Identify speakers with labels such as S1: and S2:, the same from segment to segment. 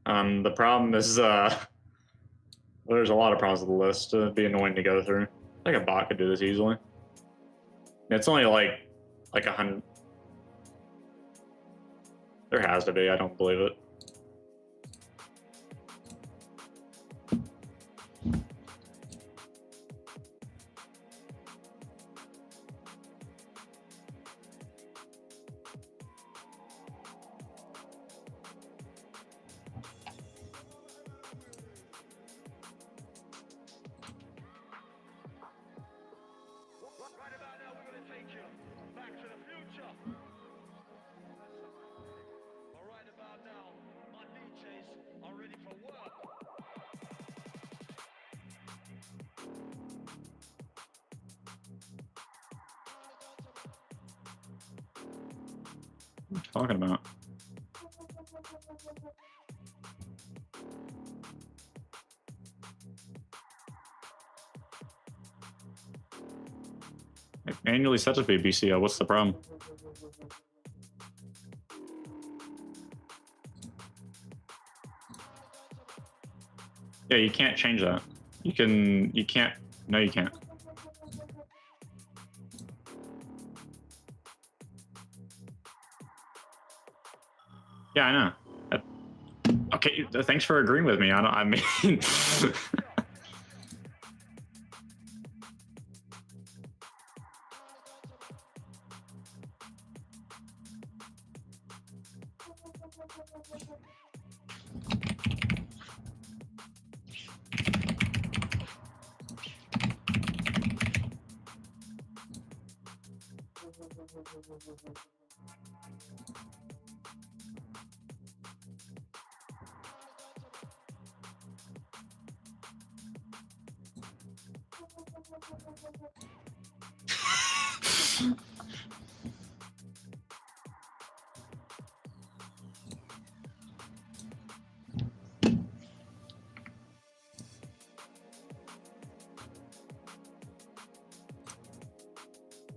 S1: The problem is, there's a lot of problems with the list. It'd be annoying to go through. I think a bot could do this easily. It's only like 100. There has to be. I don't believe it. What are you talking about? It manually sets up BBCL. What's the problem? Yeah, you can't change that. You can't. No, you can't. Yeah, I know. Okay, thanks for agreeing with me. I mean,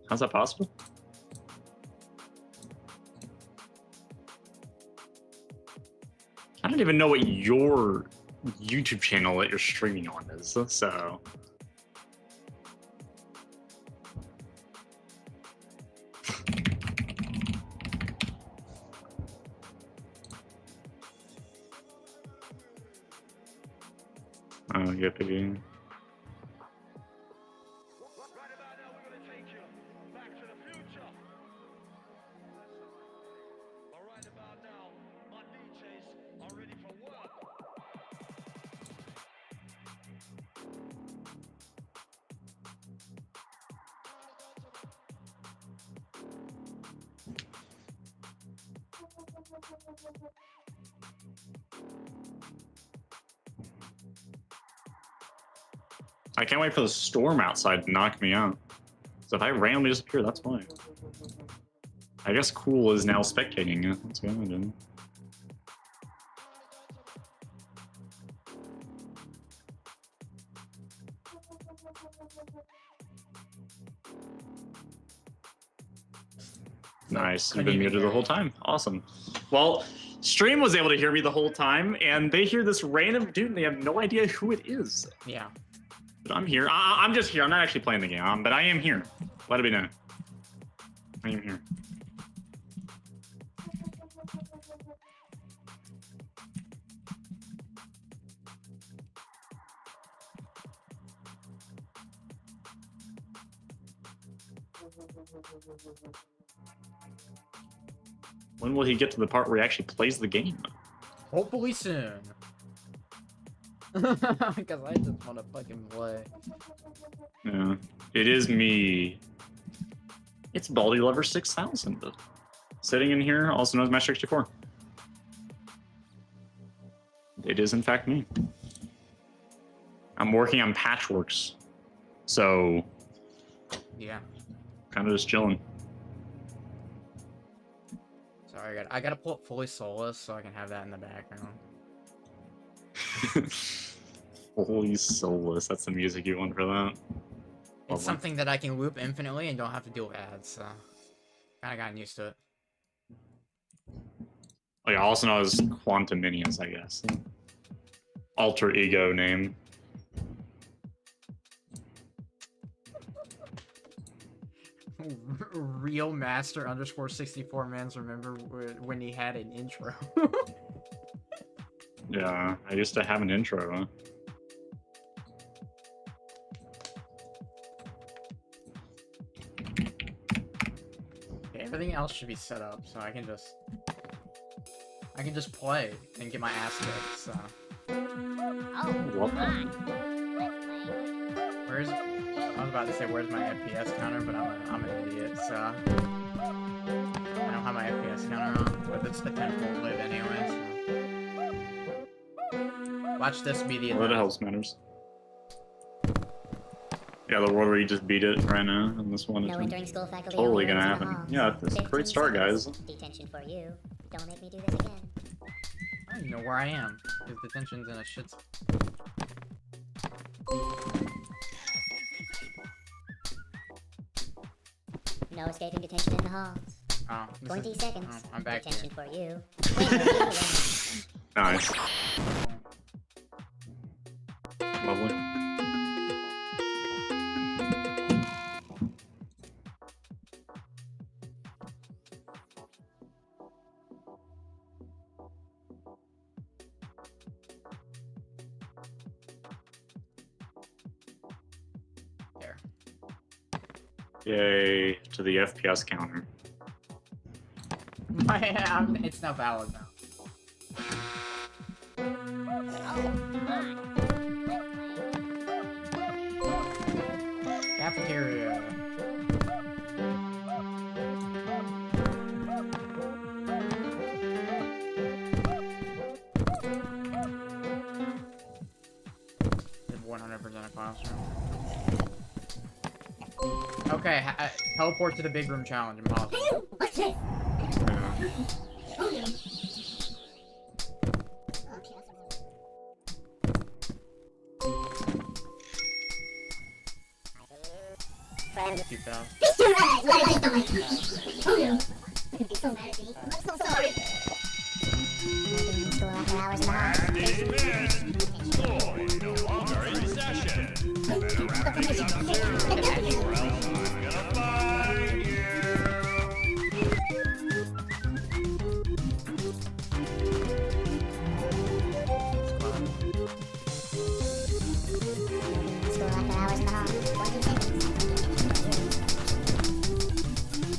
S1: how's that possible? I don't even know what your YouTube channel that you're streaming on is, so. Oh, yeah, baby. I can't wait for the storm outside to knock me out. So if I randomly disappear, that's fine. I guess cool is now spectating. That's what I did. Nice. You've been muted the whole time. Awesome. Well, stream was able to hear me the whole time, and they hear this random dude, and they have no idea who it is.
S2: Yeah.
S1: But I'm here. I'm just here. I'm not actually playing the game, but I am here. Let it be known. I am here. When will he get to the part where he actually plays the game?
S2: Hopefully soon. Because I just want to fucking play.
S1: Yeah. It is me. It's Baldi Lover 6000. Sitting in here, also known as Master 64. It is, in fact, me. I'm working on patchworks. So.
S2: Yeah.
S1: Kind of just chilling.
S2: Sorry, I gotta pull up fully soulless so I can have that in the background.
S1: Fully soulless. That's the music you want for that.
S2: It's something that I can loop infinitely and don't have to deal with ads, so kind of gotten used to it.
S1: Like, I also know as Quantuminius, I guess. Alter ego name.
S2: Real master underscore 64 mans remember when he had an intro.
S1: Yeah, I used to have an intro, huh?
S2: Okay, everything else should be set up, so I can just play and get my ass kicked, so.
S1: What the?
S2: Where's... I was about to say, where's my FPS counter, but I'm an idiot, so... I don't have my FPS counter on, but it's the 10-volt live anyway, so... Watch this be the...
S1: Well, that helps matters. Yeah, the world where you just beat it right now, and this one is totally gonna happen. Yeah, it's a great start, guys.
S3: Detention for you. Don't make me do this again.
S2: I don't even know where I am, because detention's in a shit...
S3: No escaping detention in the halls.
S2: Oh,
S3: 20 seconds.
S2: Oh, I'm back
S3: Detention
S2: here.
S3: for you.
S1: Nice. Lovely.
S2: There.
S1: Yay to the FPS counter.
S2: It's not valid now. Cafeteria. Did 100% a classroom. Okay, teleport to the big room challenge. Impossible. Keep that.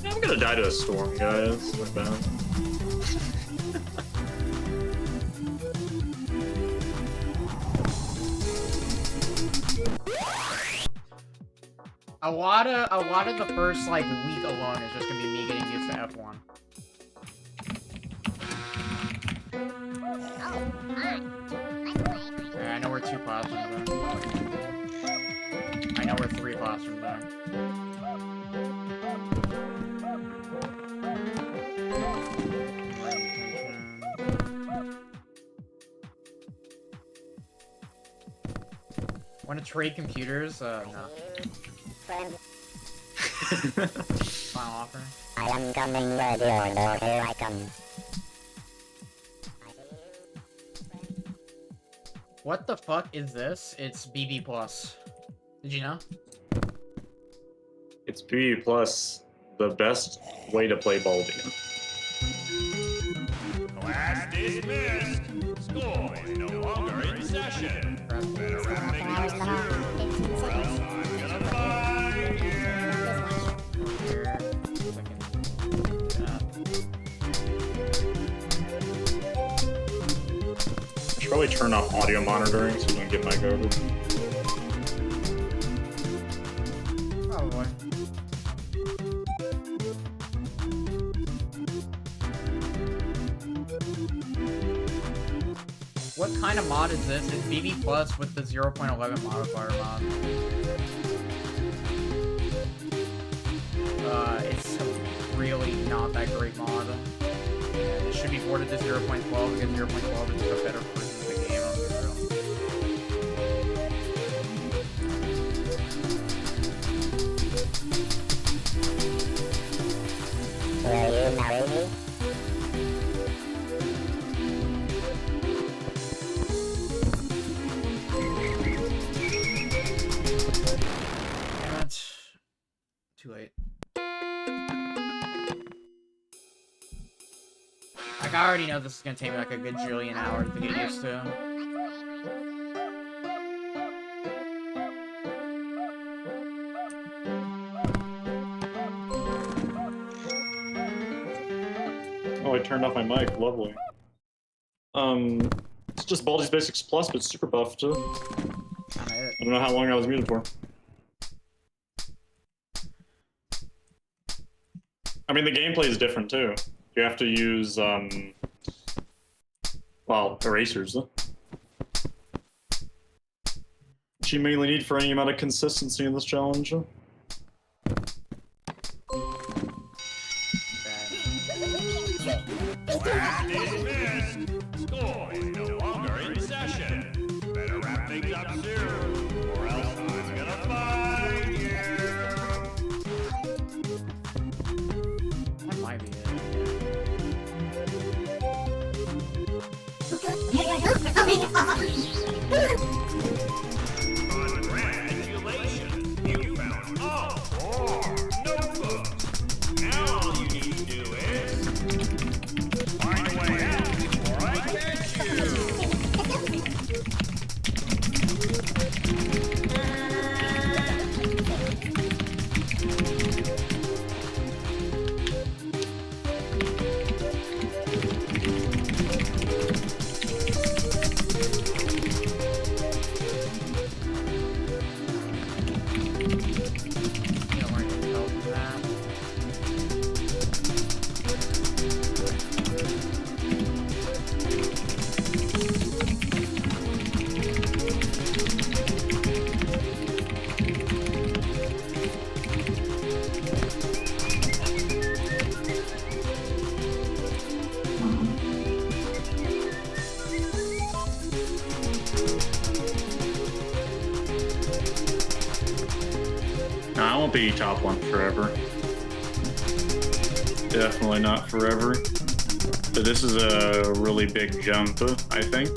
S1: I'm gonna die to a storm, guys. Like that.
S2: A lot of the first like week alone is just gonna be me getting used to F1. Yeah, I know where 2 classrooms are. I know where 3 classrooms are. Want to trade computers? No. Final offer.
S3: I am coming, ready or no, here I come.
S2: What the fuck is this? It's BB+. Did you know?
S1: It's BB Plus, the best way to play Baldi.
S4: Class dismissed. School is no longer in session. Better wrap things up soon, or else I'm gonna find you.
S1: Should probably turn off audio monitoring so we don't get my garbage.
S2: Probably. What kind of mod is this? It's BB Plus with the 0.11 modifier mod. It's really not that great mod. It should be ported to 0.12 because 0.12 is a better version of the game. I'll be real.
S3: Will you marry me?
S2: I already know this is gonna take me like a good jillion hours to get used to.
S1: Oh, I turned off my mic. Lovely. It's just Baldi's Basics Plus, but super buffed. I don't know how long I was muted for. I mean, the gameplay is different too. You have to use, well, erasers. Which you mainly need for any amount of consistency in this challenge.
S4: Last is missed. Score is no longer in session. Better wrap things up soon, or else I'm gonna find you.
S2: That might be it.
S4: Congratulations, you found all 4 notebooks. Now all you need to do is find a way out before I catch you.
S2: You know where to go from that.
S1: No, I won't be top 1 forever. Definitely not forever. But this is a really big jump, I think.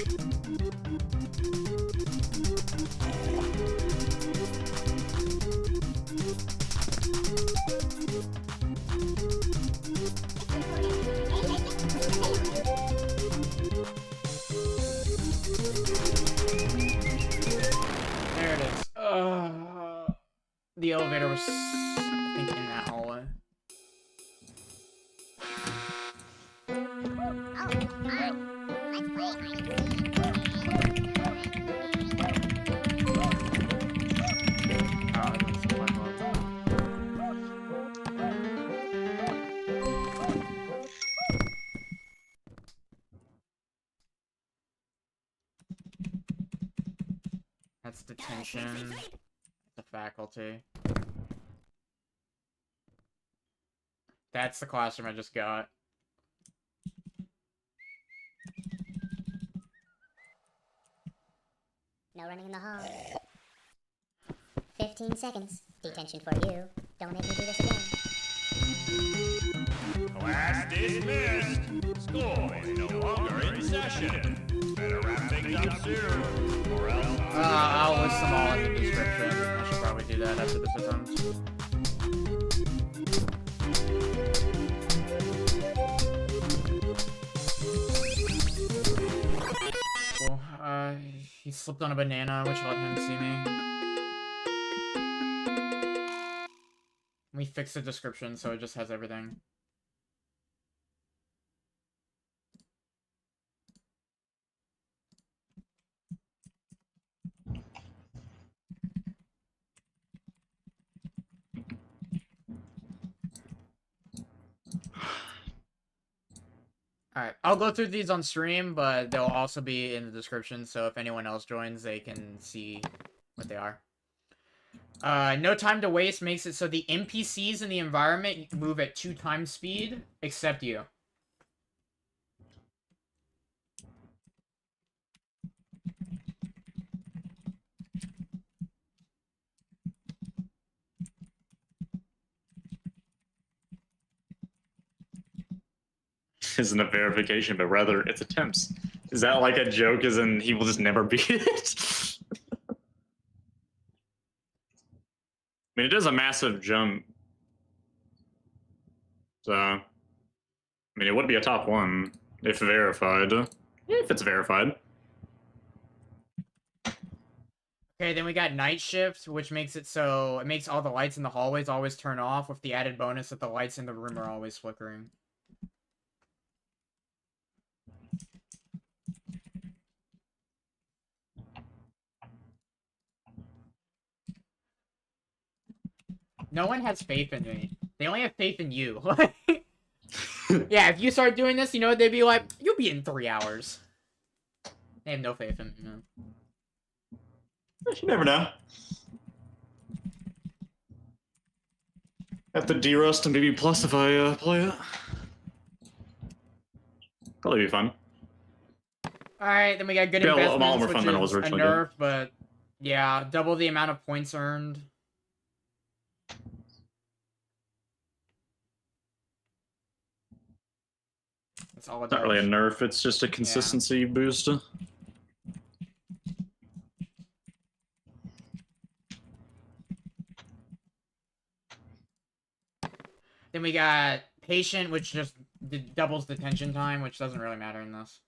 S2: There it is. The elevator was, I think, in that hallway. Oh, that's the one more. That's detention. The faculty. That's the classroom I just got.
S3: No running in the hall. 15 seconds. Detention for you. Don't make me do this again.
S4: Class dismissed. Score is no longer in session. Better wrap things up soon, or else
S2: I'll list them all in the description. I should probably do that after this attempt. Cool. He slipped on a banana, which let him see me. We fixed the description, so it just has everything. Alright, I'll go through these on stream, but they'll also be in the description, so if anyone else joins, they can see what they are. No time to waste makes it so the NPCs in the environment move at 2 times speed, except you.
S1: Isn't a verification, but rather it's attempts. Is that like a joke as in he will just never beat it? I mean, it is a massive jump. So, I mean, it would be a top 1. If verified. If it's verified.
S2: Okay, then we got night shift, which makes it so it makes all the lights in the hallways always turn off, with the added bonus that the lights in the room are always flickering. No one has faith in me. They only have faith in you. Yeah, if you start doing this, you know, they'd be like, you'll be in 3 hours. They have no faith in me, man.
S1: You never know. Have to derust and BB Plus if I play it. Probably be fun.
S2: Alright, then we got good
S1: Yeah, a lot
S2: investments,
S1: more
S2: which
S1: fun than it was
S2: is a
S1: originally
S2: nerf, but yeah, double the amount of points earned. That's all it
S1: It's
S2: does.
S1: not really a nerf, it's just a consistency boost.
S2: Then we got patient, which just doubles detention time, which doesn't really matter in this.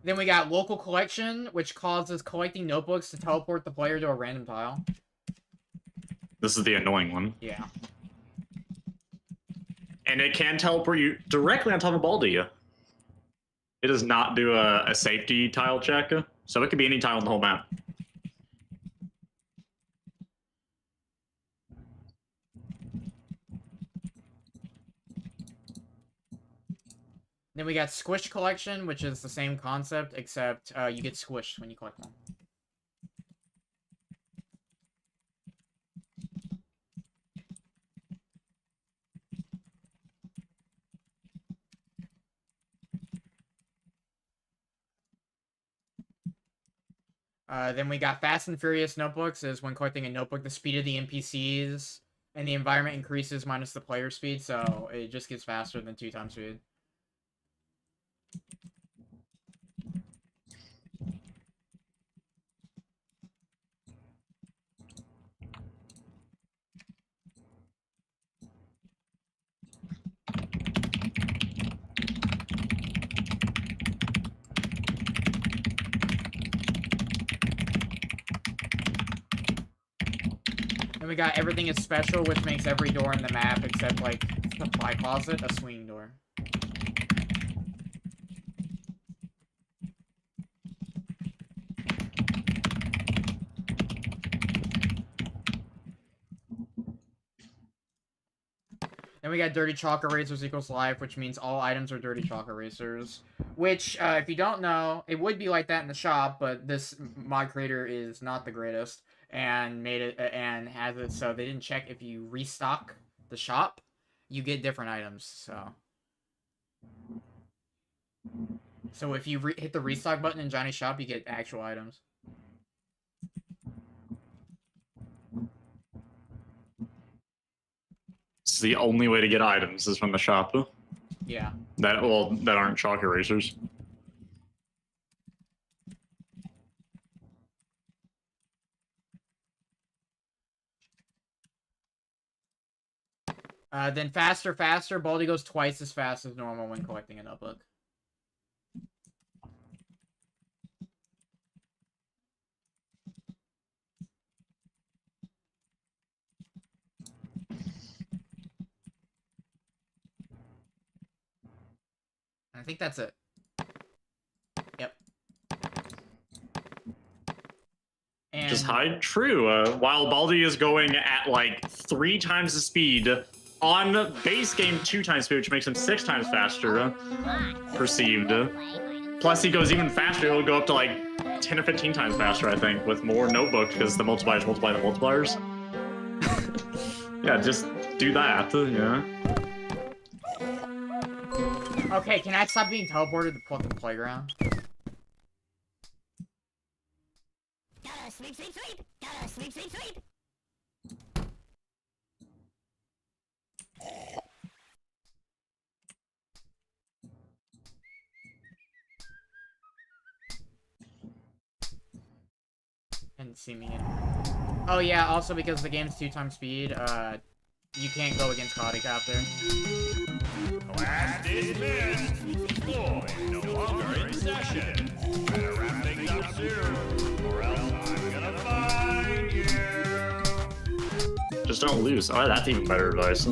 S2: Then we got local collection, which causes collecting notebooks to teleport the player to a random tile.
S1: This is the annoying one.
S2: Yeah.
S1: And it can teleport you directly on top of Baldi. It does not do a safety tile check, so it could be any tile in the whole map.
S2: Then we got Squished Collection, which is the same concept, except you get squished when you collect them. Then we got Fast and Furious Notebooks, is when collecting a notebook, the speed of the NPCs and the environment increases minus the player speed, so it just gets faster than 2 times speed. Then we got Everything is Special, which makes every door in the map, except, like, supply closet, a swinging door. Then we got Dirty Chalk Erasers equals life, which means all items are Dirty Chalk Erasers. Which, if you don't know, it would be like that in the shop, but this mod creator is not the greatest, and made it and has it so they didn't check if you restock the shop, you get different items. So if you hit the restock button in Johnny's shop, you get actual items.
S1: It's the only way to get items is from the shop.
S2: Yeah.
S1: That aren't chalk erasers.
S2: Then faster, Baldi goes twice as fast as normal when collecting a notebook. I think that's it. Yep. And
S1: Just hide true. While Baldi is going at like 3 times the speed on base game 2 times speed, which makes him 6 times faster perceived. Plus he goes even faster. He'll go up to like 10 or 15 times faster, I think, with more notebooks because the multipliers multiply the multipliers. Yeah, just do that. Yeah.
S2: okay, can I stop being teleported to the playground?
S3: Gotta sleep, sleep, sleep. Gotta sleep, sleep, sleep.
S2: And didn't see me anymore. Oh yeah, also because the game's 2x speed, you can't go against Helicopter.
S4: Class dismissed. Floyd no longer in session. Better wrap things up soon, or else I'm gonna find you.
S1: Just don't lose. Oh, that's even better advice.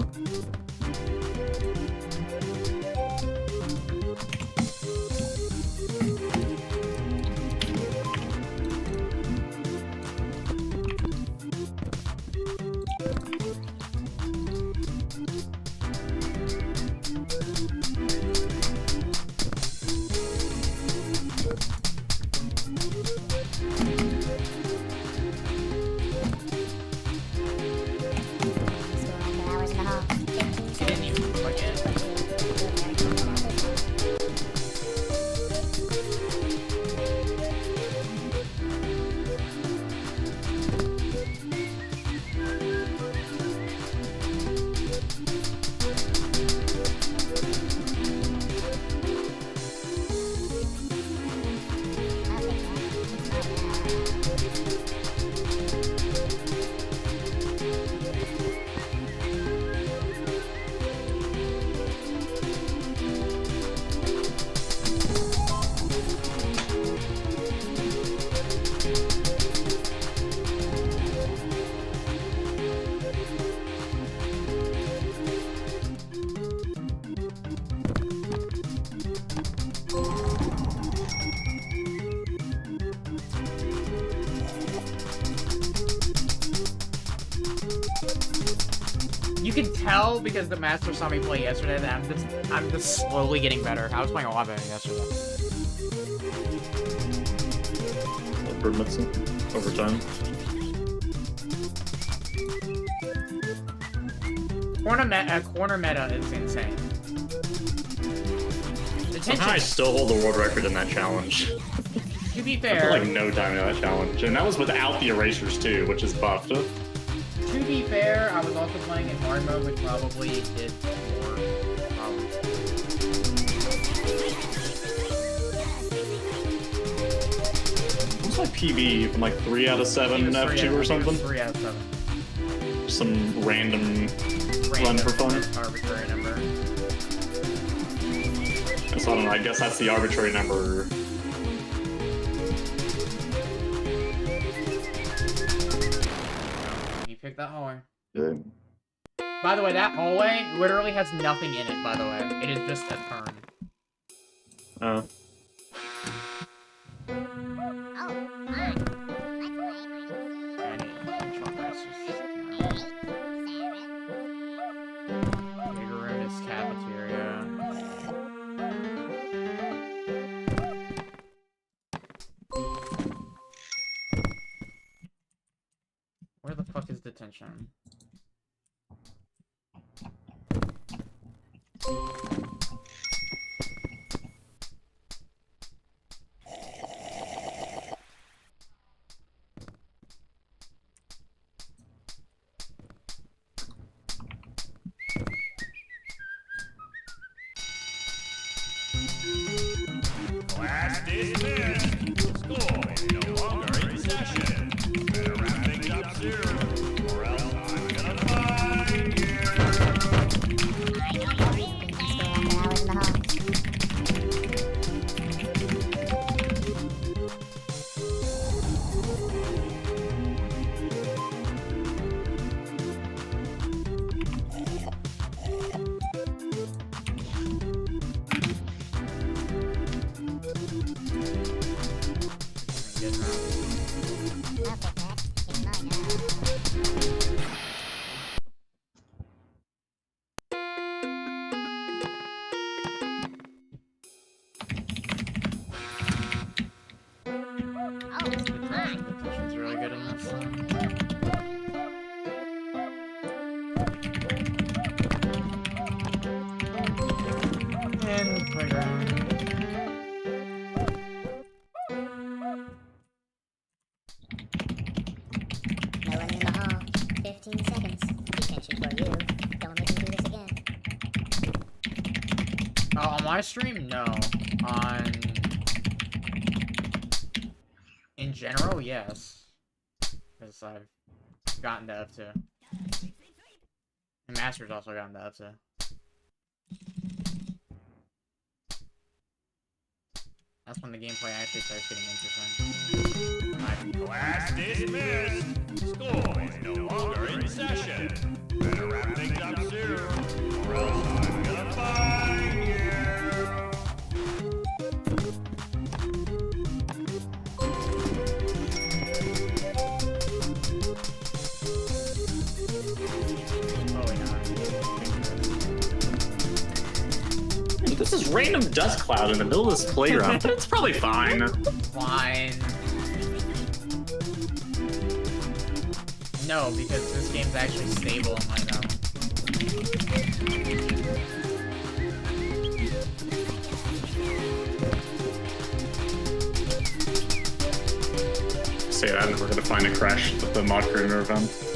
S3: Hours in the hall. 15
S2: He didn't even plug in. You can tell because the master saw me play yesterday that I'm just slowly getting better. I was playing a lot better yesterday.
S1: Improvements over time.
S2: Corner meta is insane.
S1: Somehow I still hold the world record in that challenge.
S2: To be
S1: I
S2: fair,
S1: put like no time in that challenge, and that was without the erasers too, which is buffed.
S2: to be fair, I was also playing in hard mode, which probably did more.
S1: What's my PB from like 3 out of 7 F2 or something?
S2: 3 out of 7.
S1: Some random run for fun.
S2: Arbitrary number.
S1: So I don't know, I guess that's the arbitrary number.
S2: You picked that hallway.
S1: Good.
S2: By the way, that hallway literally has nothing in it, by the way. It is just a turn.
S1: Oh.
S2: Bigger room is cafeteria. Where the fuck is detention?
S4: Class dismissed. School is no longer in session. Better wrap things up soon, or else I'm gonna find you.
S3: Hours in the hall.
S2: Detention's really good in this. And playground.
S3: No one in the hall. 15 seconds. Detention for you. Don't make me do this again.
S2: On my stream, no. In general, yes. Because I've gotten to up to. And Master's also gotten to up to. That's when the gameplay actually starts getting interesting.
S4: Class dismissed. School is no longer in session. Better wrap things up soon, or else I'm gonna find you.
S1: This is random dust cloud in the middle of this playground, but it's probably fine.
S2: Fine. No, because this game's actually stable in my own.
S1: Say that and we're gonna find a crash with the mod creator event.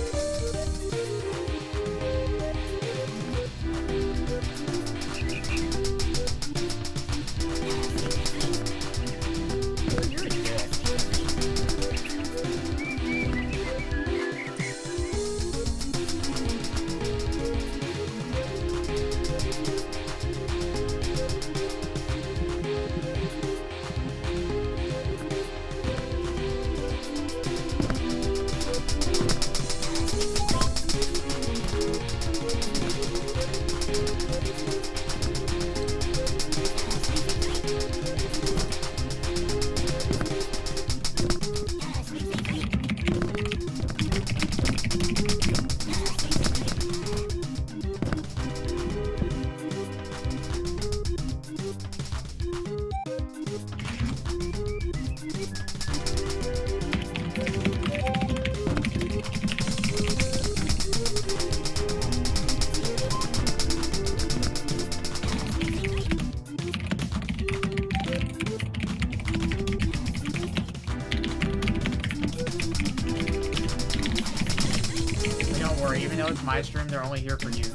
S2: My stream, they're only here for you.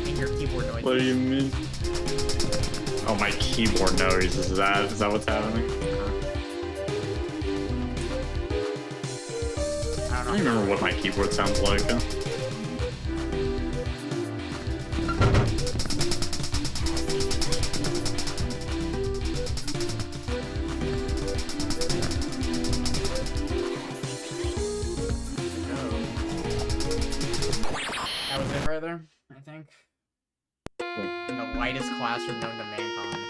S2: And your keyboard noise.
S1: What do you mean? Oh, my keyboard noise. Is that what's happening? I don't remember what my keyboard sounds like.
S2: I think. In the lightest classroom known to mankind.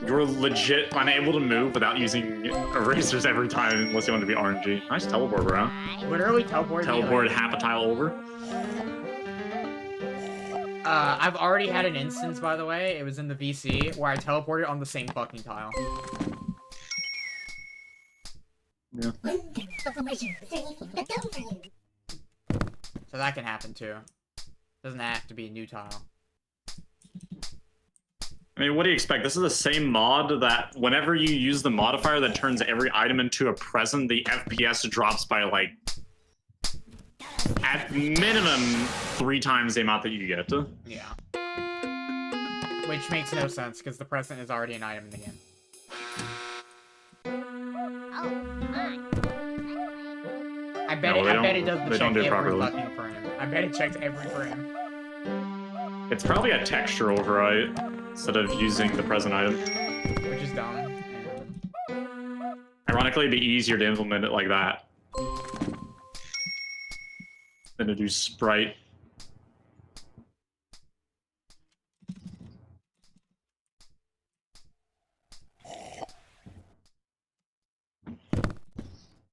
S1: You're legit unable to move without using erasers every time unless you want to be RNG. Nice teleport, bro.
S2: Literally teleport.
S1: Teleport half a tile over.
S2: I've already had an instance, by the way. It was in the VC where I teleported on the same fucking tile.
S1: Yeah.
S2: So that can happen too. Doesn't have to be a new tile.
S1: I mean, what do you expect? This is the same mod that whenever you use the modifier that turns every item into a present, the FPS drops by like at minimum 3 times the amount that you get.
S2: Yeah. Which makes no sense because the present is already an item in the game. I bet it does the check every fucking frame. I bet it checks every frame.
S1: It's probably a texture override instead of using the present item.
S2: Which is dumb.
S1: Ironically, it'd be easier to implement it like that than to do sprite.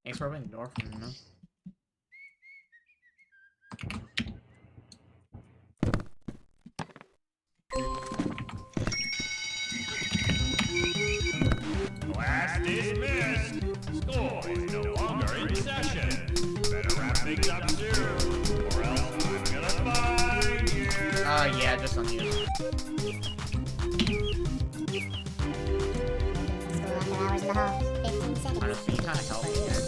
S2: Thanks for opening the door for me, man.
S4: Class dismissed. School is no longer in session. Better wrap things up soon, or else I'm gonna find you.
S2: Yeah, just on you.
S3: School after hours in the hall. 15 seconds.
S2: Honestly, you kind of help me here.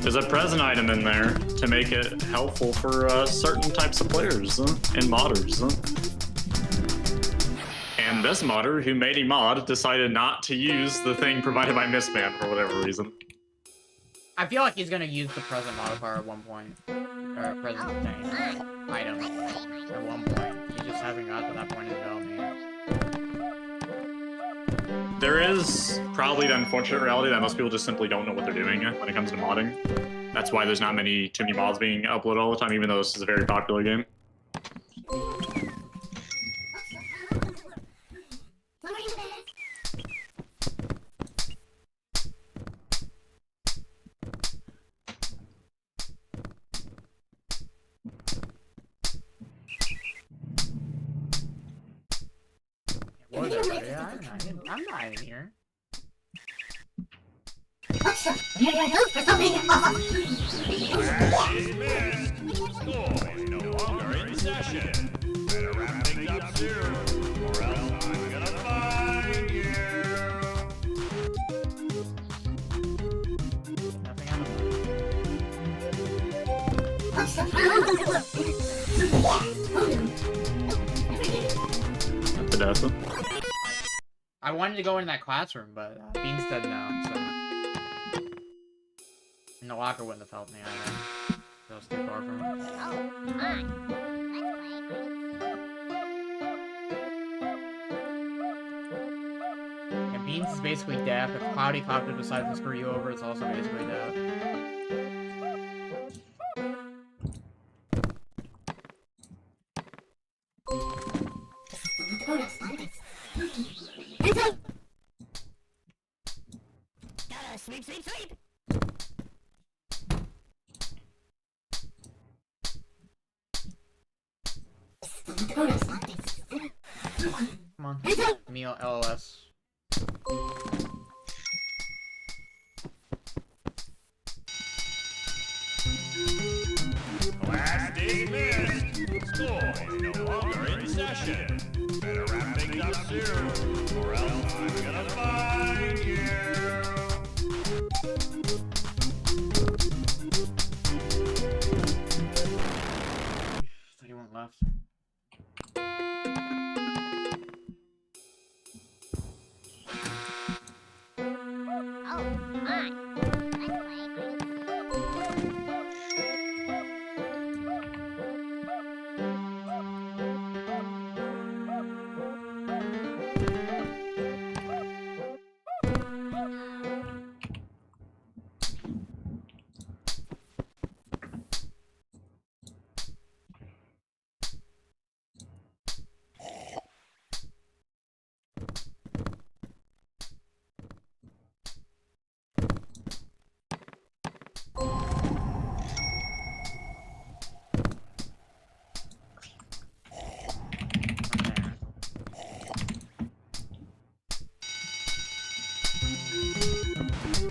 S1: There's a present item in there to make it helpful for certain types of players and modders. And this modder, who made a mod, decided not to use the thing provided by Mistman for whatever reason.
S2: I feel like he's gonna use the present modifier at one point. Or present thing. Item. At one point. He just hasn't got to that point in development yet.
S1: There is probably the unfortunate reality that most people just simply don't know what they're doing when it comes to modding. That's why there's not too many mods being uploaded all the time, even though this is a very popular game.
S2: I'm not in here.
S4: School is no longer in session. Better wrap things up soon, or else I'm gonna find you.
S2: Nothing
S1: That's it.
S2: I wanted to go in that classroom, but Bean said no, so... And the locker wouldn't have helped me either. That was too far from me. And Beans is basically deaf. If Cloudy Copter decides to screw you over, it's also basically deaf.
S3: Sleep, sleep, sleep!
S2: Come on. Meal LOS.
S4: Class dismissed. School is no longer in session. Better wrap things up soon, or else I'm gonna find you.
S2: 31 left.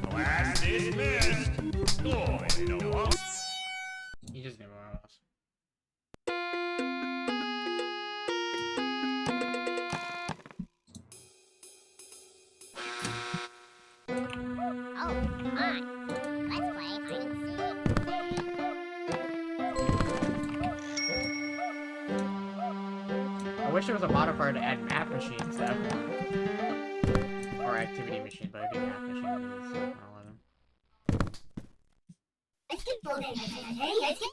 S4: Class dismissed. School is no longer.
S2: You just need more of us. I wish there was a modifier to add math machines to everyone. Or activity machine, but I think math machine is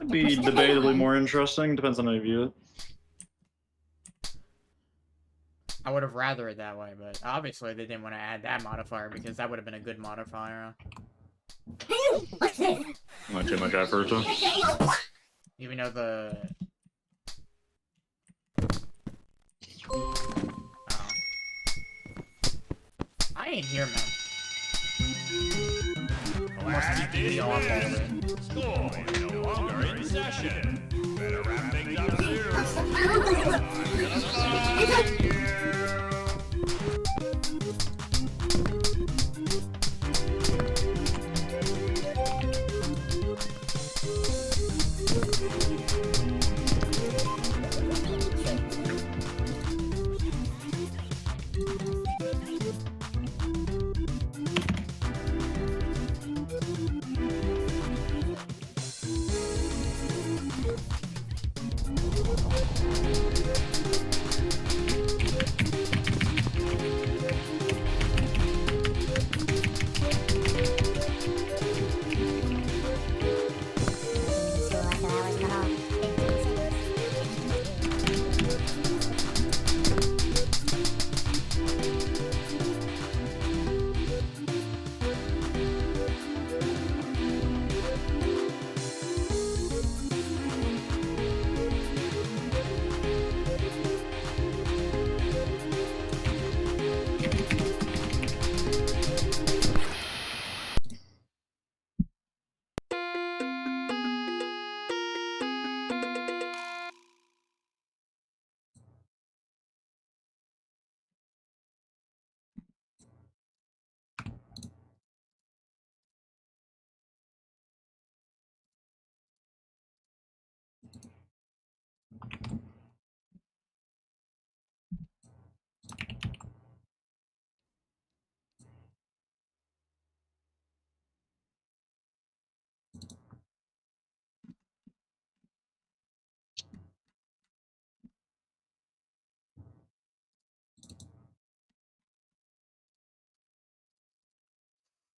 S1: It'd be debatably more interesting, depends on how you view it.
S2: I would have rather it that way, but obviously they didn't want to add that modifier because that would have been a good modifier.
S1: Not too much effort.
S2: Even though the... Oh. I ain't here, man.
S4: Class dismissed. School is no longer in session. Better wrap things up soon. I'm gonna find you.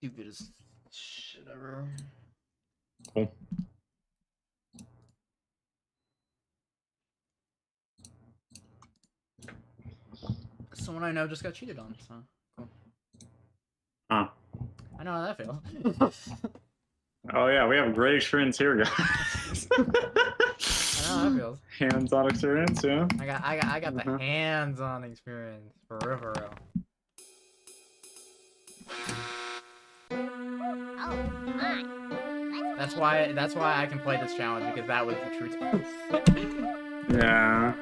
S2: stupidest shit ever.
S1: Cool.
S2: Someone I know just got cheated on, so cool.
S1: Huh.
S2: I know how that feels.
S1: Oh yeah, we have a great experience here, guys.
S2: I know how that feels.
S1: Hands-on experience, yeah.
S2: I got the hands-on experience for real, for real. That's why I can play this challenge, because that was the truth.
S1: Yeah.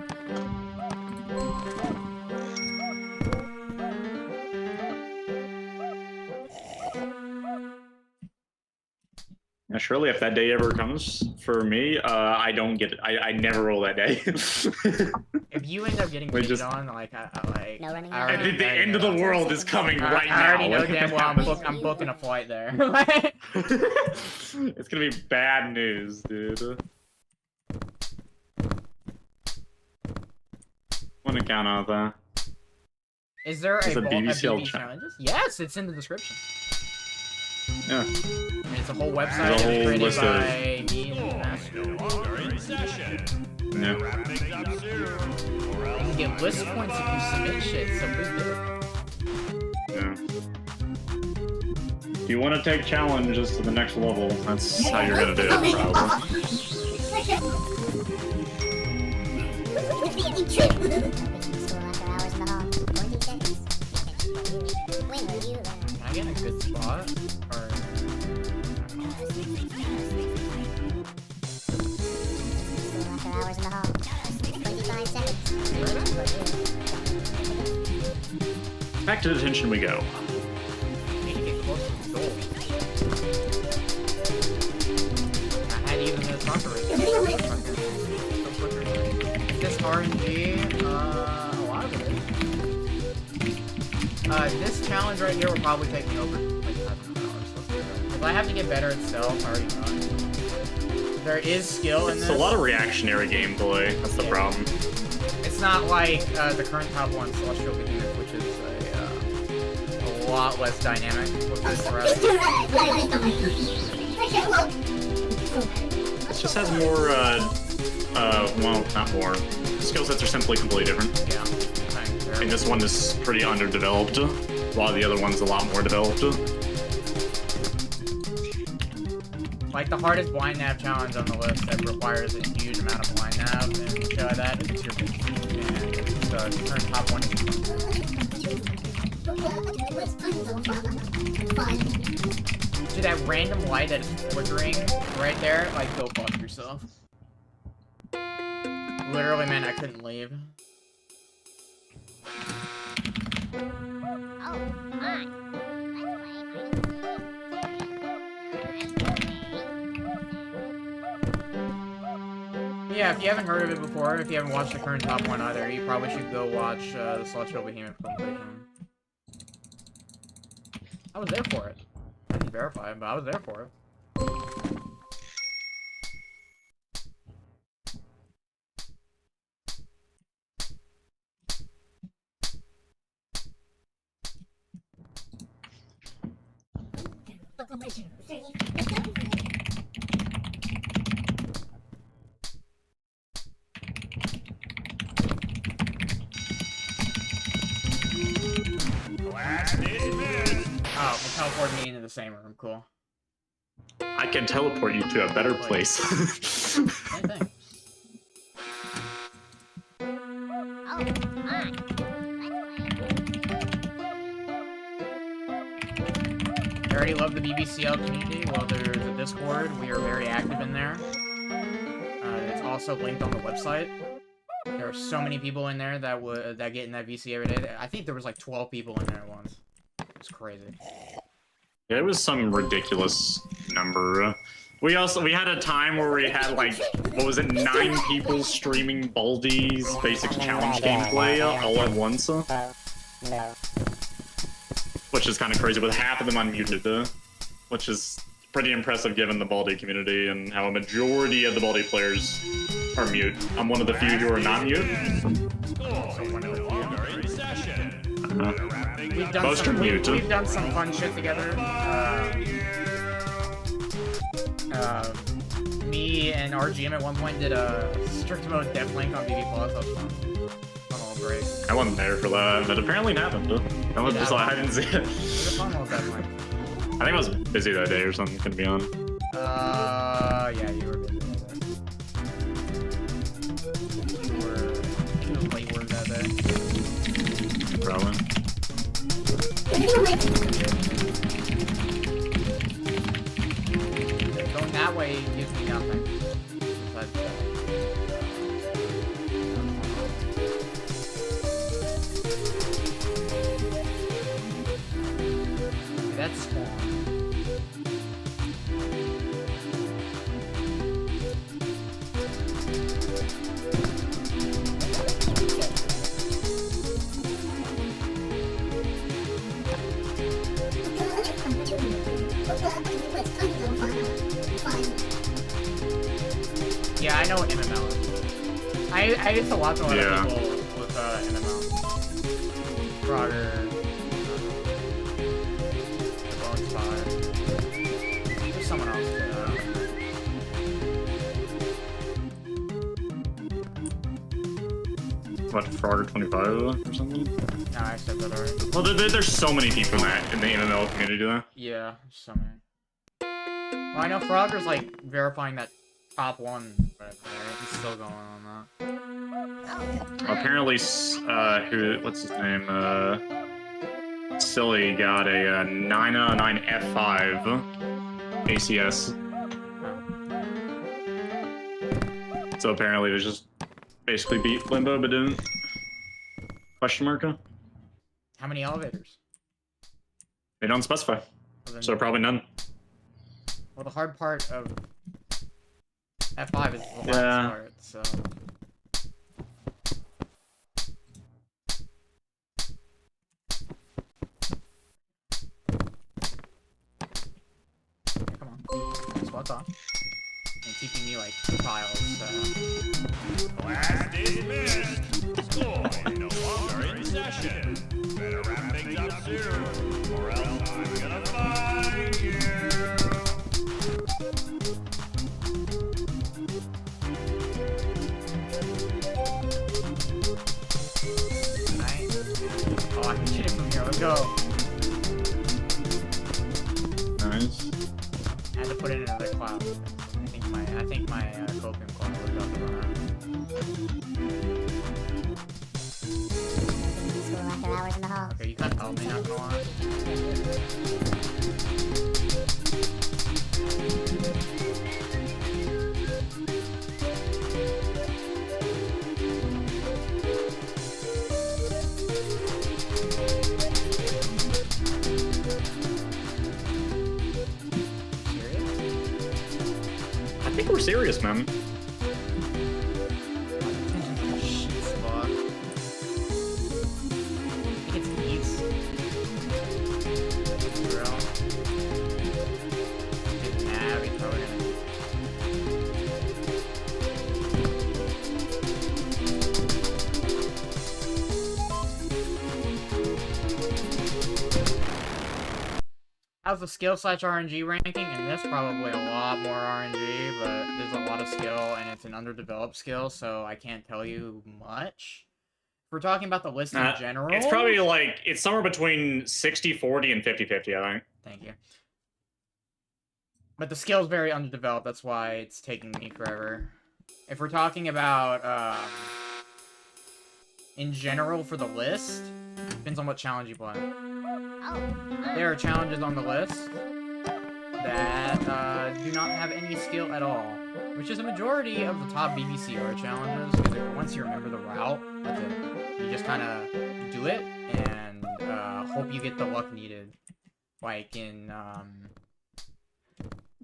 S1: Now, surely if that day ever comes for me, I don't get it. I never roll that day.
S2: If you end up getting
S1: We
S2: cheated
S1: just-
S2: on, like I
S3: No running
S2: I already,
S1: the end of the world is coming right now.
S2: I already know
S1: Like,
S2: damn well I'm booking a flight there.
S1: It's gonna be bad news, dude. One account of that.
S2: Is there
S1: It's
S2: a
S1: a BBCL challenge.
S2: challenges? Yes, it's in the description.
S1: Yeah.
S2: And it's a whole website
S1: There's a whole
S2: created
S1: list of-
S2: by me and Master.
S4: No longer in session.
S1: Yeah.
S4: Wrap things up soon, or else
S2: You can get list points if you submit shit, so please do it.
S1: Yeah. If you want to take challenges to the next level, that's how you're gonna do it, probably.
S3: School after hours in the hall. 20 seconds. When will you learn?
S2: Can I get in a good spot? Or
S3: School after hours in the hall. 25 seconds.
S1: Back to detention we go.
S2: I need to get close to the goal. I had even this conqueror. This RNG, a lot of it is. This challenge right here will probably take me over like 500 hours. If I have to get better at stealth, I already know. There is skill in
S1: It's
S2: this.
S1: a lot of reactionary gameplay. That's the
S2: Yeah.
S1: problem.
S2: It's not like the current top one, Celestial Behemoth, which is a lot less dynamic with this threat.
S1: It just has more, well, not more. Skill sets are simply completely different.
S2: Yeah.
S1: I think this one is pretty underdeveloped, while the other one's a lot more developed.
S2: Like the hardest blind nav challenge on the list that requires a huge amount of blind nav, and that is your and the current top one is to that random light that is flickering right there, like go fuck yourself. Literally, man, I couldn't leave. Yeah, if you haven't heard of it before, if you haven't watched the current top one either, you probably should go watch the Celestial Behemoth compilation. I was there for it. I didn't verify it, but I was there for it.
S4: last dismissed.
S2: Oh, we'll teleport me into the same room. Cool.
S1: I can teleport you to a better place.
S2: Same thing. I already love the BBCL community. Well, there's a Discord. We are very active in there. It's also linked on the website. There are so many people in there that get in that VC every day. I think there was like 12 people in there at once. It's crazy.
S1: Yeah, it was some ridiculous number. We had a time where we had like, what was it, 9 people streaming Baldi's basic challenge gameplay all at once. Which is kind of crazy, with half of them unmuted, which is pretty impressive given the Baldi community and how a majority of the Baldi players are mute. I'm one of the few who are not mute.
S4: No longer in session. Better wrap things
S2: We've
S4: up.
S2: done
S1: Most
S2: some
S1: are mute.
S2: we've done some fun shit together. Me and RGM at one point did a strict mode death link on BB Plus. That was fun. Fun little break.
S1: I wasn't there for that, but apparently it happened. I was just like, I didn't see it.
S2: It was a fun little death link.
S1: I think I was busy that day or something, couldn't be on.
S2: Yeah, you were busy that day. You were late work that day.
S1: Probably.
S2: Going that way gives me nothing. Besides that. Okay, that's spawn. Yeah, I know what MML is. I used to watch a lot of people with MML. Frogger, the Bone Spot. There's someone else.
S1: What, Frogger 25 or something?
S2: No, I said that already.
S1: Well, there's so many people in the MML community, though.
S2: Yeah, so many. Well, I know Frogger's like verifying that top one, but he's still going on that.
S1: Apparently, what's his name? Silly got a 9 out of 9 F5 ACS. So apparently, it was just basically beat Limbo, but didn't. Question mark?
S2: How many elevators?
S1: They don't specify,
S2: Well, then-
S1: so probably none.
S2: well, the hard part of F5 is the
S1: Yeah.
S2: last part, so... Come on. Spots on. And TP me like tiles, so...
S4: Class dismissed. Score no longer in session. Better wrap things up soon, or else I'm gonna find you.
S2: Nice. Oh, I can shoot it from here. Let's go.
S1: Nice.
S2: I had to put it in another cloud. I think my copium cloud was about to run out.
S3: School after hours in the hall.
S2: Okay, you can't help me, not gonna lie.
S1: I think we're serious, man.
S2: Shit spot. I think it's these. Bro. Nah, we probably gonna... How's the skill / RNG ranking? And this probably a lot more RNG, but there's a lot of skill and it's an underdeveloped skill, so I can't tell you much. If we're talking about the list in general...
S1: It's probably like, it's somewhere between 60-40 and 50-50, I think.
S2: Thank you. But the skill's very underdeveloped, that's why it's taking me forever. If we're talking about, in general for the list, depends on what challenge you play. There are challenges on the list that do not have any skill at all, which is a majority of the top BBCR challenges, because once you remember the route, that's it. You just kind of do it, and hope you get the luck needed. Like in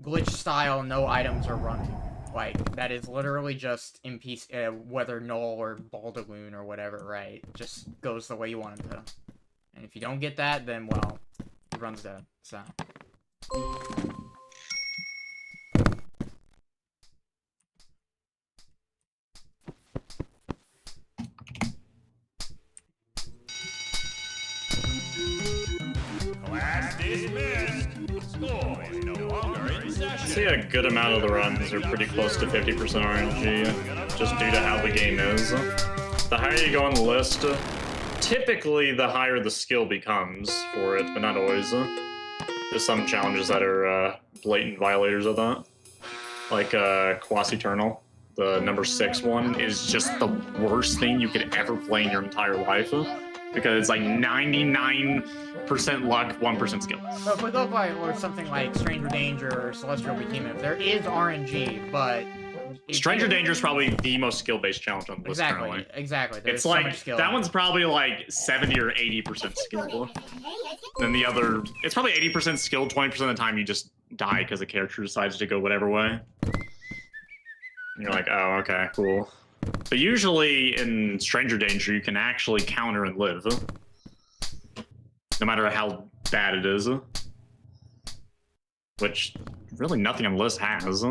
S2: glitch style, no items are running. Like, that is literally just whether null or Baldaloon or whatever, right? It just goes the way you want it to. And if you don't get that, then, well, it runs dead, so.
S4: dismissed. Score is no longer in
S1: I
S4: session.
S1: see a good amount of the runs are pretty close to 50% RNG, just due to how the game is. The higher you go on the list, typically the higher the skill becomes for it, but not always. There's some challenges that are blatant violators of that. Like Quasi-Eternal, the number 6 one, is just the worst thing you could ever play in your entire life. Because it's like 99% luck, 1% skill.
S2: But if we go by or something like Stranger Danger or Celestial Behemoth, there is RNG, but
S1: Stranger Danger is probably the most skill-based challenge on the list currently.
S2: Exactly. There's
S1: It's
S2: so
S1: like
S2: much skill.
S1: that one's probably like 70 or 80% skill. Then the other, it's probably 80% skill. 20% of the time you just die because the character decides to go whatever way. And you're like, oh, okay, cool. But usually in Stranger Danger, you can actually counter and live, no matter how bad it is. Which really nothing on the list has.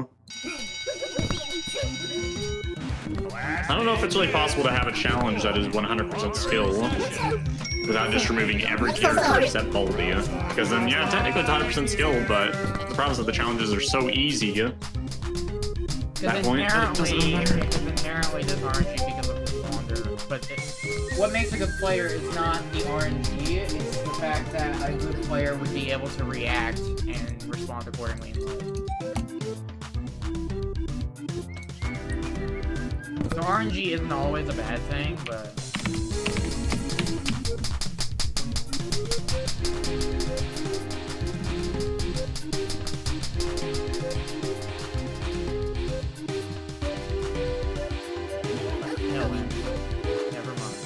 S1: I don't know if it's really possible to have a challenge that is 100% skill without just removing every character except Baldi. Because then, yeah, technically it's 100% skill, but the problem is that the challenges are so easy at that point that it doesn't really matter.
S2: It's inherently just RNG because of the longer. But what makes a good player is not the RNG, it's the fact that a good player would be able to react and respond accordingly in life. So RNG isn't always a bad thing, but... No, never mind.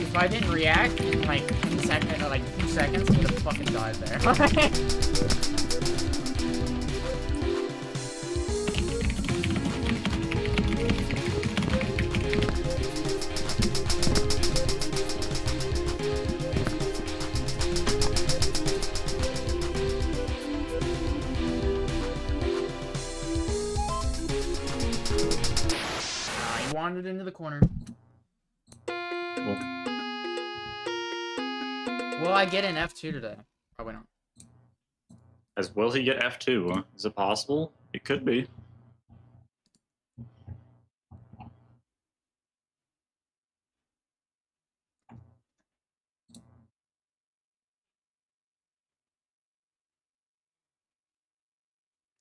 S2: If I didn't react in like 2 seconds, I would have fucking died there. He wandered into the corner.
S1: Cool.
S2: Will I get an F2 today? Probably not.
S1: As will he get F2? Is it possible? It could be.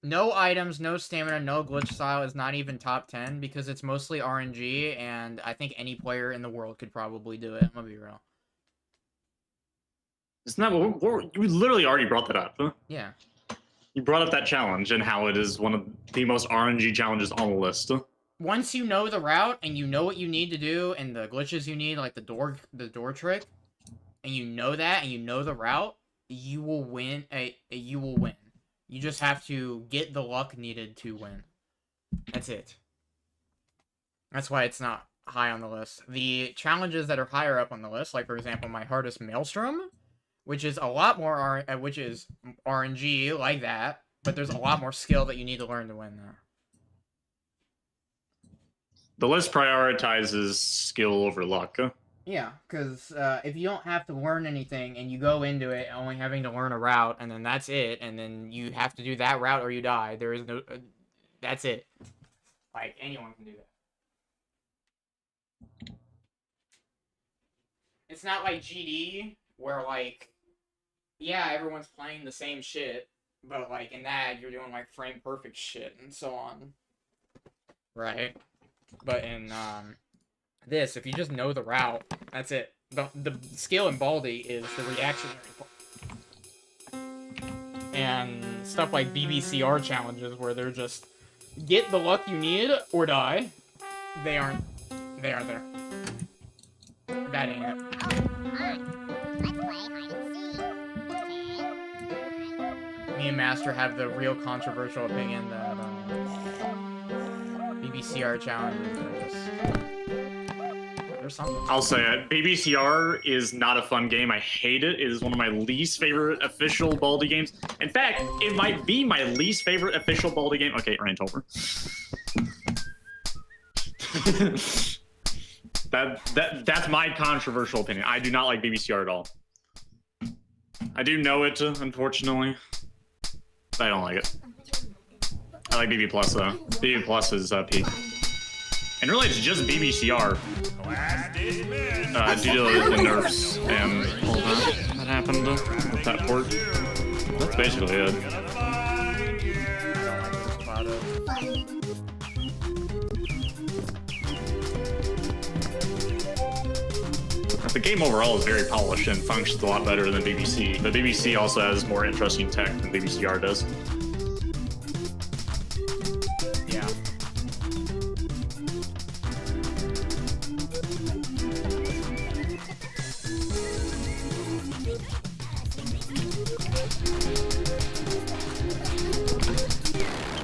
S2: No items, no stamina, no glitch style is not even top 10 because it's mostly RNG, and I think any player in the world could probably do it. I'm gonna be real.
S1: Isn't that what you literally already brought that up? Huh?
S2: Yeah.
S1: You brought up that challenge and how it is one of the most RNG challenges on the list.
S2: Once you know the route and you know what you need to do and the glitches you need, like the door trick, and you know that and you know the route, you will win. You will win. You just have to get the luck needed to win. That's it. That's why it's not high on the list. The challenges that are higher up on the list, like for example, my hardest Maelstrom, which is a lot more which is RNG like that, but there's a lot more skill that you need to learn to win there.
S1: The list prioritizes skill over luck.
S2: Yeah, because if you don't have to learn anything and you go into it only having to learn a route and then that's it, and then you have to do that route or you die, there is no... that's it. Like, anyone can do that. It's not like GD, where, like, yeah, everyone's playing the same shit, but, like, in that, you're doing, like, frame-perfect shit and so on. Right? But in, this, if you just know the route, that's it. The skill in Baldi is the reactionary part. And stuff like BBCR challenges where they're just get the luck you need or die. They aren't there. That ain't it. Me and Master have the real controversial opinion that BBCR challenges are just...
S1: I'll say it. BBCR is not a fun game. I hate it. It is one of my least favorite official Baldi games. In fact, it might be my least favorite official Baldi game. Okay, rant over. That's my controversial opinion. I do not like BBCR at all. I do know it, unfortunately. But I don't like it. I like BB Plus though. BB Plus is peak. And really, it's just BBCR. Due to the nerfs and all that happened with that port. That's basically it. The game overall is very polished and functions a lot better than BBC. But BBC also has more interesting tech than BBCR does.
S2: Yeah.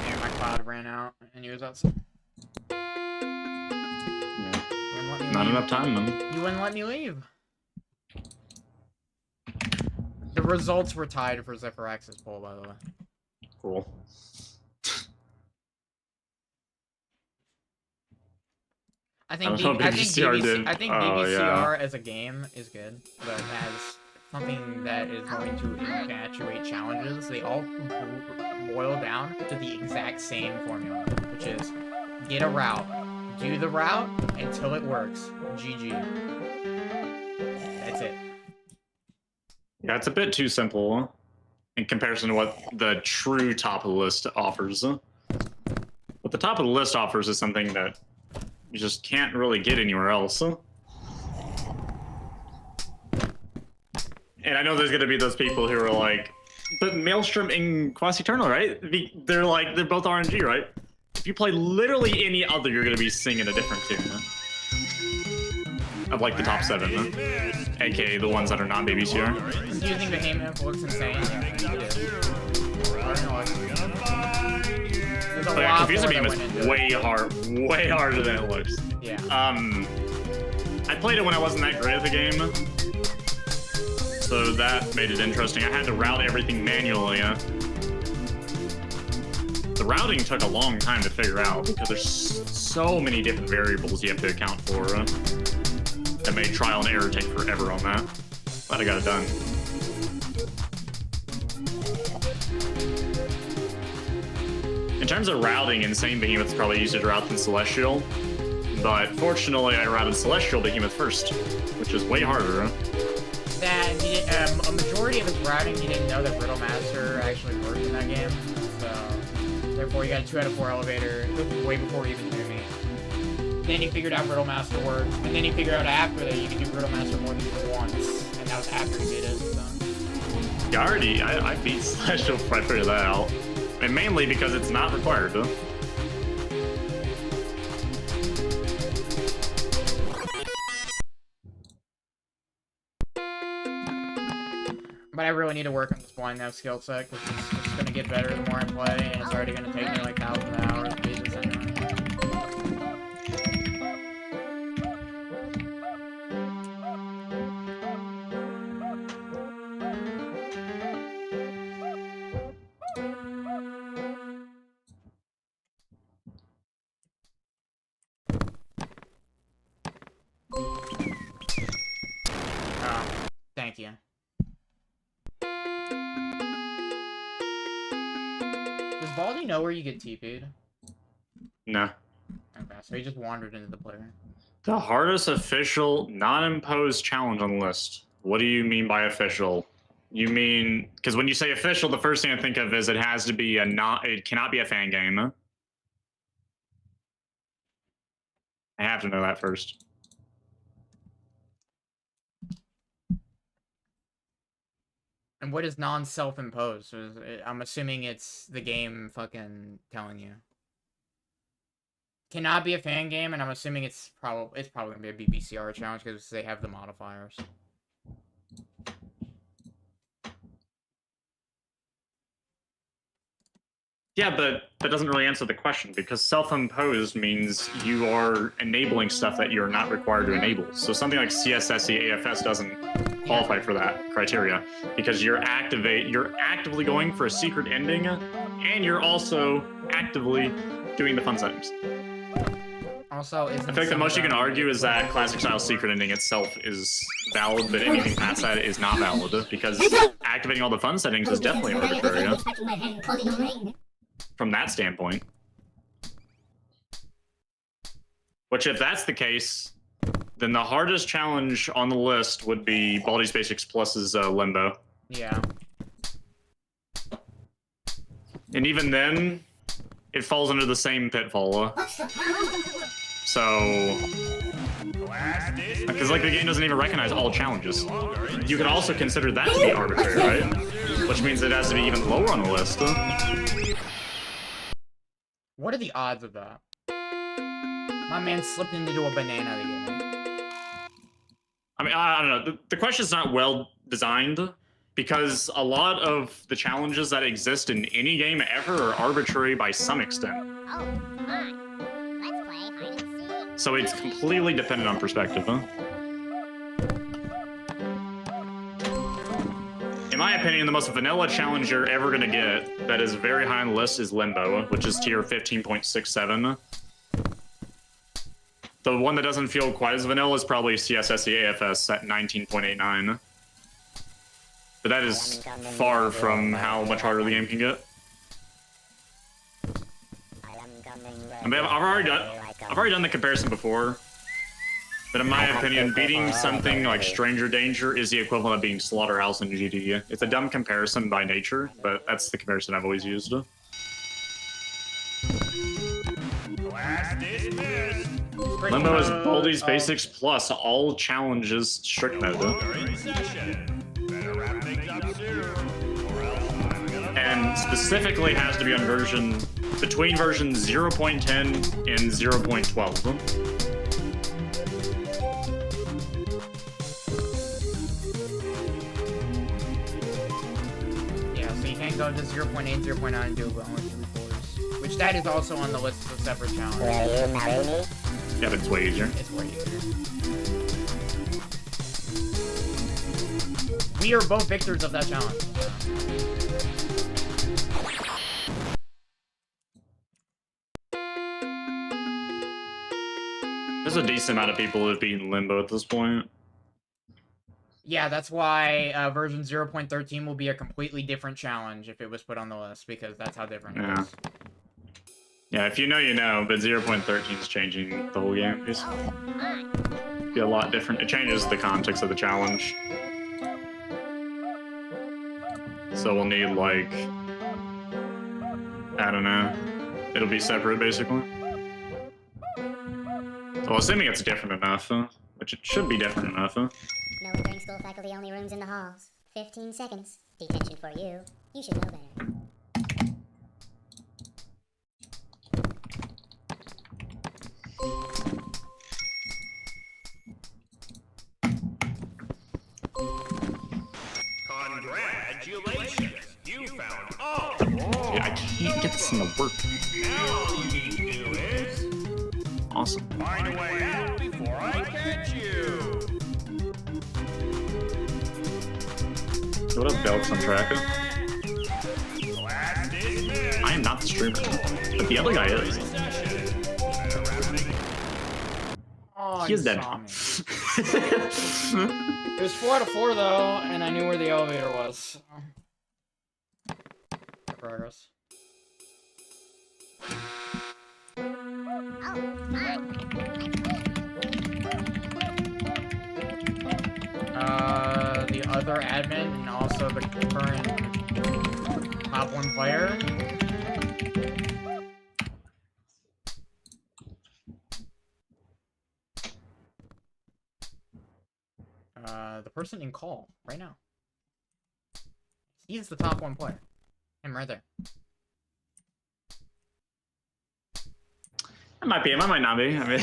S2: Yeah, my cloud ran out and he was outside.
S1: Not enough time, man.
S2: You wouldn't let me leave. The results were tied for Zephyrex's poll, by the way.
S1: Cool.
S2: I think BBCR as a game is good, but as something that is going to infatuate challenges, they all boil down to the exact same formula, which is get a route, do the route until it works. GG. That's it.
S1: Yeah, it's a bit too simple in comparison to what the true top of the list offers. What the top of the list offers is something that you just can't really get anywhere else. And I know there's gonna be those people who are like, but Maelstrom and Quasi-Eternal, right? They're both RNG, right? If you play literally any other, you're gonna be singing a different tune. Of like the top 7, aka the ones that are not BBCR.
S2: Do you think the Heyman looks insane?
S1: Yeah, Confusing Beam is way harder than it looks.
S2: Yeah.
S1: I played it when I wasn't that great at the game, so that made it interesting. I had to route everything manually. The routing took a long time to figure out because there's so many different variables you have to account for. That made trial and error take forever on that. But I got it done. In terms of routing, Insane Behemoth's probably easier to route than Celestial. But fortunately, I routed Celestial Behemoth first, which is way harder.
S2: A majority of his routing, he didn't know that Riddle Master actually worked in that game. So, therefore, he got a 2 out of 4 elevator way before he even knew me. Then he figured out Riddle Master worked, and then he figured out after that you could do Riddle Master more than once, and that was after he did it. So.
S1: Yeah, I beat Celestial before I figured that out. And mainly because it's not required, though.
S2: But I really need to work on this blind nav skill set, because it's going to get better the more I play, and it's already going to take me like thousands of hours to beat this anyway. Thank you. Does Baldi know where you get TP'd?
S1: No.
S2: Okay, so he just wandered into the player.
S1: The hardest official non-imposed challenge on the list. What do you mean by official? You mean, because when you say official, the first thing I think of is it has to be it cannot be a fan game. I have to know that first.
S2: And what is non-self-imposed? I'm assuming it's the game fucking telling you. Cannot be a fan game, and I'm assuming it's probably gonna be a BBCR challenge because they have the modifiers.
S1: Yeah, but that doesn't really answer the question, because self-imposed means you are enabling stuff that you're not required to enable. So something like CSSE AFS doesn't qualify for that criteria, because you're actively going for a secret ending, and you're also actively doing the fun settings.
S2: Also,
S1: I feel like the most you can argue is that classic style secret ending itself is valid, but anything past that is not valid, because activating all the fun settings is definitely arbitrary. From that standpoint. Which, if that's the case, then the hardest challenge on the list would be Baldi's Basics Plus's Limbo.
S2: Yeah.
S1: And even then, it falls under the same pitfall. So, because like the game doesn't even recognize all challenges. You could also consider that to be arbitrary, right? Which means it has to be even lower on the list.
S2: What are the odds of that? My man slipped into a banana to get me.
S1: I mean, I don't know. The question's not well designed, because a lot of the challenges that exist in any game ever are arbitrary by some extent.
S3: Oh, my. Let's play hide and seek.
S1: So it's completely dependent on perspective, huh? In my opinion, the most vanilla challenge you're ever gonna get that is very high on the list is Limbo, which is tier 15.67. The one that doesn't feel quite as vanilla is probably CSSE AFS at 19.89. But that is far from how much harder the game can get. I mean, I've already done the comparison before. But in my opinion, beating something like Stranger Danger is the equivalent of beating Slaughterhouse in GD. It's a dumb comparison by nature, but that's the comparison I've always used. Limbo is Baldi's Basics Plus, all challenges strict mode. And specifically has to be on version, between version 0.10 and 0.12.
S2: Yeah, so you can't go to 0.8, 0.9 and do only 3/4. Which that is also on the list as a separate challenge.
S3: Will you marry me?
S1: Yeah, but it's way easier.
S2: It's way easier. We are both victors of that challenge.
S1: There's a decent amount of people who have beaten Limbo at this point.
S2: Yeah, that's why version 0.13 will be a completely different challenge if it was put on the list, because that's how different it is.
S1: Yeah, if you know, you know, but 0.13 is changing the whole game. It's be a lot different. It changes the context of the challenge. So we'll need, like, I don't know. It'll be separate, basically. So assuming it's different enough, which it should be different enough.
S3: No entering school faculty only rooms in the halls. 15 seconds. Detention for you. You should know better.
S4: Congratulations! You found all four.
S1: Yeah, I can't get this thing to work.
S4: Now all you need to do is
S1: Awesome.
S4: find a way out before I catch you.
S1: What up, Belks on Tracker?
S4: Class dismissed.
S1: I am not the streamer, but the other guy is.
S2: Oh,
S1: He is dead.
S2: It was 4 out of 4 though, and I knew where the elevator was. So. Progress. The other admin and also the current top 1 player. The person in call right now. He's the top 1 player. Him right there.
S1: It might be him, I might not be. I mean,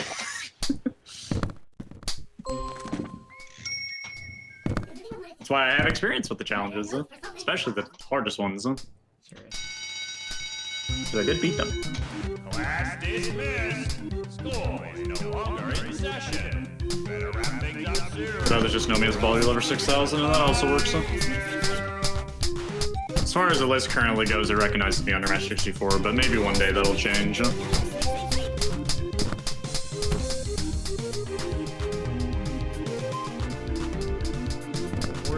S1: that's why I have experience with the challenges, especially the hardest ones.
S2: Serious.
S1: Because I did beat them.
S4: Class dismissed. School is no longer in session. Better wrap things up soon.
S1: So others just know me as Baldi Lover 6000, and that also works. As far as the list currently goes, it recognizes me under Match 64, but maybe one day that'll change.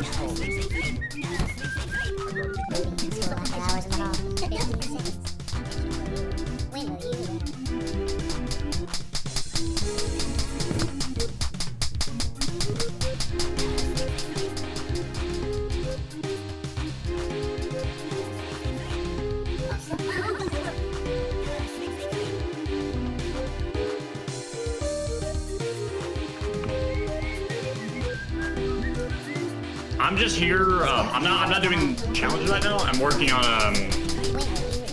S2: first hole.
S3: School after hours in the hall. 15 seconds. When will you learn?
S1: I'm just here. I'm not doing challenges right now. I'm working on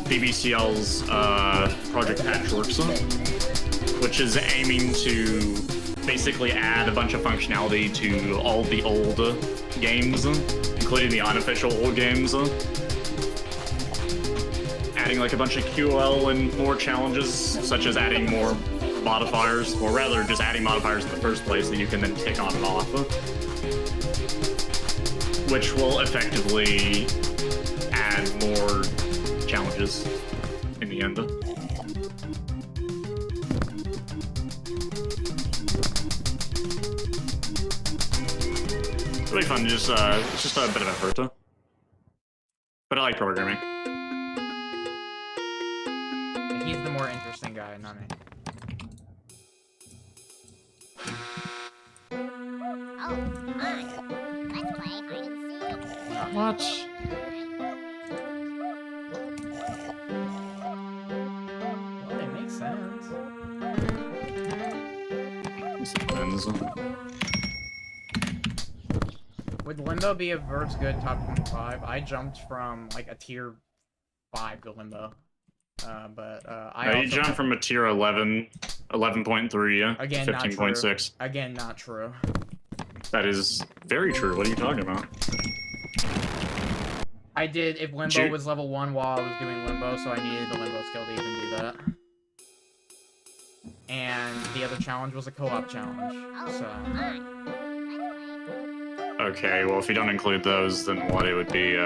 S1: BBCL's Project Patchworks, which is aiming to basically add a bunch of functionality to all the old games, including the unofficial old games. Adding like a bunch of QL and more challenges, such as adding more modifiers, or rather just adding modifiers in the first place that you can then tick on and off, which will effectively add more challenges in the end. It's really fun, it's just a bit of effort, but I like programming.
S2: He's the more interesting guy, not me.
S3: Oh, fine. Let's play hide and seek.
S1: What?
S2: Well, it makes sense.
S1: Depends.
S2: Would Limbo be a Verb's good top 25? I jumped from like a tier 5 to Limbo. I
S1: You jumped from a tier 11, 11.3,
S2: Again,
S1: 15.6.
S2: Again, not true.
S1: That is very true. What are you talking about?
S2: I did if Limbo was level 1 while I was doing Limbo, so I needed the Limbo skill to even do that. And the other challenge was a co-op challenge, so...
S1: Okay, well, if you don't include those, then what it would be,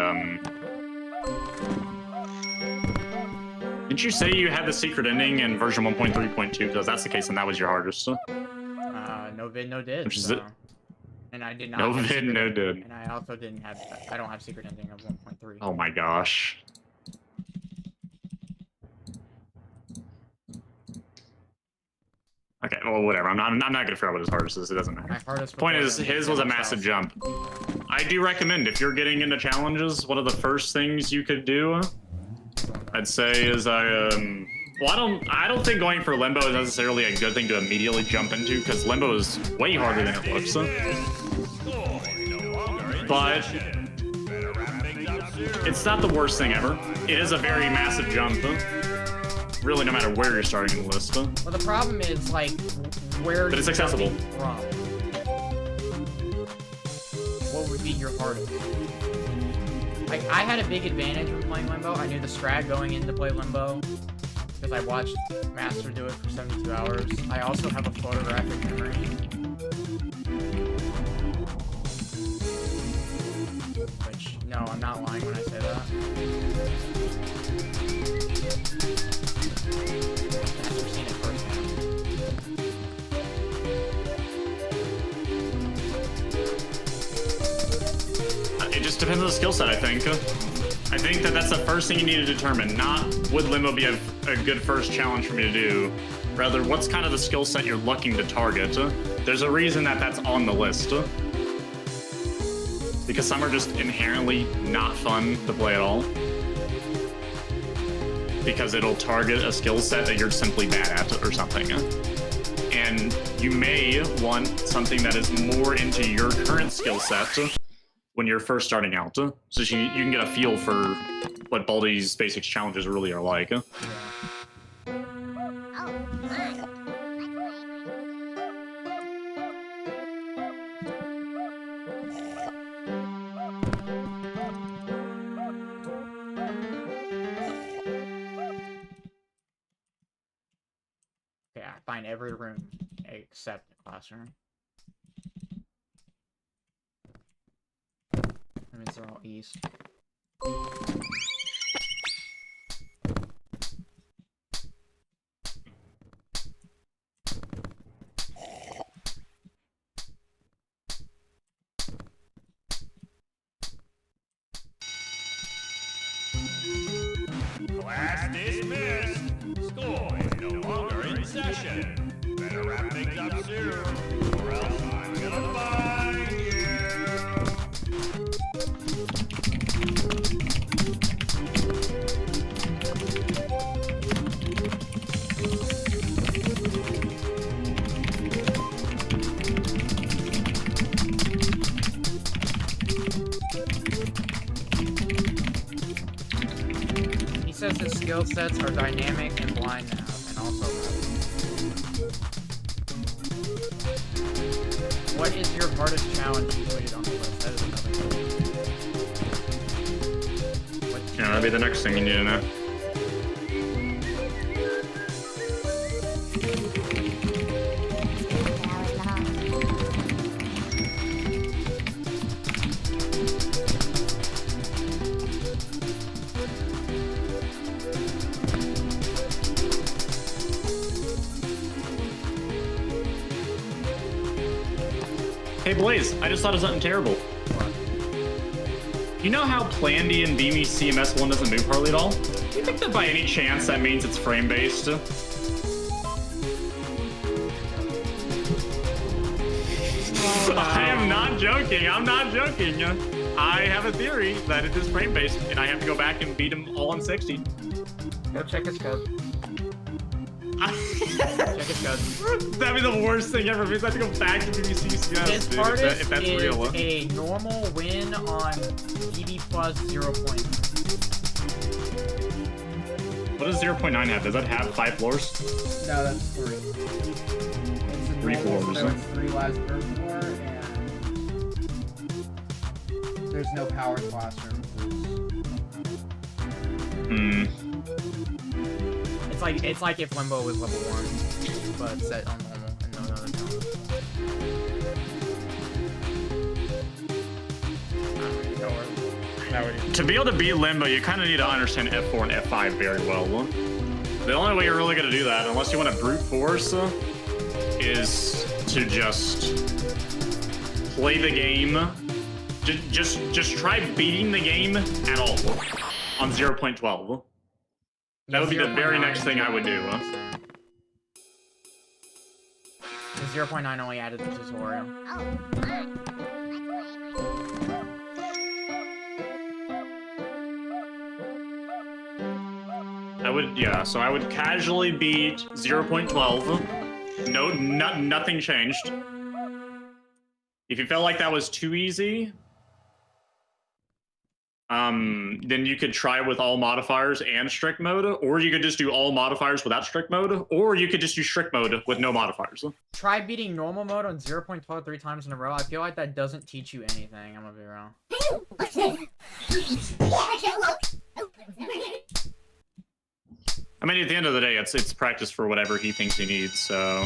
S1: Didn't you say you had the secret ending in version 1.3.2? Because that's the case, and that was your hardest.
S2: No vid, no did.
S1: Which is
S2: so.
S1: it?
S2: And I did not.
S1: No
S2: have
S1: vid,
S2: secret
S1: no
S2: ending.
S1: did.
S2: And I also didn't have. I don't have secret ending of 1.3.
S1: Oh my gosh. Okay, well, whatever. I'm not gonna figure out what his hardest is. It doesn't matter.
S2: My hardest.
S1: Point is, his was a massive jump. I do recommend if you're getting into challenges, one of the first things you could do, I'd say, is well, I don't think going for Limbo is necessarily a good thing to immediately jump into, because Limbo is way harder than it looks. But it's not the worst thing ever. It is a very massive jump. Really, no matter where you're starting in the list.
S2: Well, the problem is, like, where
S1: But it's accessible.
S2: From. What would be your hardest? Like, I had a big advantage when playing Limbo. I knew the strat going in to play Limbo, because I watched Master do it for 72 hours. I also have a photographic memory. Which, no, I'm not lying when I say that. Master's seen it firsthand.
S1: It just depends on the skill set, I think. I think that's the first thing you need to determine. Not would Limbo be a good first challenge for me to do. Rather, what's kind of the skill set you're looking to target. There's a reason that that's on the list. Because some are just inherently not fun to play at all. Because it'll target a skill set that you're simply bad at or something. And you may want something that is more into your current skill set when you're first starting out, so you can get a feel for what Baldi's basics challenges really are like.
S2: Okay, I find every room except the classroom. That means they're all east.
S4: session. Better wrap things up soon, or else I'm gonna find you.
S2: He says his skill sets are dynamic and blind now, and also what is your hardest challenge you played on the list? That is another one.
S1: Yeah, that'll be the next thing you need to know. Hey Blaze, I just thought of something terrible. You know how Plandy and BBCMS 1 doesn't move hardly at all? Do you think that by any chance that means it's frame-based? I am not joking, I'm not joking. I have a theory that it is frame-based, and I have to go back and beat them all in 60.
S2: Go check his code. Check his code.
S1: That'd be the worst thing ever, because I have to go back to BBCS,
S2: His
S1: dude,
S2: hardest
S1: if that's
S2: is
S1: real.
S2: a normal win on BB plus 0.9.
S1: What does 0.9 have? Does that have 5 floors?
S2: No, that's 3. It's a
S1: 3
S2: normal,
S1: floors.
S2: so it's 3 lives per floor, and there's no powered classroom.
S1: Hmm.
S2: It's like if Limbo was level 1, but set on normal and no other challenge.
S1: To be able to beat Limbo, you kind of need to understand F4 and F5 very well. The only way you're really going to do that, unless you want to brute force, is to just play the game. Just try beating the game at all on 0.12. That would be the very next thing I would do.
S2: The 0.9 only added the tutorial.
S1: So I would casually beat 0.12. Nothing changed. If you felt like that was too easy, then you could try with all modifiers and strict mode, or you could just do all modifiers without strict mode, or you could just do strict mode with no modifiers.
S2: Try beating normal mode on 0.12 3 times in a row. I feel like that doesn't teach you anything. I'm gonna be wrong.
S1: I mean, at the end of the day, it's practice for whatever he thinks he needs, so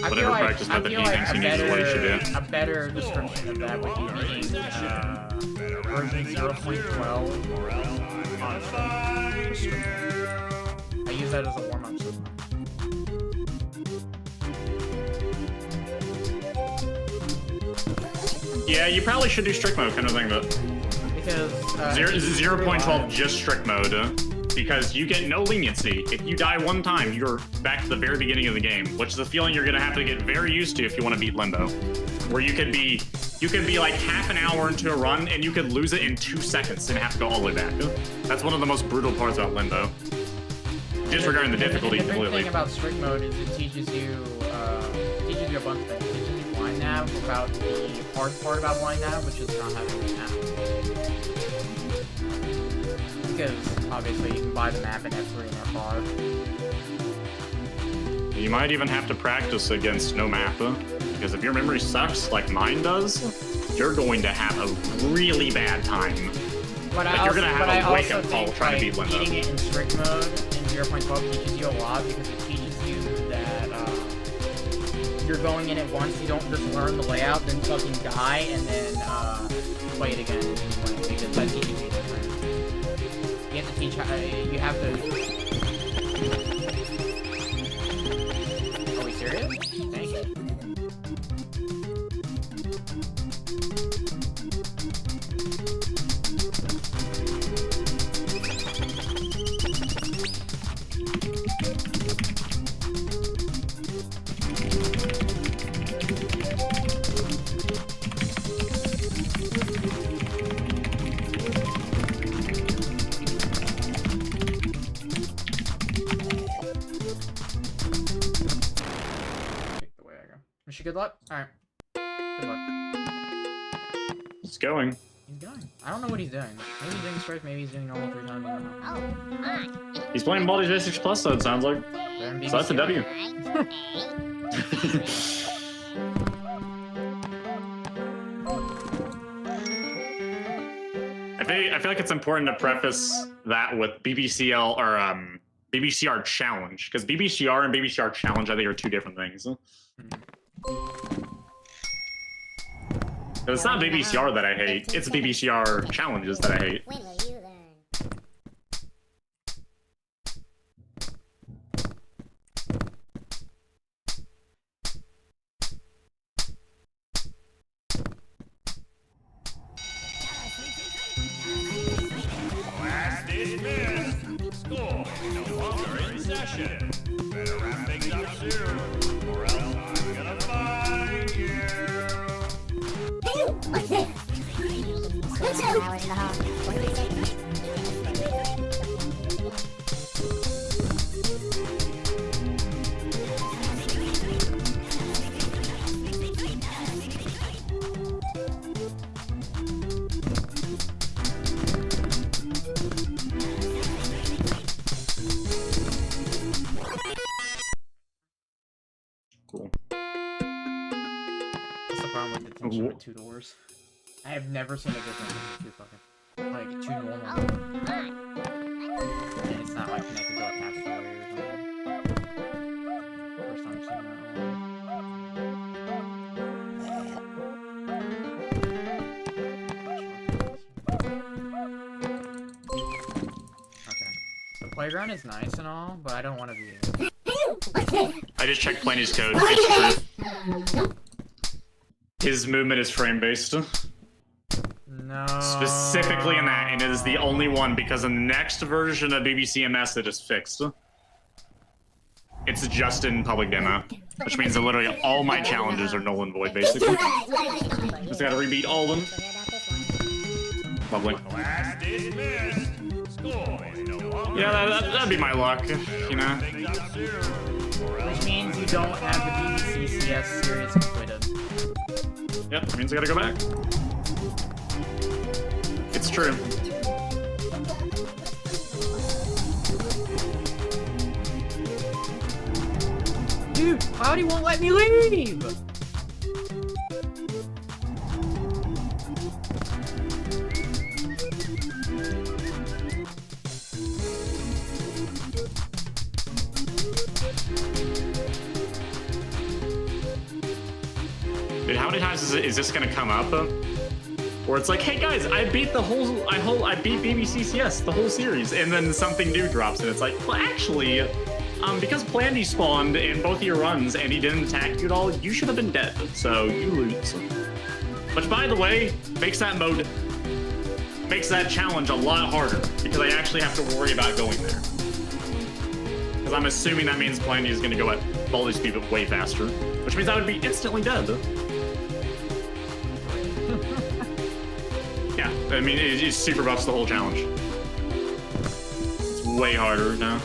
S1: whatever practice
S2: I
S1: method he
S2: feel like
S1: thinks he needs is what he should do.
S2: a better description of that would be beating version 0.12 on stream. I use that as a warm-up sometimes.
S1: Yeah, you probably should do strict mode kind of thing, but
S2: Because
S1: 0.12 just strict mode. Because you get no leniency. If you die one time, you're back to the very beginning of the game, which is a feeling you're gonna have to get very used to if you want to beat Limbo. Where you could be like half an hour into a run and you could lose it in 2 seconds and have to go all the way back. That's one of the most brutal parts about Limbo. Disregarding the difficulty
S2: the big
S1: completely.
S2: thing about strict mode is it teaches you a bunch of things. It teaches you blind nav about the hard part about blind nav, which is not having a map. Because obviously you can buy the map in F3 and F5.
S1: You might even have to practice against no map, because if your memory sucks like mine does, you're going to have a really bad time.
S2: But
S1: you're gonna have a wake-up call trying to beat Limbo.
S2: Beating it in strict mode in 0.12 teaches you a lot, because it teaches you that you're going in it once, you don't just learn the layout, then fucking die, and then play it again and win, because that teaches you different. You have to teach how, you have to... Are we serious? Thank you. Wish you good luck. Alright. Good luck.
S1: It's going.
S2: He's going. I don't know what he's doing. Maybe he's doing strike, maybe he's doing normal 3 times. I don't know.
S3: Oh, my.
S1: He's playing Baldi's Basics Plus, though, it sounds like. So that's a W. I feel like it's important to preface that with BBCL or BBCR Challenge, because BBCR and BBCR Challenge I think are 2 different things. It's not BBCR that I hate, it's BBCR Challenges that I hate.
S3: When will you learn?
S4: Class dismissed. School is no longer in session. Better wrap things up soon, or else I'm gonna find you.
S3: What's this? 2 hours in the hall. 46 seconds.
S1: Cool.
S2: What's the problem with Detention with 2 doors? I have never seen a difference with 2 fucking... Like, 2 normal doors. And it's not like connected to a cafeteria or something. First time I've seen that. Okay. The playground is nice and all, but I don't want to be here.
S1: I just checked Planey's code. It's true. His movement is frame-based.
S2: No.
S1: Specifically in that, and it is the only one because in the next version of BBCMS it is fixed. It's just in public demo, which means that literally all my challenges are null and void, basically. Just gotta rebeat all of them. Lovely.
S4: Class dismissed. School is no longer
S1: Yeah, that'd be my luck, you know.
S4: things up soon, or else
S2: Which means you don't have the BBCS series completed.
S1: Yep, that means I gotta go back. It's true.
S2: Dude, Baldi won't let me leave!
S1: Dude, how many times is this gonna come up? Where it's like, hey guys, I beat BBCCS, the whole series, and then something new drops, and it's like, well, actually, because Plandy spawned in both of your runs and he didn't attack you at all, you should have been dead, so you lose. Which, by the way, makes that challenge a lot harder, because I actually have to worry about going there. Because I'm assuming that means Plandy is gonna go at Baldi's speed but way faster, which means I would be instantly dead. Yeah, I mean, it super buffs the whole challenge. It's way harder now.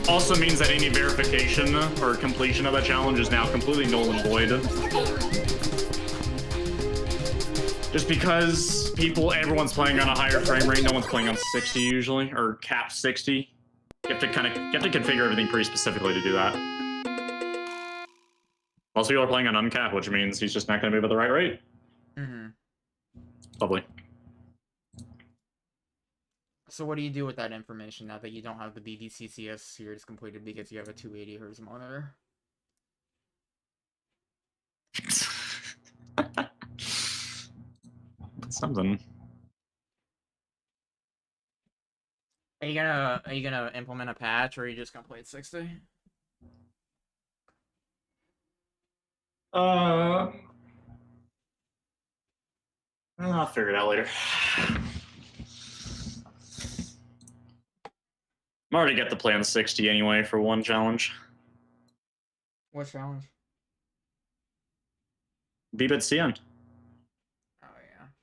S1: Also means that any verification or completion of that challenge is now completely null and void. Just because everyone's playing on a higher frame rate, no one's playing on 60 usually, or cap 60. You have to configure everything pretty specifically to do that. Most people are playing on uncap, which means he's just not going to move at the right rate.
S2: Mm-hmm.
S1: Lovely.
S2: So what do you do with that information now that you don't have the BBCCS series completed because you have a 280 Hz monitor?
S1: Something.
S2: Are you gonna implement a patch, or are you just gonna play at 60?
S1: I'll figure it out later. I'm already got the plan 60 anyway for one challenge.
S2: What challenge?
S1: BBCL.
S2: Oh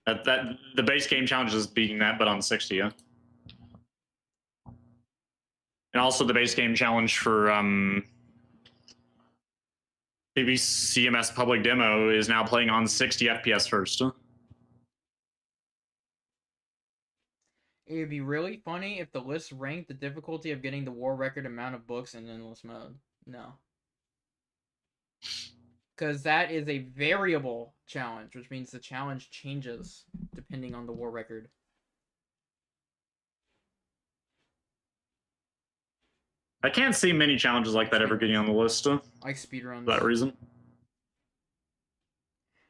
S2: yeah.
S1: That the base game challenge is beating that, but on 60, yeah. And also the base game challenge for BBCMS public demo is now playing on 60 FPS first.
S2: It would be really funny if the list ranked the difficulty of getting the war record amount of books in endless mode. No. Because that is a variable challenge, which means the challenge changes depending on the war record.
S1: I can't see many challenges like that ever getting on the list for
S2: Like speedruns.
S1: that reason.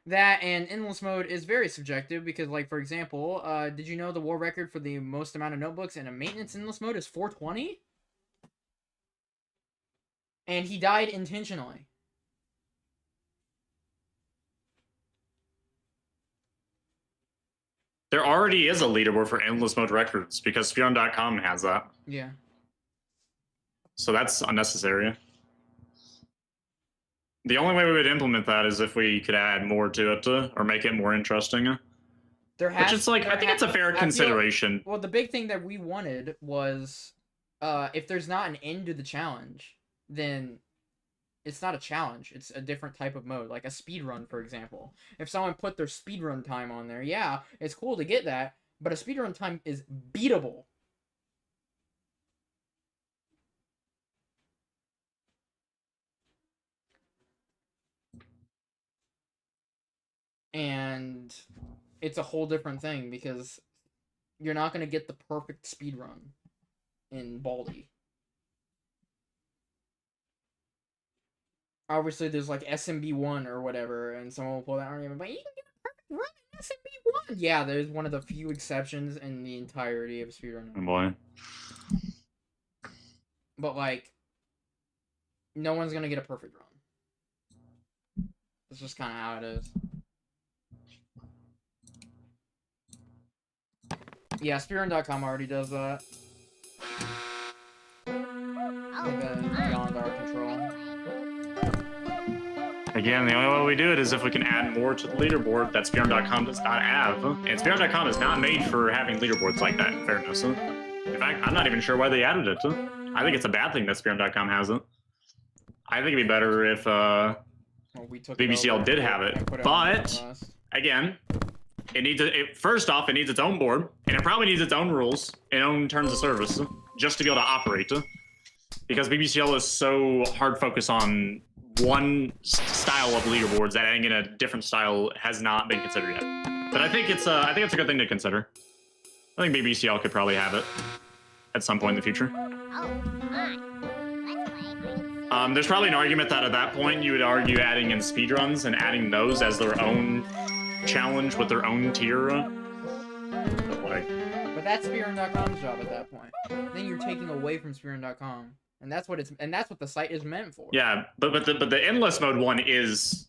S2: That and endless mode is very subjective because, like, for example, did you know the war record for the most amount of notebooks in a maintenance endless mode is 420? And he died intentionally.
S1: There already is a leaderboard for endless mode records because speedrun.com has that.
S2: Yeah.
S1: So that's unnecessary. The only way we would implement that is if we could add more to it or make it more interesting. Which is like, I think it's a fair consideration.
S2: Well, the big thing that we wanted was if there's not an end to the challenge, then it's not a challenge. It's a different type of mode, like a speed run, for example. If someone put their speed run time on there, yeah, it's cool to get that, but a speed run time is beatable. And it's a whole different thing because you're not going to get the perfect speed run in Baldi. Obviously, there's like SMB1 or whatever, and someone will pull that argument, but you can get a perfect run in SMB1. Yeah, there's one of the few exceptions in the entirety of speedrunning.
S1: Oh boy.
S2: But like, no one's going to get a perfect run. That's just kind of how it is. Yeah, speedrun.com already does that. I think that is beyond our control.
S1: Again, the only way we do it is if we can add more to the leaderboard that speedrun.com does not have. And speedrun.com is not made for having leaderboards like that, in fairness. In fact, I'm not even sure why they added it. I think it's a bad thing that speedrun.com has it. I think it'd be better if BBCL did have it. But, again, it needs first off, it needs its own board, and it probably needs its own rules and own terms of service just to be able to operate. Because BBCL is so hard focused on one style of leaderboards that adding in a different style has not been considered yet. But I think it's a good thing to consider. I think BBCL could probably have it at some point in the future. There's probably an argument that at that point you would argue adding in speedruns and adding those as their own challenge with their own tier.
S2: But that's speedrun.com's job at that point. Then you're taking away from speedrun.com. And that's what the site is meant for.
S1: Yeah, but the endless mode one is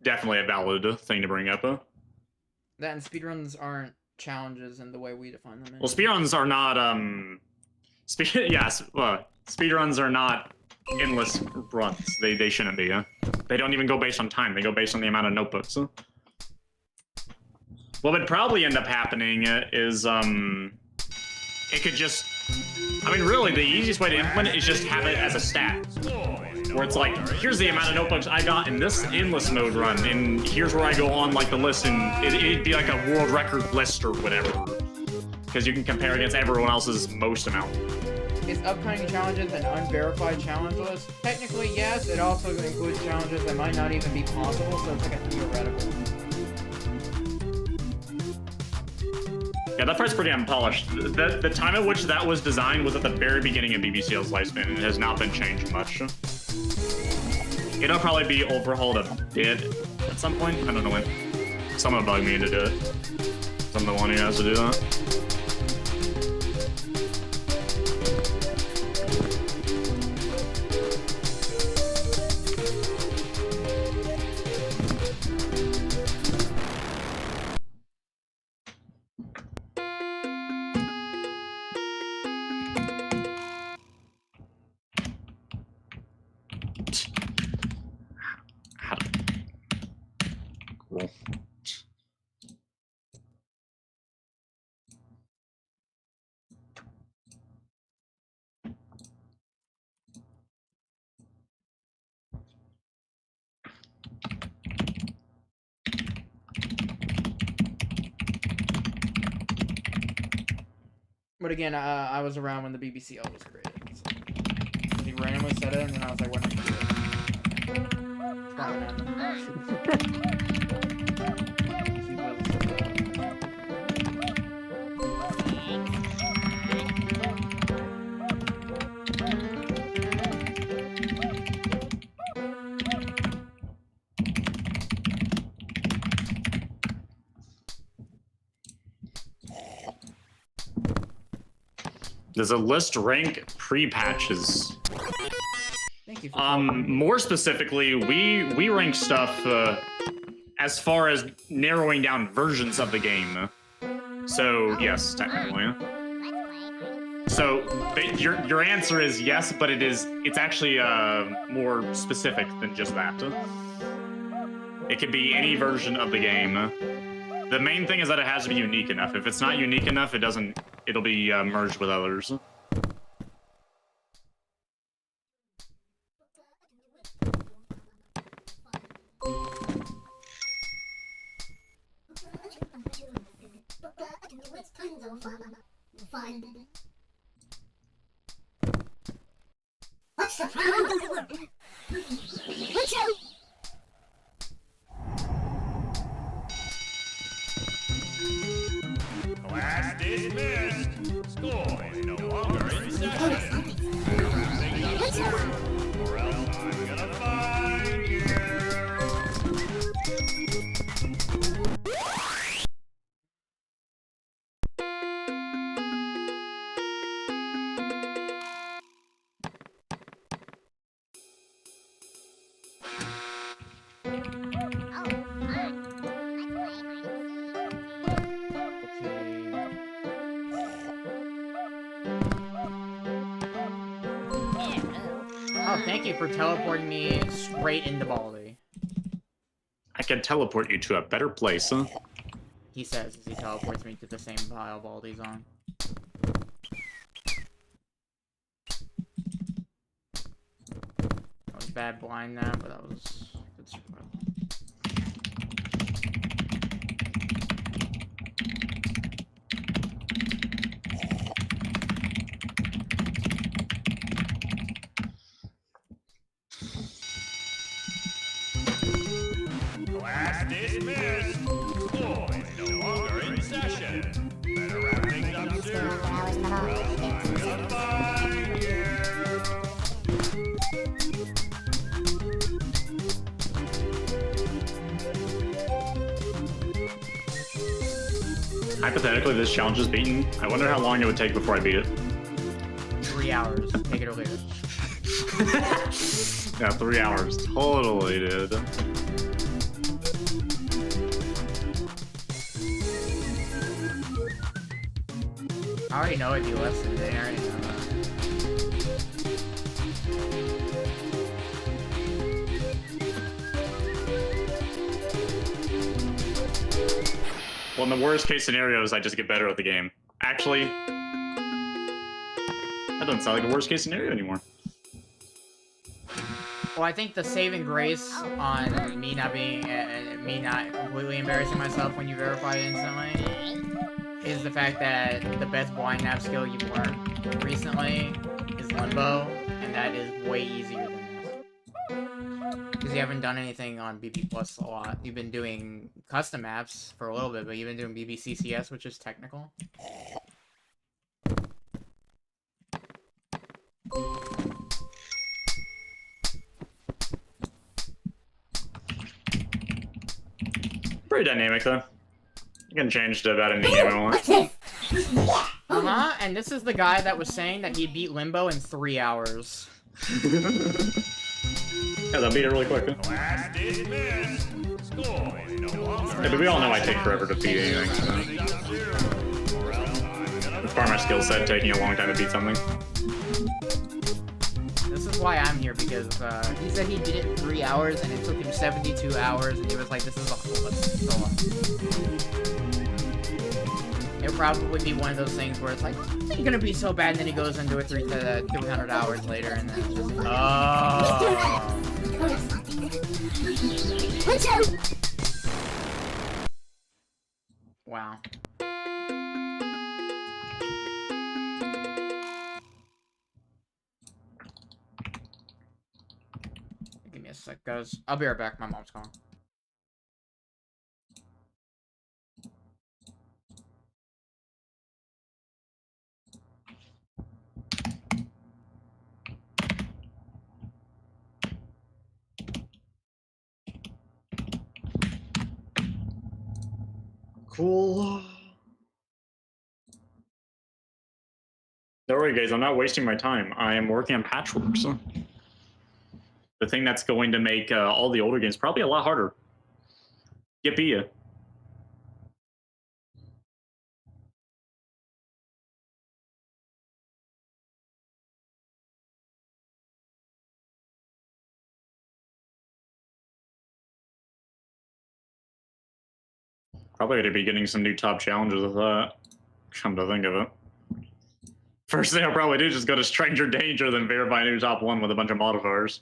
S1: definitely a valid thing to bring up.
S2: That and speedruns aren't challenges in the way we define them.
S1: Well, speedruns are not speedruns are not endless runs. They shouldn't be. They don't even go based on time. They go based on the amount of notebooks. What would probably end up happening is it could just, I mean, really, the easiest way to implement it is just have it as a stat. Where it's like, here's the amount of notebooks I got in this endless mode run, and here's where I go on like the list, and it'd be like a world record list or whatever. Because you can compare against everyone else's most amount.
S2: Is upcoming challenges an unverified challenge list? Technically, yes. It also includes challenges that might not even be possible, so it's like a theoretical.
S1: Yeah, that part's pretty unpolished. The time at which that was designed was at the very beginning of BBCL's lifespan, and it has not been changed much. It'll probably be overhauled a bit at some point. I don't know when. Someone bug me to do it. I'm the one who has to do that. Cool.
S2: But again, I was around when the BBCL was created. So. He randomly said it, and then I was like, what am I doing? It's probably not.
S1: There's a list rank pre-patches.
S2: Thank you for
S1: more specifically, we rank stuff as far as narrowing down versions of the game. So yes, technically. So your answer is yes, but it's actually more specific than just that. It could be any version of the game. The main thing is that it has to be unique enough. If it's not unique enough, it'll be merged with others.
S3: What's the problem? What's up?
S4: Class dismissed. School is no longer in session. Better wrap things up soon, or else I'm gonna find you.
S2: Oh, thank you for teleporting me straight into Baldi.
S1: I can teleport you to a better place, huh?
S2: He says as he teleports me to the same pile Baldi's on. That was bad blind now, but that was good survival.
S4: Class dismissed. School is no longer in session. Better wrap things up soon, or else I'm gonna find you.
S1: Hypothetically, this challenge is beaten. I wonder how long it would take before I beat it.
S2: 3 hours. Take it or leave it.
S1: Yeah, 3 hours. Totally, dude.
S2: I already know it'd be less than a day. I already know that.
S1: Well, in the worst case scenario is I just get better at the game. Actually, that doesn't sound like a worst case scenario anymore.
S2: Well, I think the saving grace on me not completely embarrassing myself when you verify instantly is the fact that the best blind nav skill you've learned recently is Limbo, and that is way easier than this. Because you haven't done anything on BB Plus a lot. You've been doing custom maps for a little bit, but you've been doing BBCS, which is technical.
S1: Pretty dynamic, though. You can change to about any game I want.
S2: And this is the guy that was saying that he beat Limbo in 3 hours.
S1: Yeah, they'll beat it really quick. Huh?
S4: Class dismissed. School is no longer
S1: Yeah, but we all know I take forever to beat anything. So. As far as my skill set, taking a long time to beat something.
S2: This is why I'm here, because he said he did it in 3 hours, and it took him 72 hours, and he was like, this is a whole lot. It'll probably be one of those things where it's like, it's gonna be so bad, and then he goes into it 300 hours later, and then it's just, oh. Wow. guys. I'll be right back. My mom's calling.
S1: Cool. Don't worry, guys. I'm not wasting my time. I am working on patchworks. The thing that's going to make all the older games probably a lot harder. Yippee. Probably going to be getting some new top challenges with that. Come to think of it. First thing I'll probably do is just go to Stranger Danger, then verify a new top 1 with a bunch of modifiers.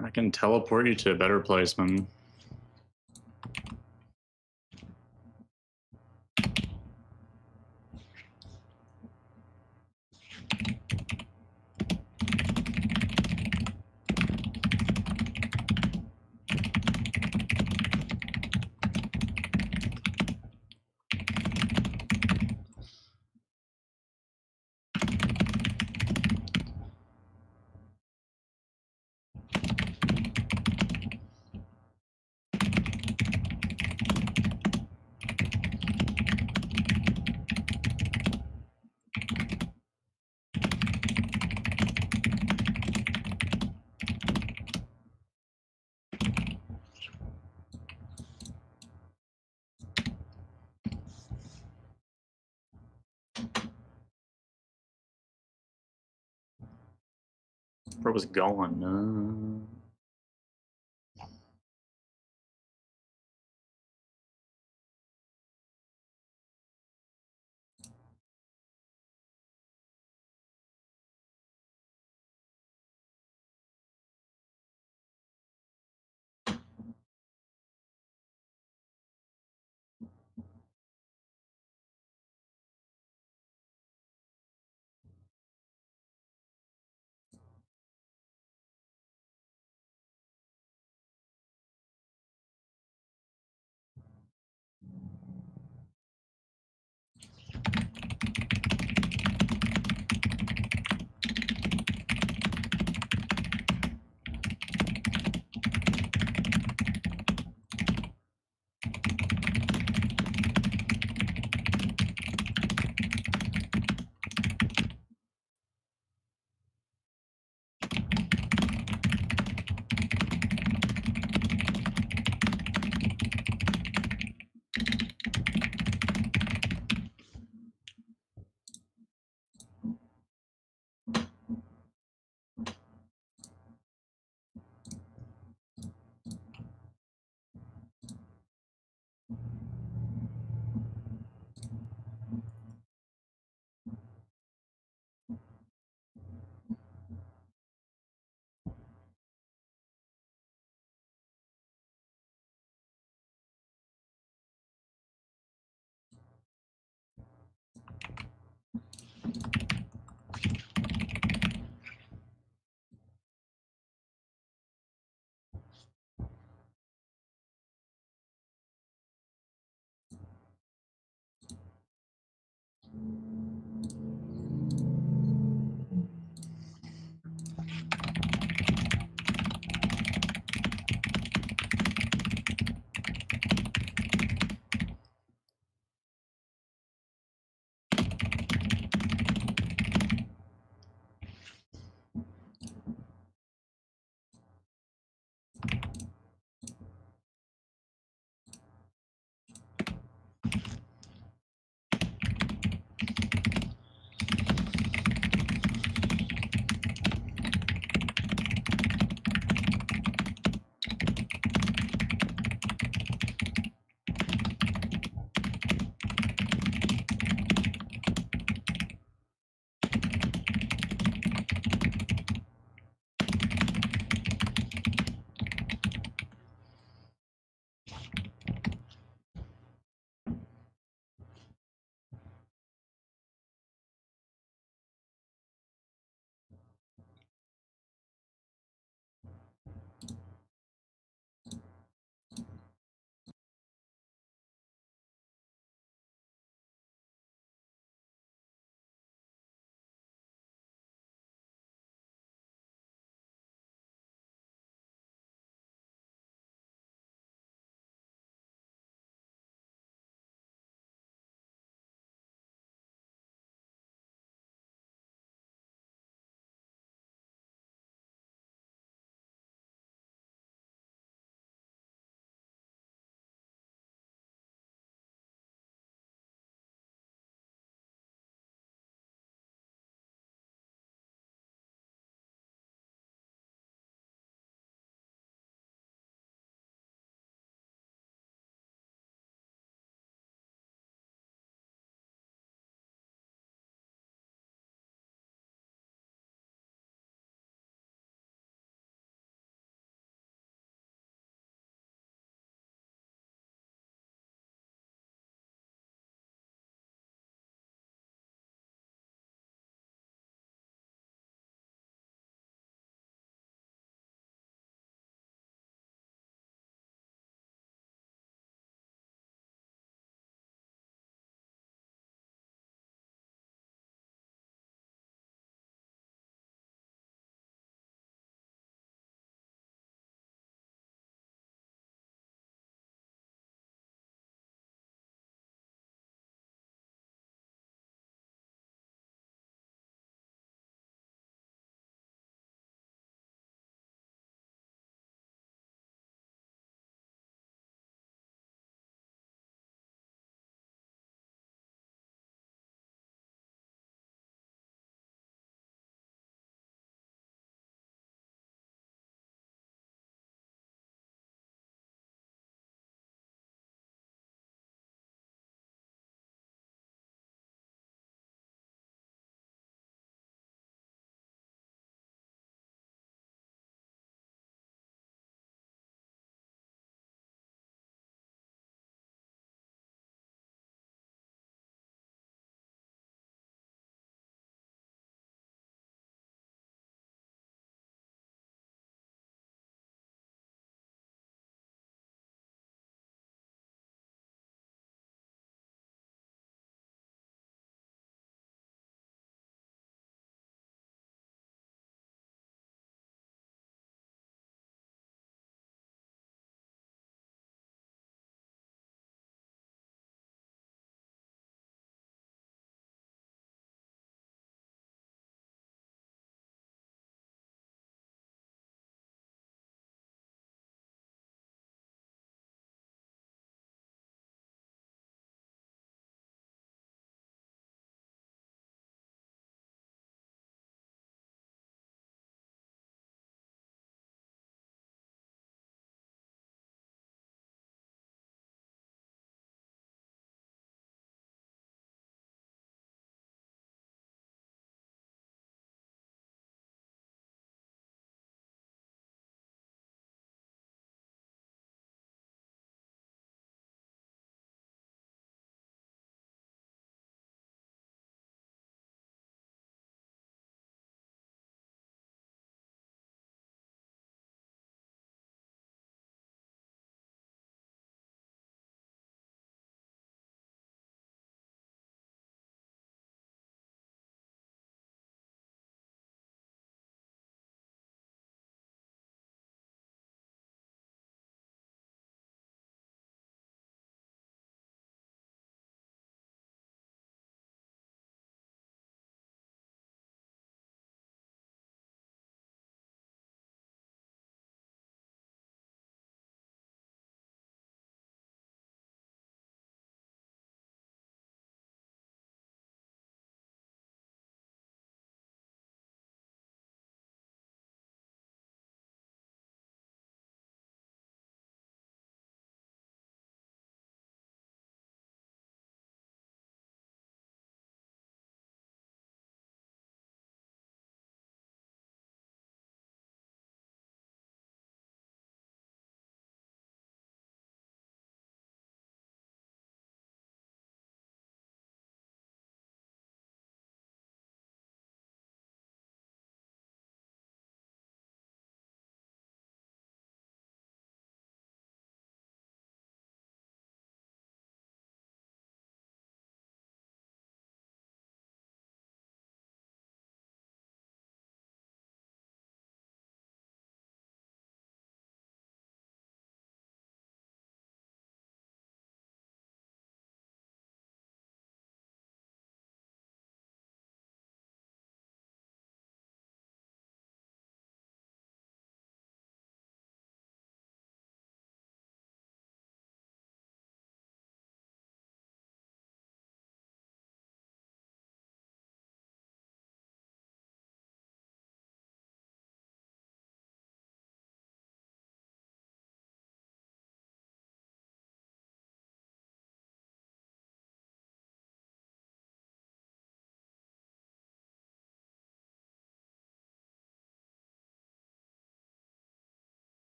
S1: I can teleport you to a better place, man. Where was going?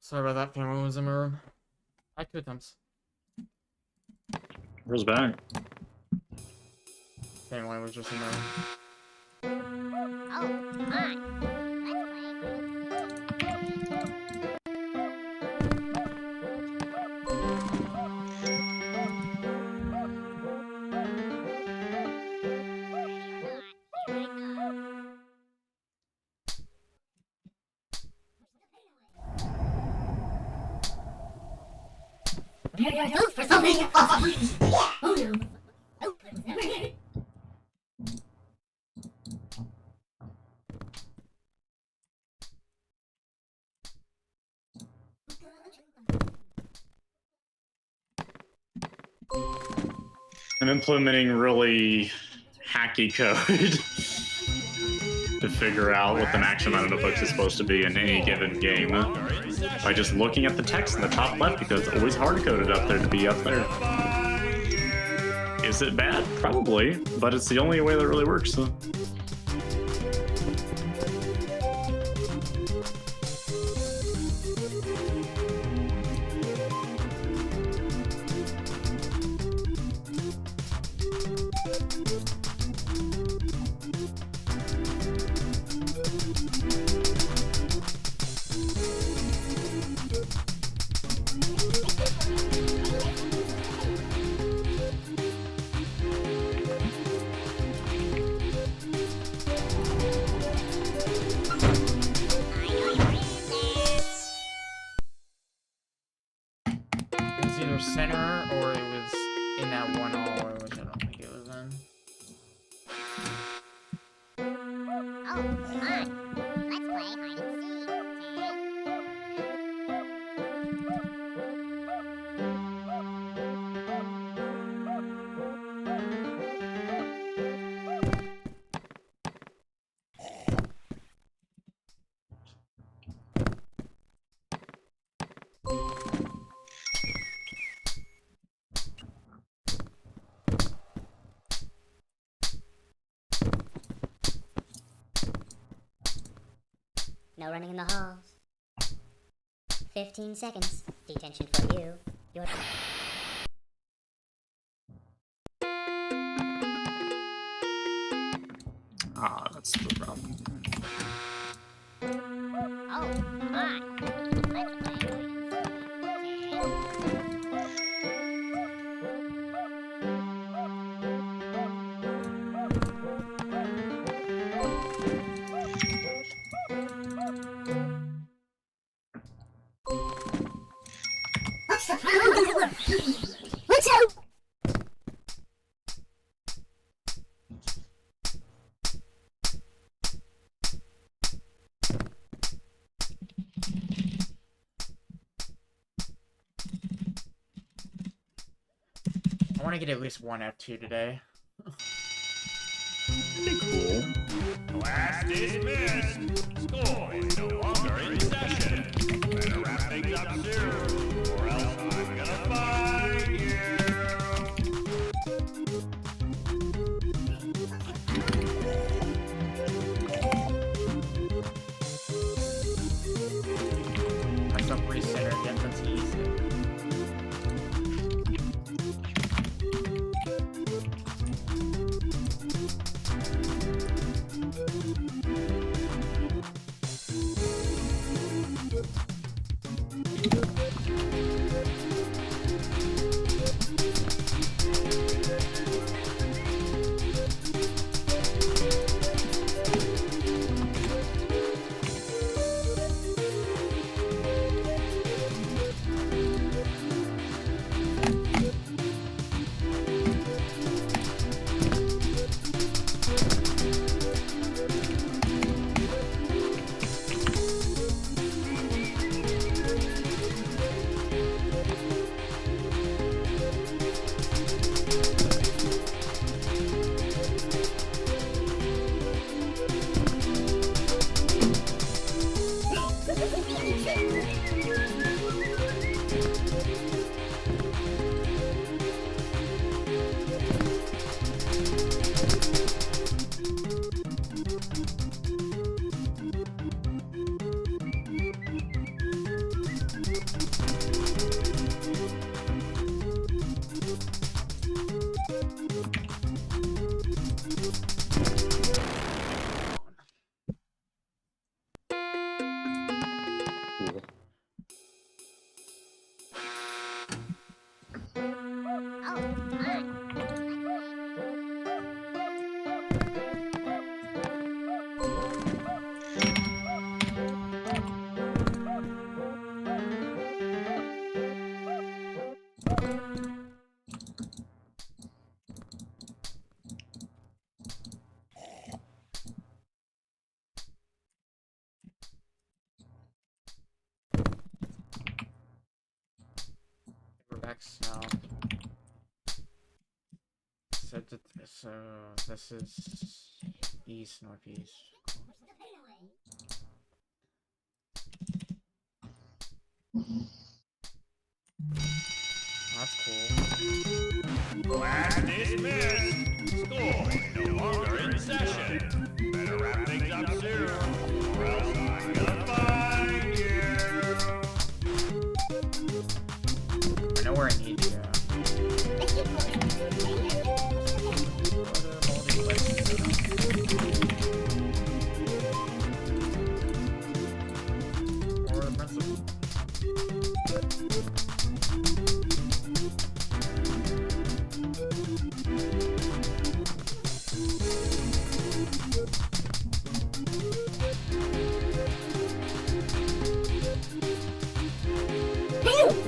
S2: Sorry about that. Family was in my room. I could attempts.
S1: Where's back?
S2: Family was just in my room.
S3: Oh, come on.
S5: Look for something! Oh no! Oh,
S1: I'm implementing really hacky code to figure out what the maximum amount of books is supposed to be in any given game by just looking at the text in the top left, because it's always hard coded up there to be up there. Is it bad? Probably, but it's the only way that really works. So.
S2: Center, or it was in that one hallway, which I don't think it was in.
S3: Oh, come on. Let's play hide and seek. No running in the halls. 15 seconds. Detention for you. Your
S1: Ah, that's the problem.
S3: Oh, come on. Let's play hide and seek.
S5: Let's out!
S2: I want to get at least one F2 today.
S1: Pretty cool.
S4: Class dismissed. School is no longer in session. Better wrap things up soon, or else I'm gonna find you.
S2: Myself recenter again, that's easy. X? No. So this is east, northeast. That's cool.
S4: Class dismissed. School no longer in session. Better wrap things up soon, or else I'm gonna find you.
S2: I know where I need to go. Or the principal.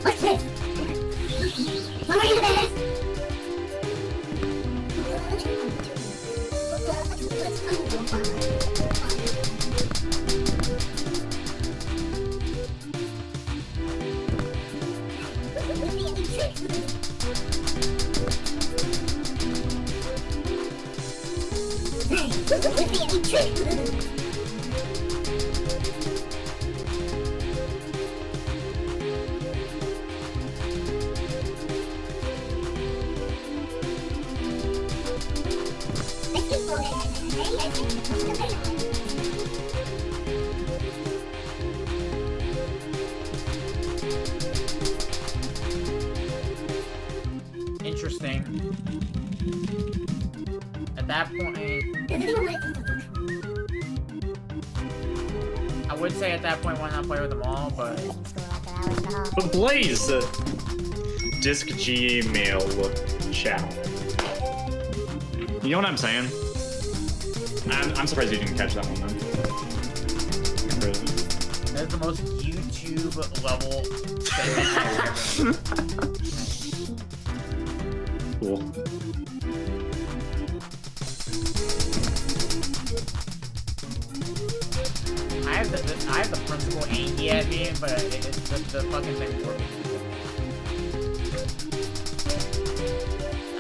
S5: What's this? What are you this?
S2: Interesting. At that point, I would say at that point why not play with them all, but
S1: But Blaze, Disc Gmail channel. You know what I'm saying? I'm surprised you didn't catch that one then.
S2: that's the most YouTube level statement I've ever.
S1: Cool.
S2: I have the principal angry at me, but the fucking thing working.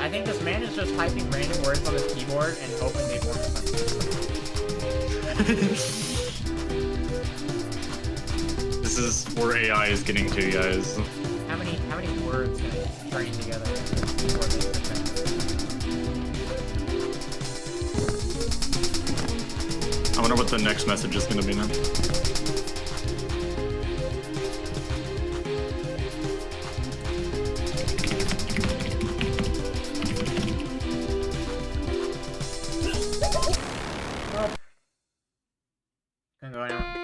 S2: I think this man is just typing random words on his keyboard and hoping they form a sentence.
S1: This is where AI is getting to, guys.
S2: How many words can I string together before they make a sentence?
S1: I wonder what the next message is gonna be now.
S2: Couldn't go anywhere.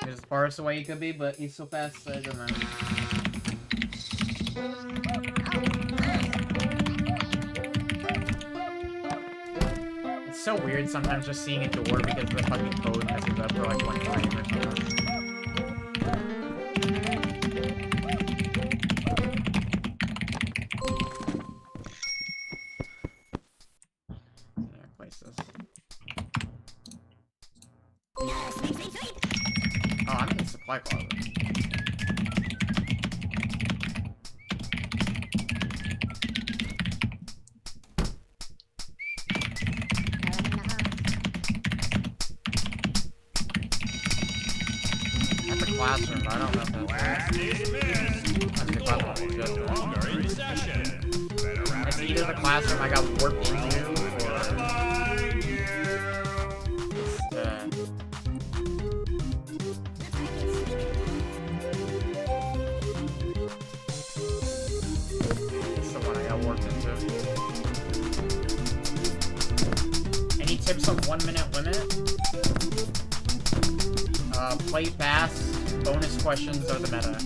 S2: He's as far as away he could be, but he's so fast that it doesn't matter. It's so weird sometimes just seeing a door because the fucking code messes up for like one frame or something. Yeah, place this. Oh, I'm in the supply closet. That's a classroom, but I don't know if that's
S4: Class dismissed.
S2: the classroom.
S4: No longer in session. Better wrap
S2: It's
S4: things
S2: either the
S4: up
S2: classroom I got warped into,
S4: soon, or I'm
S2: or
S4: gonna find you.
S2: it's the one I got warped into. Any tips on 1 minute limit? Play fast, bonus questions are the meta.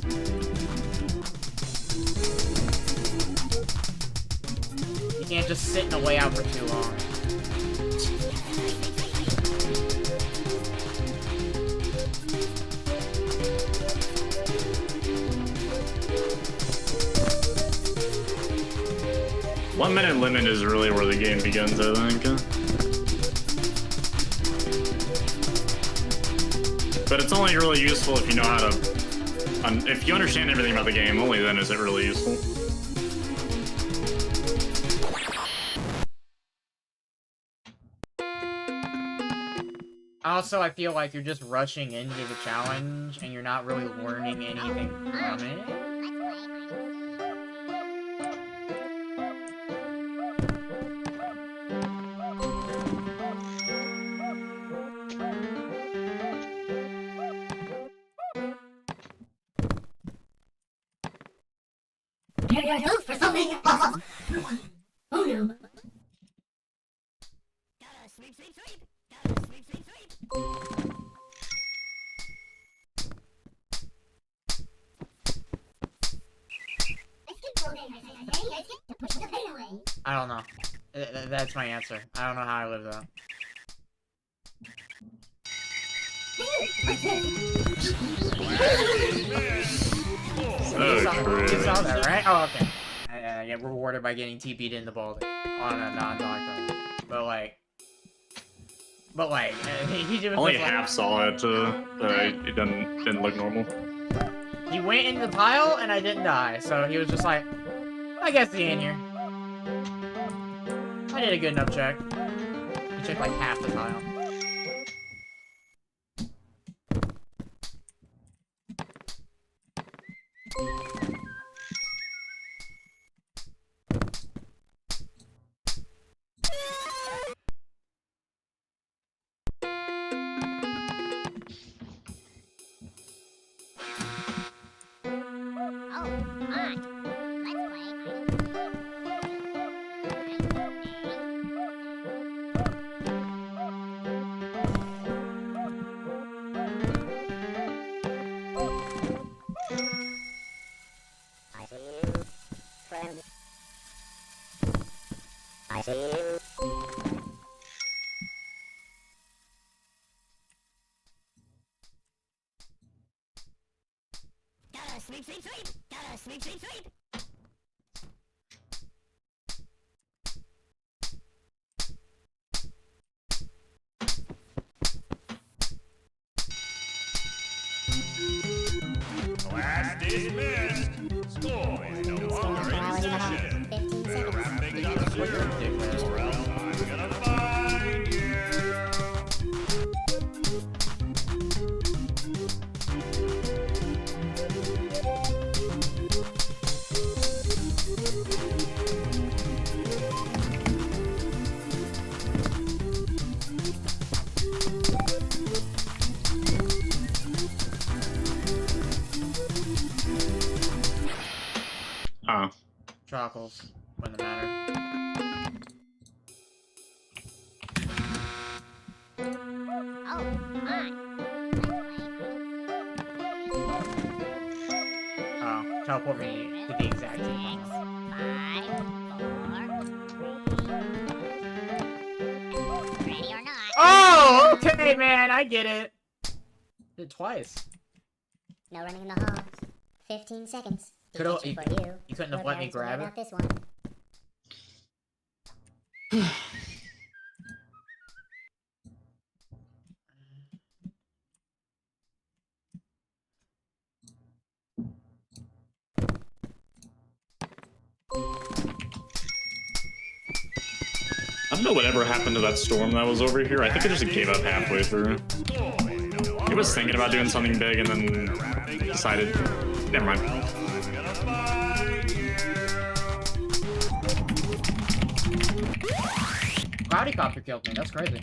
S2: You can't just sit in a layout for too long.
S1: One minute limit is really where the game begins, I think. But it's only really useful if you know how to if you understand everything about the game, only then is it really useful.
S2: Also, I feel like you're just rushing into the challenge and you're not really learning anything from it.
S5: Look for something. Oh no.
S3: Gotta sweep, sweep, sweep. Gotta sweep, sweep, sweep.
S2: I don't know. That's my answer. I don't know how I live though. You saw that, right? Oh, okay. I get rewarded by getting TP'd in the Baldi on a non-doctor. But like, he just
S1: Only
S2: was like,
S1: half saw it. It didn't look normal.
S2: he went in the pile and I didn't die, so he was just like, I guess he in here. I did a good enough check. He checked like half the pile.
S3: I see you. Gotta sweep, sweep, sweep. Gotta sweep, sweep, sweep.
S4: Class dismissed. Score is no longer in session.
S3: 15
S4: Better
S3: seconds.
S4: wrap things up soon, or else I'm gonna find you.
S1: Huh.
S2: Chockles. Wouldn't matter. Oh, teleport me to the exact same pile.
S3: Ready or not.
S2: Oh, okay, man, I get it. Did it twice.
S3: No running in the halls. 15 seconds.
S2: Could've-
S3: Detention for you.
S2: You couldn't have
S3: Your
S2: let me
S3: parents will
S2: grab
S3: know
S2: it.
S3: about this one.
S1: I don't know whatever happened to that storm that was over here. I think it just gave up halfway through. He was thinking about doing something big and then decided, never mind.
S2: Bodycopter killed me, that's crazy.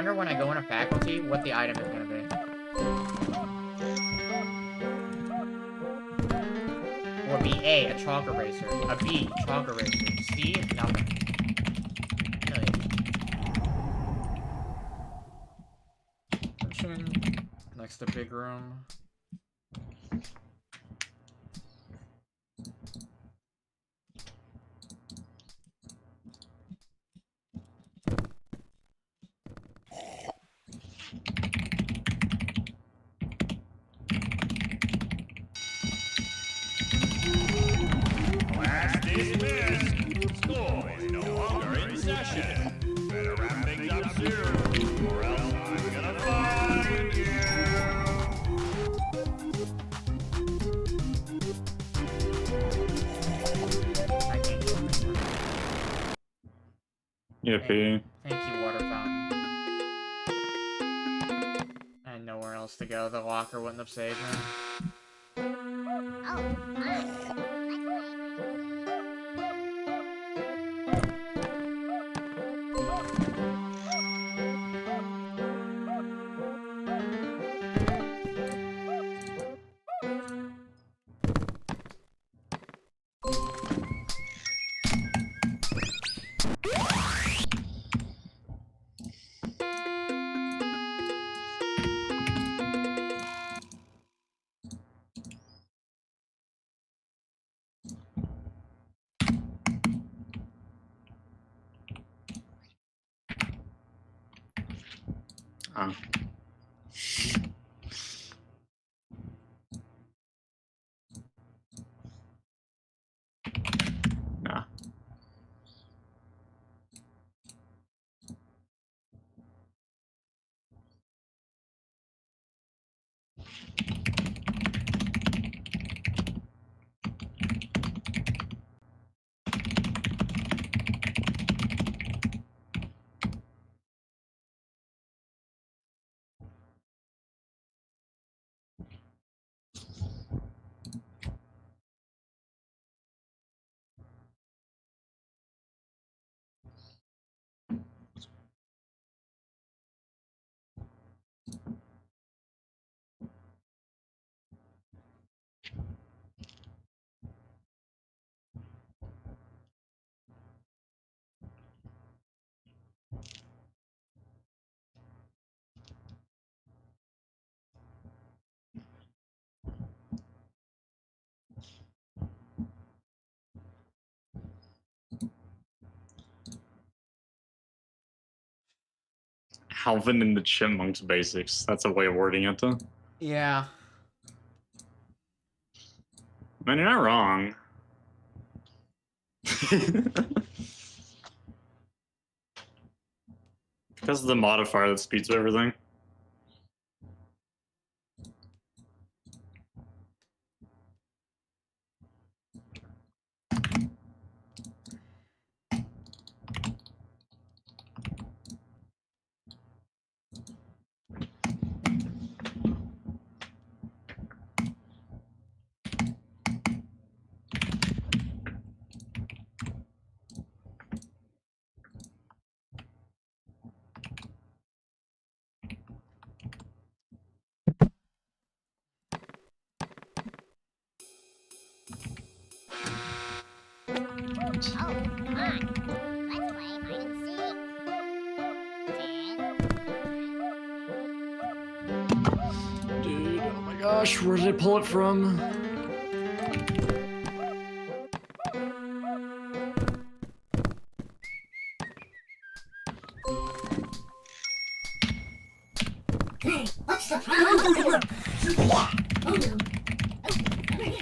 S2: wonder when I go into faculty what the item is gonna be. Will be A, chalk eraser. A B, chalk eraser. C, nothing. Next to big room.
S4: Class dismissed. School is no longer in session. Better wrap things up soon, or else I'm gonna find you.
S1: Yippee.
S2: Thank you, water fountain. I had nowhere else to go. The locker wouldn't have saved me.
S1: Oh. Nah. Alvin and the Chipmunks basics. That's a way of wording it, though.
S2: Yeah.
S1: Man, you're not wrong. Because of the modifier that speeds everything. Dude, oh my gosh, where did I pull it from?
S5: Hey, what's the problem? Oh no.
S3: Oh, come on.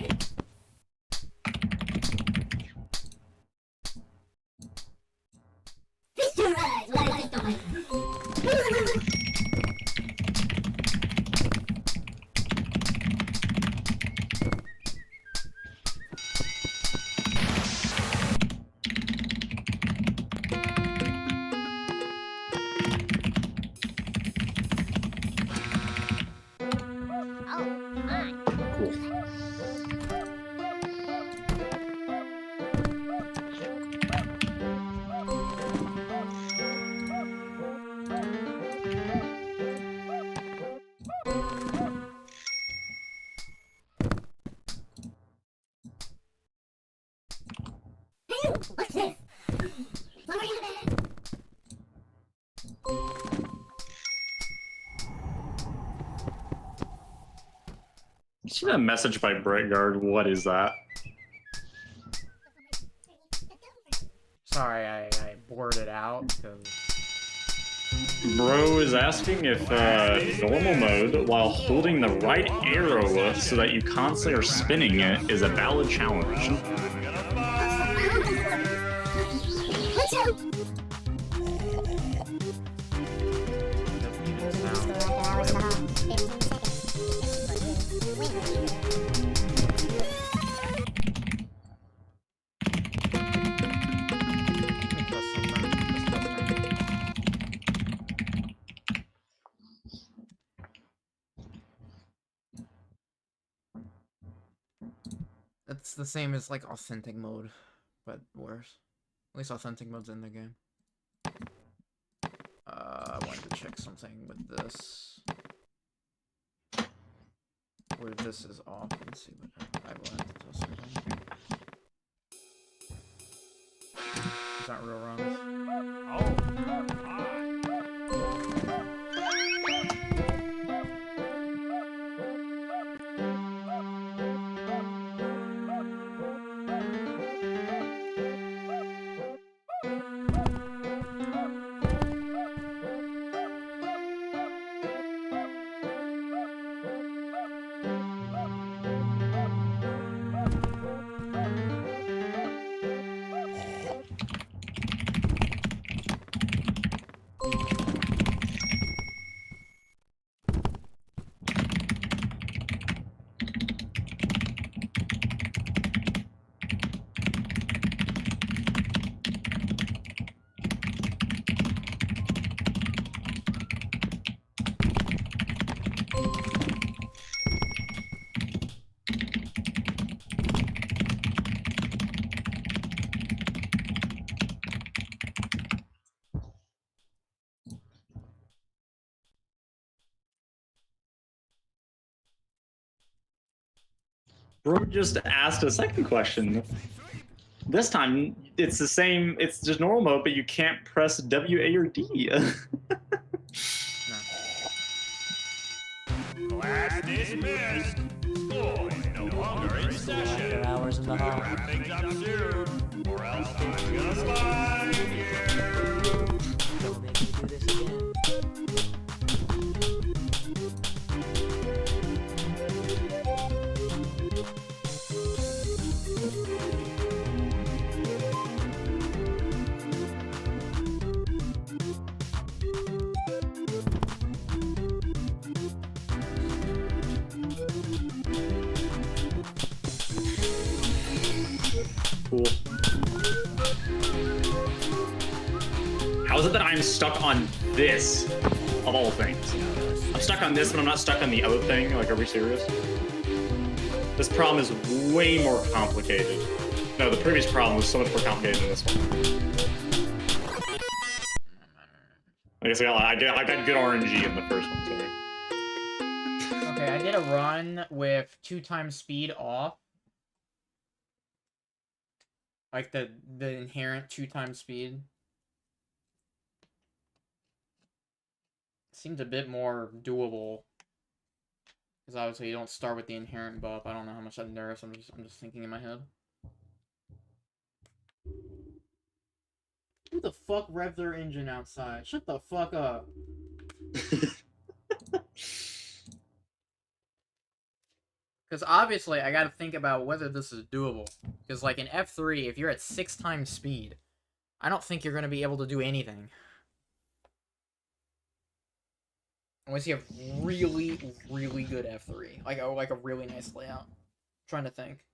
S1: See that message by Brightguard? What is that?
S2: Sorry, I blurted out because.
S1: Bro is asking if normal mode, while holding the right arrow so that you constantly are spinning it, is a valid challenge.
S5: Let's hope.
S2: It's the same as like authentic mode, but worse. At least authentic mode's in the game. I wanted to check something with this. Where this is off. Let's see what I will have to test it on. It's not real runs.
S1: Bro just asked a second question. This time, it's the same, it's just normal mode, but you can't press W, A, or D.
S4: Class dismissed. Boys no longer in session.
S6: Hours in the hall.
S4: Wrap things up soon, or else I'm gonna find you.
S6: Don't make me do this again.
S1: Cool. How is it that I'm stuck on this, of all things? I'm stuck on this, but I'm not stuck on the other thing? Like, are we serious? This problem is way more complicated. No, the previous problem was so much more complicated than this one. I guess I got good RNG in the first one, sorry.
S2: Okay, I did a run with 2x speed off. Like the inherent 2x speed. Seemed a bit more doable. Because obviously you don't start with the inherent buff. I don't know how much that nerfs. I'm just thinking in my head. Who the fuck revved their engine outside? Shut the fuck up. Because obviously I gotta think about whether this is doable. Because like in F3, if you're at 6x speed, I don't think you're gonna be able to do anything. Unless you have really, really good F3. Like a really nice layout. I'm trying to think.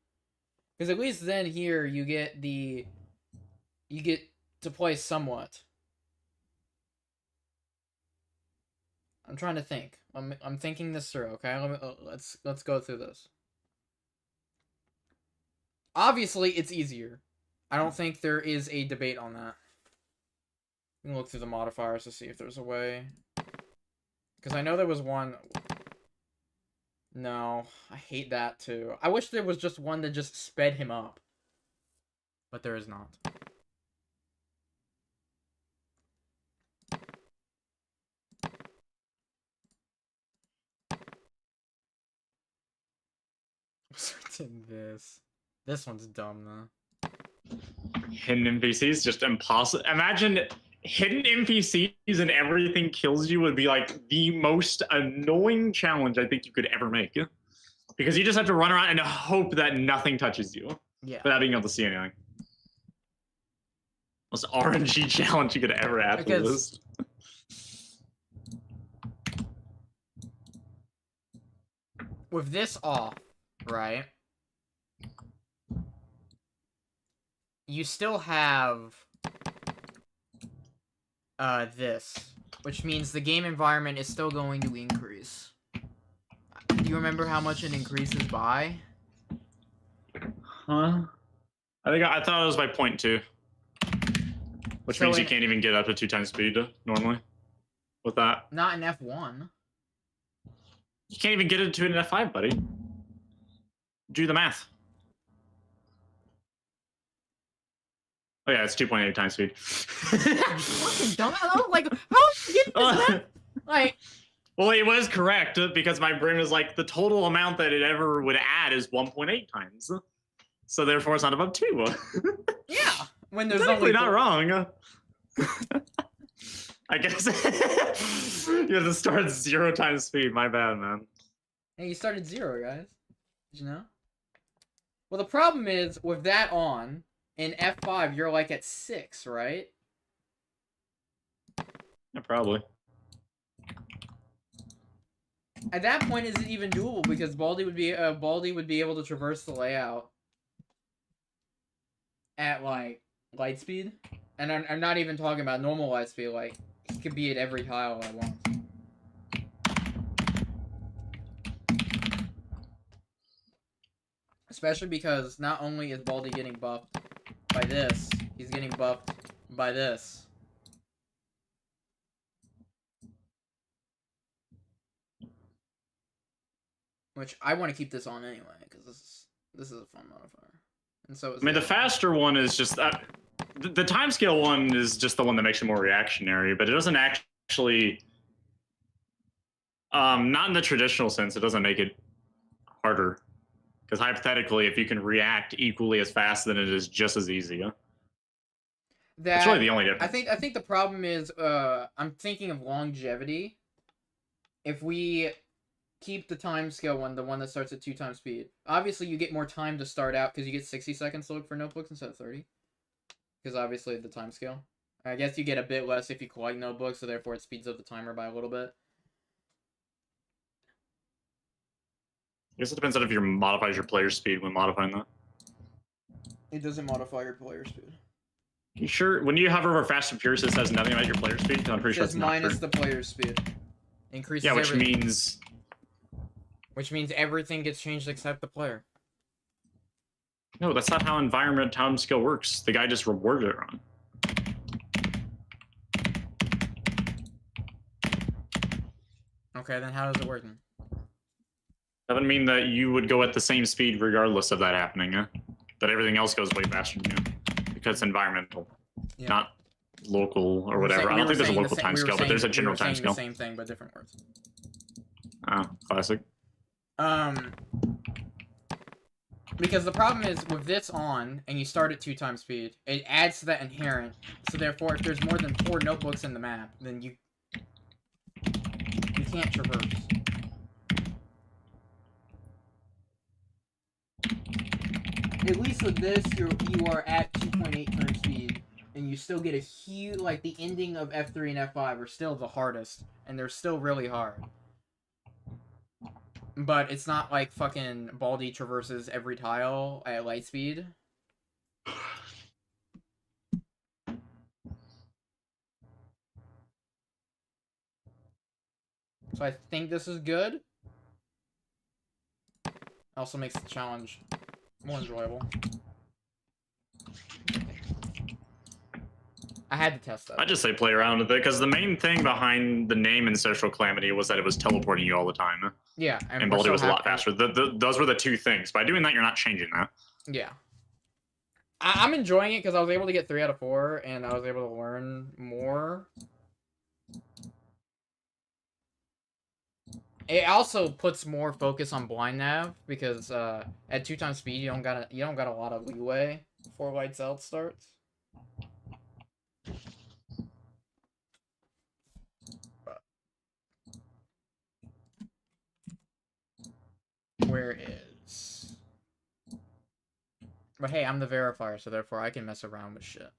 S2: Because at least then here you get to play somewhat. I'm trying to think. I'm thinking this through, okay? Let's go through this. Obviously, it's easier. I don't think there is a debate on that. We can look through the modifiers to see if there's a way. Because I know there was one... No, I hate that too. I wish there was just one that just sped him up. But there is not. this. This one's dumb though.
S1: Hidden NPCs just impossible. Imagine hidden NPCs and everything kills you would be like the most annoying challenge I think you could ever make. Because you just have to run around and hope that nothing touches you
S2: Yeah.
S1: without being able to see anything. Most RNG challenge you could ever add to the
S2: Because-
S1: list.
S2: With this off, right? You still have this, which means the game environment is still going to increase. Do you remember how much it increases by?
S1: Huh? I thought it was by 0.2. Which
S2: So
S1: means you
S2: in-
S1: can't even get up to 2 times speed normally with that.
S2: Not in F1.
S1: You can't even get it to an F5, buddy. Do the math. Oh yeah, it's 2.8 times speed.
S2: Fucking dumb. I was like, how are you getting this math? Like,
S1: Well, it was correct because my brain was like, the total amount that it ever would add is 1.8 times. So therefore, it's not above 2.
S2: yeah. When there's
S1: Technically
S2: only
S1: not
S2: four-
S1: wrong. I guess you have to start 0 times speed. My bad, man.
S2: Hey, you started 0, guys. Did you know? Well, the problem is, with that on, in F5, you're like at 6, right?
S1: Yeah, probably.
S2: At that point, is it even doable? Because Baldi would be able to traverse the layout at like light speed, and I'm not even talking about normal light speed. Like he could be at every tile at once. Especially because not only is Baldi getting buffed by this, he's getting buffed by this. Which I want to keep this on anyway, because this is a fun modifier. And so
S1: I mean, the faster one is just the timescale one is just the one that makes it more reactionary, but it doesn't actually, not in the traditional sense, it doesn't make it harder. Because hypothetically, if you can react equally as fast, then it is just as easy. That's really the only difference.
S2: I think the problem is I'm thinking of longevity. If we keep the time scale one, the one that starts at 2 times speed, obviously you get more time to start out because you get 60 seconds to look for notebooks instead of 30. Because obviously the time scale. I guess you get a bit less if you collect notebooks, so therefore it speeds up the timer by a little bit.
S1: I guess it depends on if you modifies your player speed when modifying that.
S2: It doesn't modify your player speed.
S1: You sure? When you hover over Fast and Furious, it says nothing about your player speed? 'Cause I'm pretty
S2: It
S1: sure
S2: says
S1: it's not
S2: minus
S1: true.
S2: the player speed. Increases
S1: Yeah, which
S2: everything.
S1: means...
S2: Which means everything gets changed except the player.
S1: No, that's not how environment time skill works. The guy just rewarded it wrong.
S2: Okay, then how does it work then?
S1: That would mean that you would go at the same speed regardless of that happening, that everything else goes way faster than you. Because it's environmental,
S2: Yeah.
S1: not local or
S2: We were
S1: whatever.
S2: saying-
S1: I
S2: we
S1: don't
S2: were
S1: think there's a
S2: saying the
S1: local
S2: sa-
S1: time
S2: we were
S1: scale, but
S2: saying-
S1: there's a
S2: we
S1: general
S2: were
S1: time
S2: saying
S1: scale.
S2: the same thing, but different words.
S1: Oh, classic.
S2: Because the problem is with this on, and you start at 2 times speed, it adds to that inherent. So therefore, if there's more than 4 notebooks in the map, then you can't traverse. At least with this, you are at 2.8 times speed, and you still get a huge, like the ending of F3 and F5 are still the hardest, and they're still really hard. But it's not like fucking Baldi traverses every tile at light speed. So I think this is good. Also makes the challenge more enjoyable. I had to test that.
S1: I just say play around with it, because the main thing behind the name Ancestral Calamity was that it was teleporting you all the time.
S2: Yeah,
S1: And
S2: we're
S1: Baldi
S2: so
S1: was a lot
S2: happy-
S1: faster. Those were the two things. By doing that, you're not changing that.
S2: Yeah. I'm enjoying it because I was able to get 3 out of 4, and I was able to learn more. It also puts more focus on blind nav because at 2 times speed you don't got a lot of leeway before lights out starts. Where is? But hey, I'm the verifier, so therefore I can mess around with shit.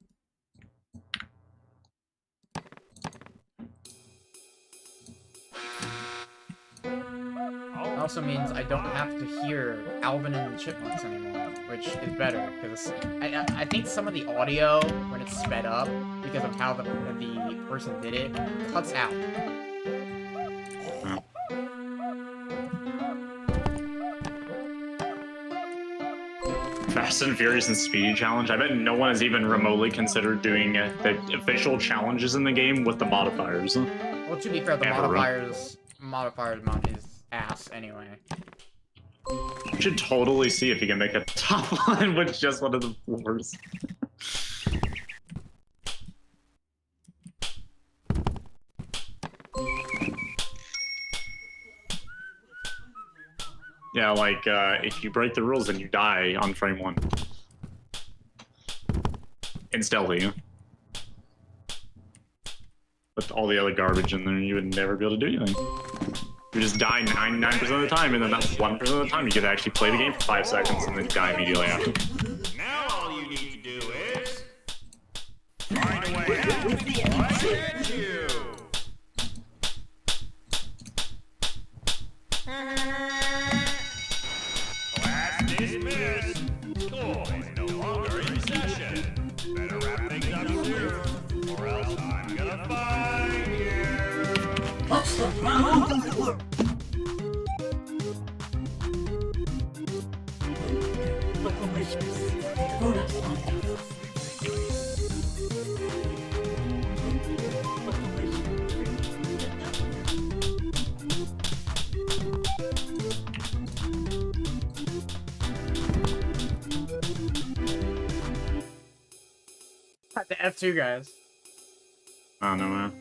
S2: It also means I don't have to hear Alvin and the Chipmunks anymore, which is better, because I think some of the audio, when it's sped up, because of how the person did it, cuts out.
S1: Fast and Furious and Speed Challenge. I bet no one has even remotely considered doing the official challenges in the game with the modifiers.
S2: Well, to be fair, the modifiers mount his ass anyway.
S1: You should totally see if you can make a top line with just one of the floors. Yeah, like, if you break the rules, then you die on frame 1. In stealthy. With all the other garbage in there, you would never be able to do anything. You just die 99% of the time, and then that 1% of the time you get to actually play the game for 5 seconds, and then you die immediately after.
S4: Now all you need to do is find a way out before I get you. Class dismissed. School is no longer in session. Better wrap things up soon, or else I'm gonna find you.
S5: What's the problem?
S2: The F2 guys.
S1: I don't know, man.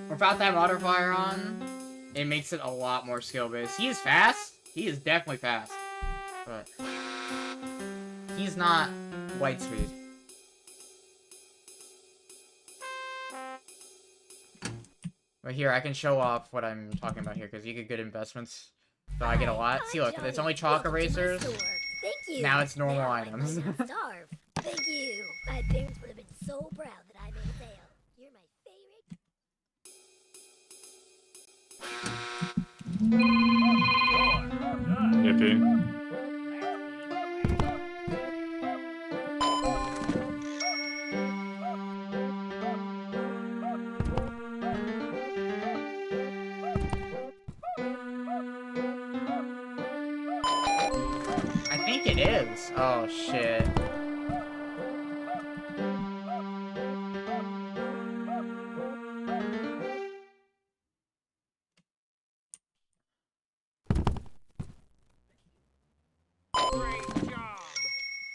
S2: Without that modifier on, it makes it a lot more skill-based. He is fast. He is definitely fast. But he's not light speed. But here, I can show off what I'm talking about here, because you get good investments. So I get a lot. See, look, it's only chalk erasers.
S3: Thank you.
S2: Now it's normal
S3: Now
S2: items.
S3: I must starve. Thank you. My parents would have been so proud that I made a sale. You're my favorite.
S1: Yippee.
S2: I think it is. Oh, shit.
S4: Great job.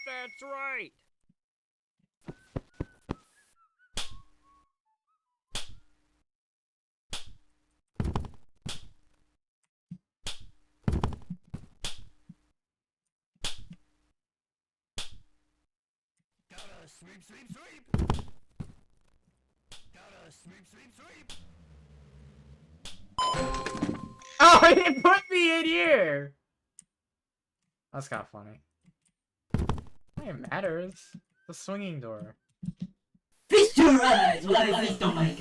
S4: That's right. Gotta sweep, sweep, sweep. Gotta sweep, sweep, sweep.
S2: Oh, it put me in here! That's kind of funny. It matters. The swinging door.
S5: Feast your eyes while I feast on my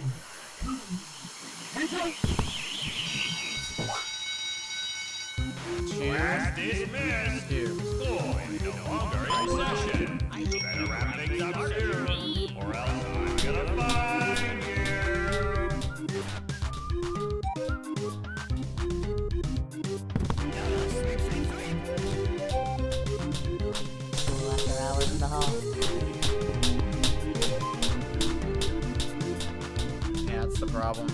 S4: Class dismissed.
S2: Two.
S4: School is no longer in session. Better wrap things up soon, or else I'm gonna find you. Gotta sweep, sweep, sweep.
S6: School after hours in the hall.
S2: Yeah, that's the problem.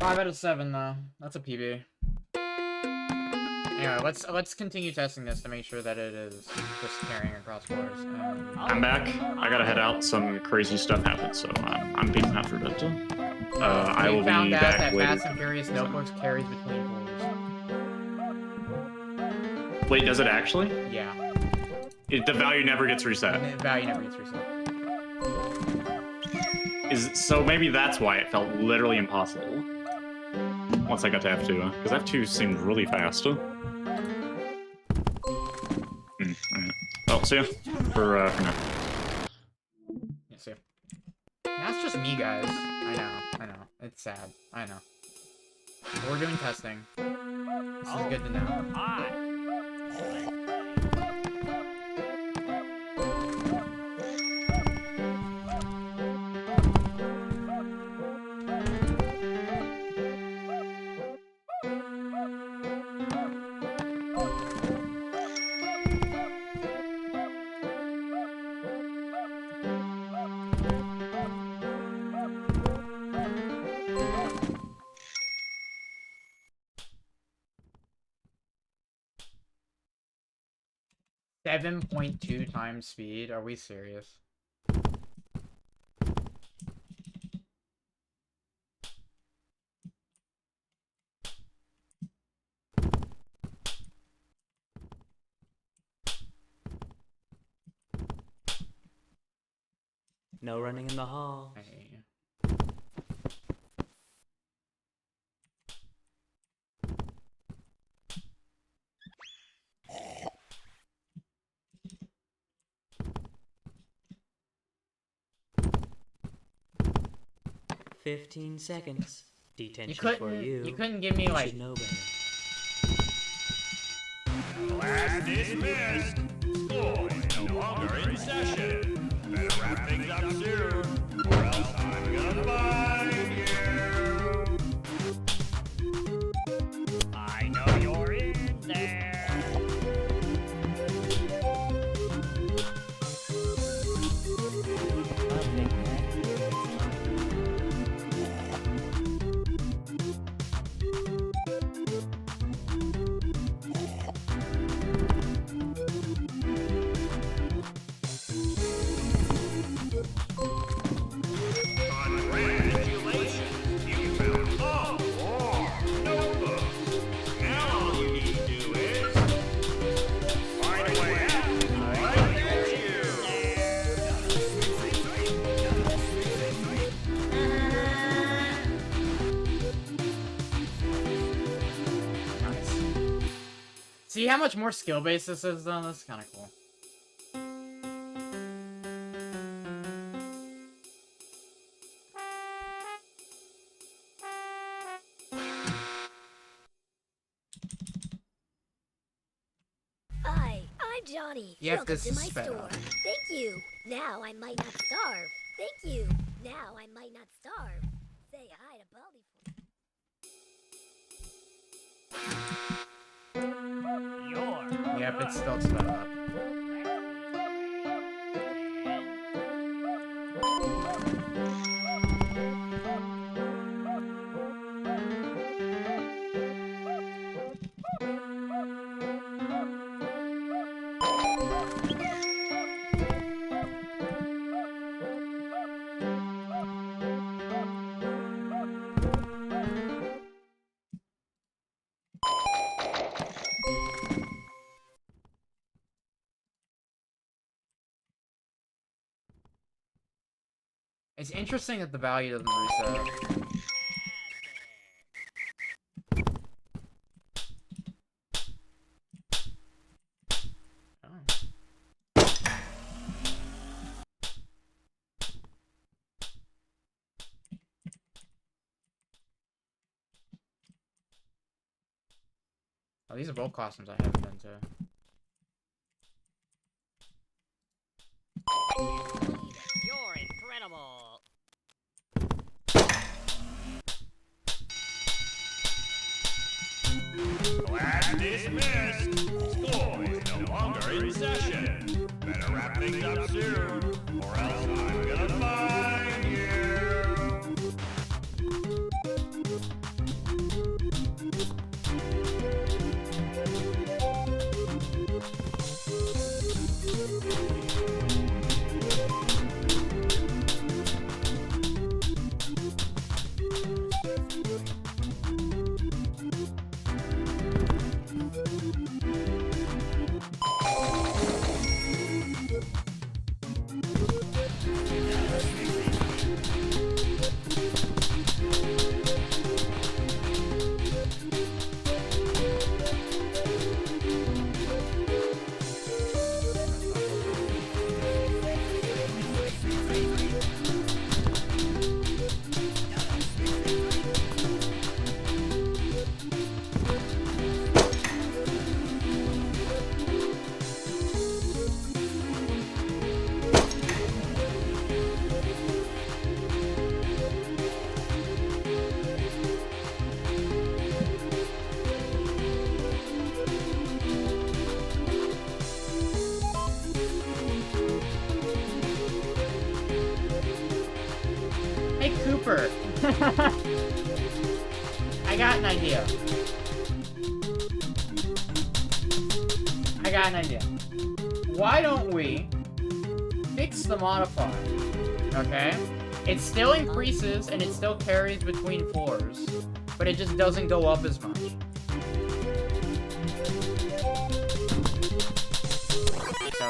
S2: 5 out of 7 though. That's a PB. Anyway, let's continue testing this to make sure that it is just carrying across floors.
S1: I'm back. I gotta head out. Some crazy stuff happened, so I'm peacing out for a bit. I will
S2: We found
S1: be
S2: out
S1: back
S2: that
S1: later.
S2: Fast and Furious Notebooks carries between floors.
S1: Wait, does it actually?
S2: Yeah.
S1: The value never gets reset.
S2: And the value never gets reset.
S1: So maybe that's why it felt literally impossible. Once I got to F2, because F2 seemed really fast. Well, see ya for now.
S2: Yeah, see ya. That's just me, guys. I know. It's sad. I know. But we're doing testing. This is good to know.
S4: Hot.
S2: 7.2 times speed? Are we serious?
S6: No running in the hall.
S2: Hey.
S6: "15 seconds. Detention
S2: You
S6: for you.
S2: couldn't give me
S6: You
S2: like
S6: should know better."
S4: Class dismissed. School is no longer in session. Better wrap things up soon, or else I'm gonna find you. I know you're in there. Congratulations, you found all 4 notebooks. Now all you need to do is find a way out before I get you.
S2: nice. See how much more skill based this is though? That's kinda cool.
S7: Hi, I'm Johnny.
S2: Yep,
S7: Welcome
S2: this
S7: to
S2: is
S7: my
S2: sped
S7: store.
S2: up.
S7: Thank you. Now I might not starve. Thank you. Now I might not starve. Say hi to Baldi for
S4: You're
S2: Yep, it's still sped up. It's interesting that the value doesn't reset. Oh. Oh, these are both costumes I haven't been to.
S6: You're incredible.
S4: Class dismissed. School is no longer in session. Better wrap things up soon, or else I'm gonna find you.
S2: Super. I got an idea. Why don't we fix the modifier? Okay? It still increases and it still carries between floors, but it just doesn't go up as much.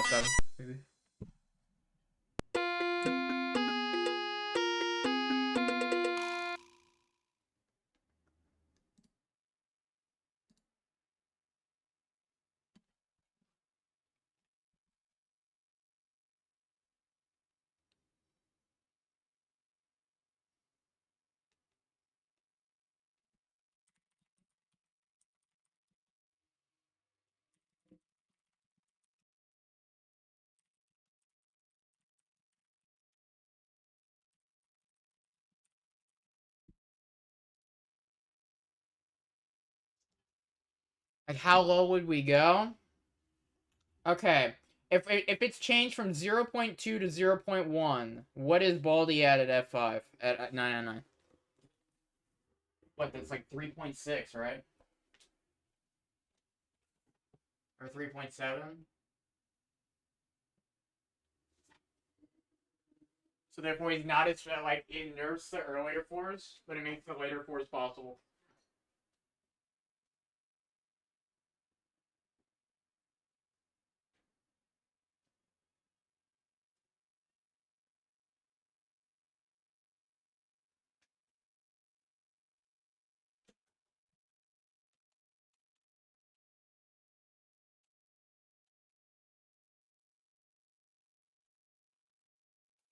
S2: Seven, maybe. Like, how low would we go? Okay. If it's changed from 0.2 to 0.1, what is Baldi at F5? At 999? What, that's like 3.6, right? Or 3.7? So therefore he's not as, like, it nerfs the earlier fours, but it makes the later fours possible.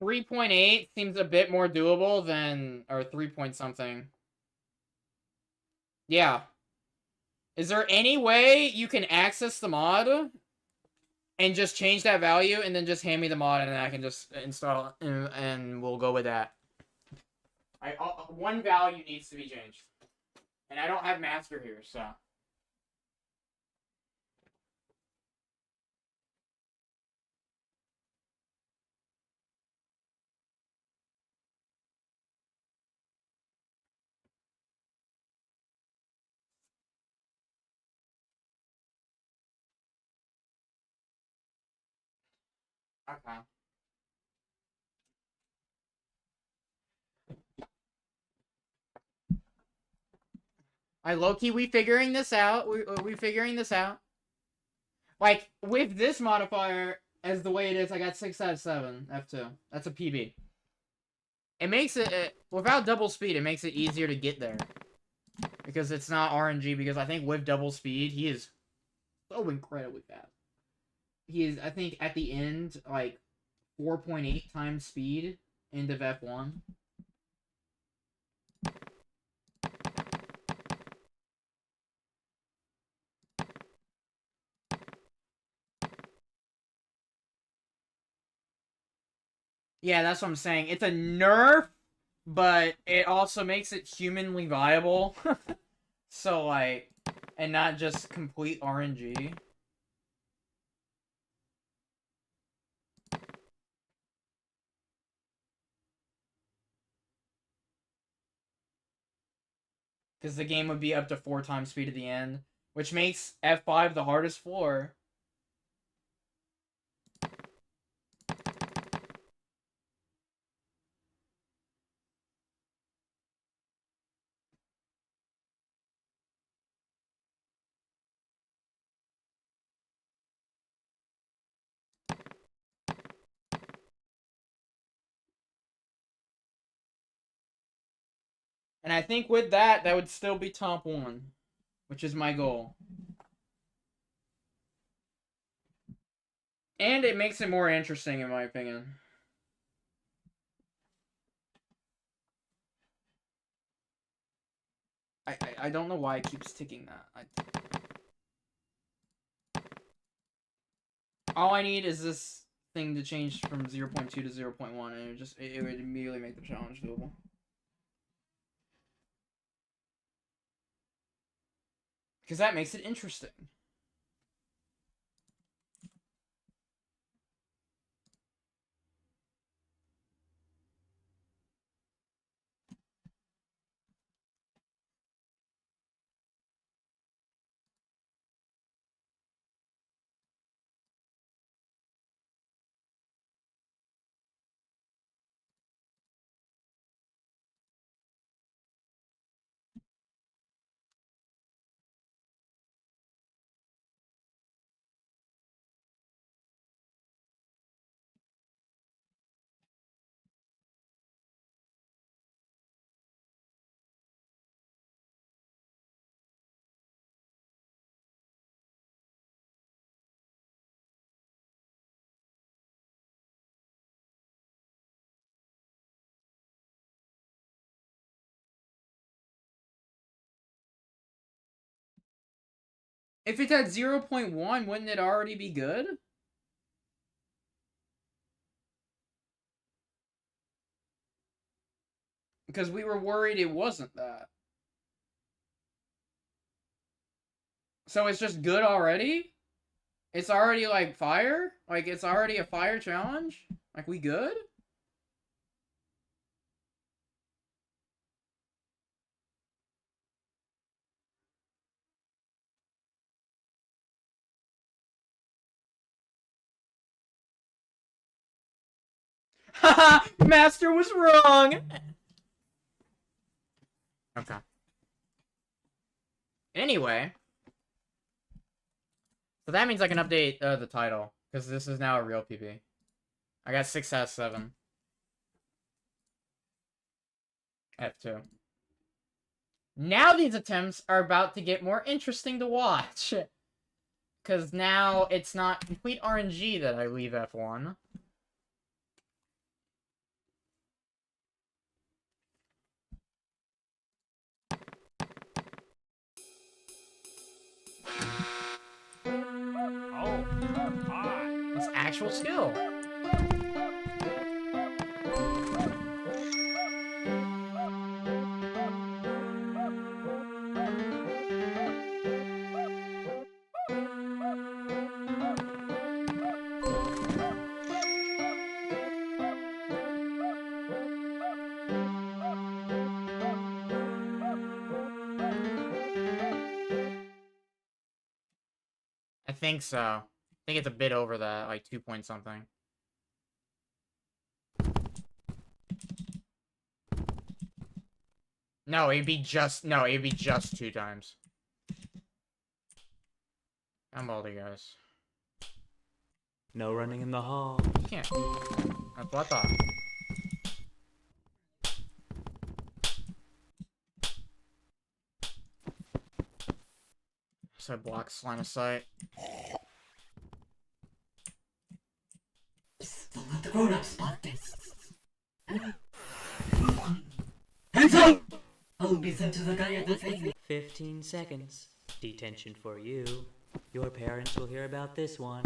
S2: 3.8 seems a bit more doable than, or 3 point something. Yeah. Is there any way you can access the mod and just change that value and then just hand me the mod and then I can just install it and we'll go with that? One value needs to be changed. And I don't have master here, so. 'Okay. Low-key, we figuring this out. We figuring this out. Like, with this modifier, as the way it is, I got 6 out of 7, F2. That's a PB. It makes it, without double speed, it makes it easier to get there. Because it's not RNG, because I think with double speed, he is so incredibly fast. He is, I think, at the end, like, 4.8 times speed, end of F1. Yeah, that's what I'm saying. It's a nerf, but it also makes it humanly viable. So, like, and not just complete RNG. Because the game would be up to 4 times speed at the end, which makes F5 the hardest floor. And I think with that, that would still be top 1, which is my goal. And it makes it more interesting, in my opinion. I don't know why it keeps ticking that. All I need is this thing to change from 0.2 to 0.1, and it would immediately make the challenge doable. Because that makes it interesting. If it's at 0.1, wouldn't it already be good? Because we were worried it wasn't that. So it's just good already? It's already like fire? Like it's already a fire challenge? Like we good? Haha! Master was wrong! Okay. Anyway. So that means I can update the title. Because this is now a real PB. I got 6 out of 7. F2. Now these attempts are about to get more interesting to watch. Because now it's not complete RNG that I leave F1.
S4: Oh, hi.
S2: It's actual skill. I think so. I think it's a bit over that, like 2 point something. No, it'd be just 2 times. I'm Baldi, guys.
S6: No running in the hall.
S2: You can't. That's what I thought. So I block line of sight.
S5: Don't let the grown-ups spot this. Hands up! I'll be sent to the guy at the table.
S6: 15 seconds. Detention for you. Your parents will hear about this one.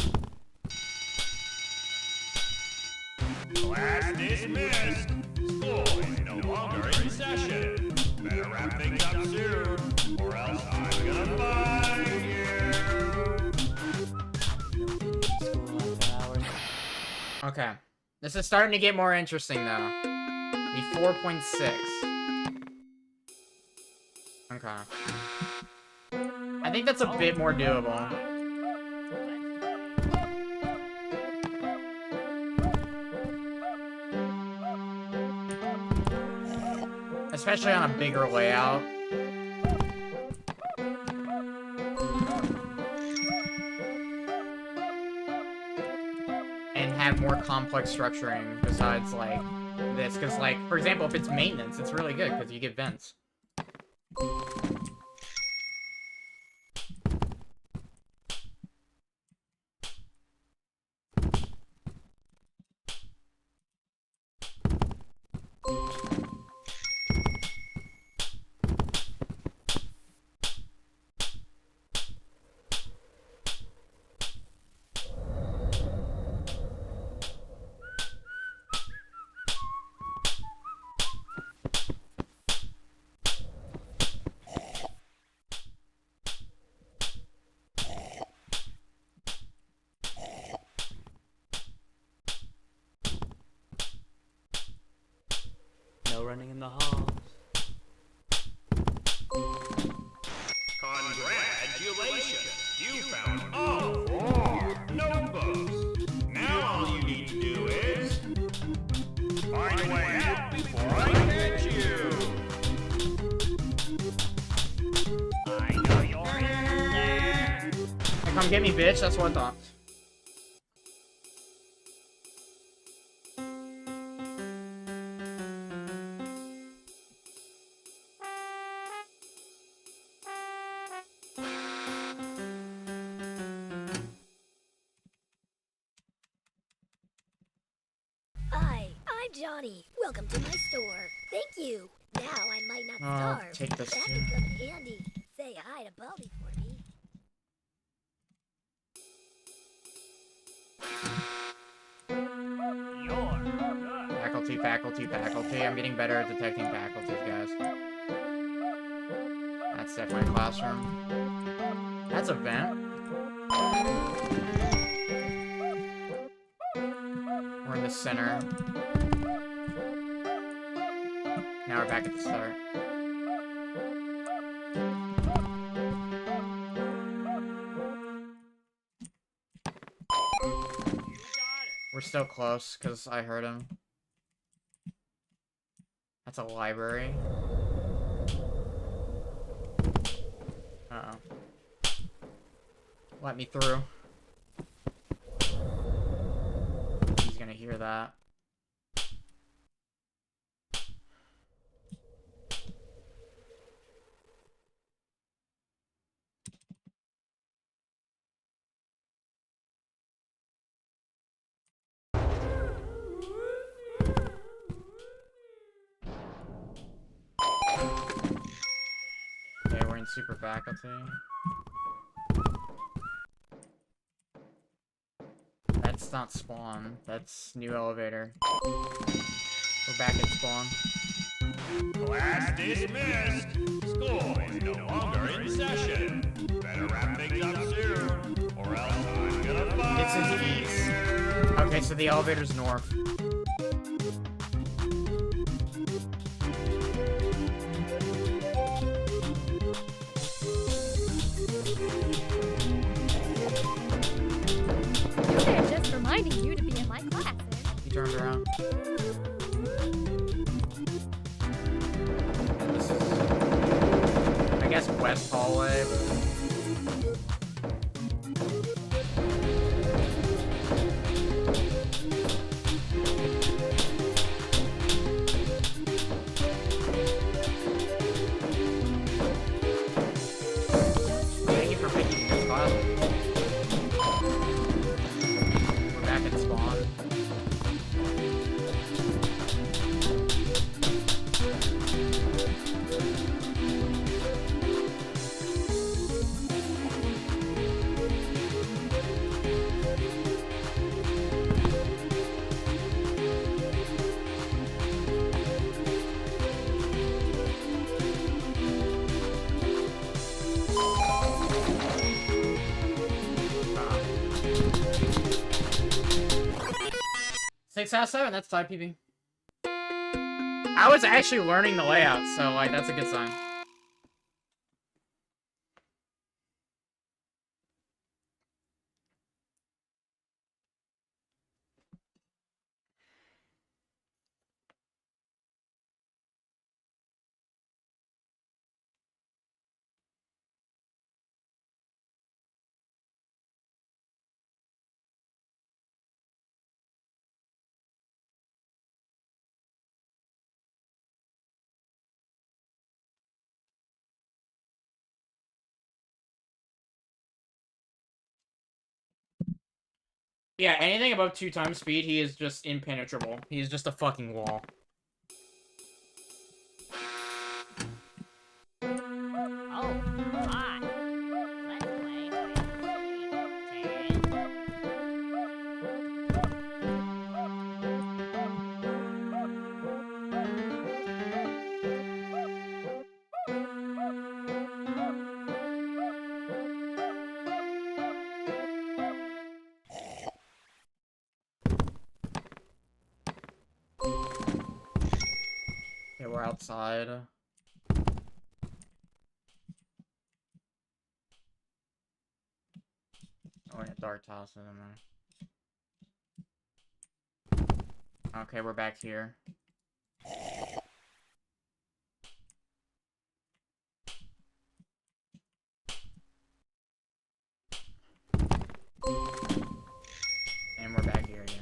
S4: Class dismissed. School is no longer in session. Better wrap things up soon, or else I'm gonna find you.
S6: School after hours.
S2: Okay. This is starting to get more interesting, though. The 4.6. Okay. I think that's a bit more doable. Especially on a bigger layout. And have more complex structuring besides, like, this. Because, like, for example, if it's maintenance, it's really good because you get vents.
S6: No running in the halls.
S4: Congratulations! You found all 4 notebooks. Now all you need to do is find a way out before I catch you. I know you're in there.
S2: Come get me, bitch. That's what I thought.
S7: Hi, I'm Johnny. Welcome to my store. Thank you. Now I might not starve.
S2: Take this
S7: that
S2: too.
S7: could come in handy. Say hi to Baldi for me.
S2: Faculty, faculty, faculty. I'm getting better at detecting faculties, guys. That's definitely a classroom. That's a vent. We're in the center. Now we're back at the start. We're still close, because I heard him. That's a library. Uh-oh. Let me through. He's gonna hear that. Okay, we're in super faculty. That's not spawn. That's new elevator. We're back at spawn.
S4: Class dismissed. School is no longer in session. Better wrap things up soon, or else I'm gonna fire
S2: It's in the east. Okay, so the elevator's north.
S8: They're just reminding you to be in my class.
S2: He turned around. This is, I guess, west hallway. Thank you for picking this class. We're back at spawn. Six out of 7, that's type PB. I was actually learning the layout, so like that's a good sign. Yeah, anything above 2 times speed, he is just impenetrable. He is just a fucking wall.
S8: Oh, hi. Let's play
S2: Okay, we're outside. Oh, yeah, dark toss in there. Okay, we're back here. And we're back here again.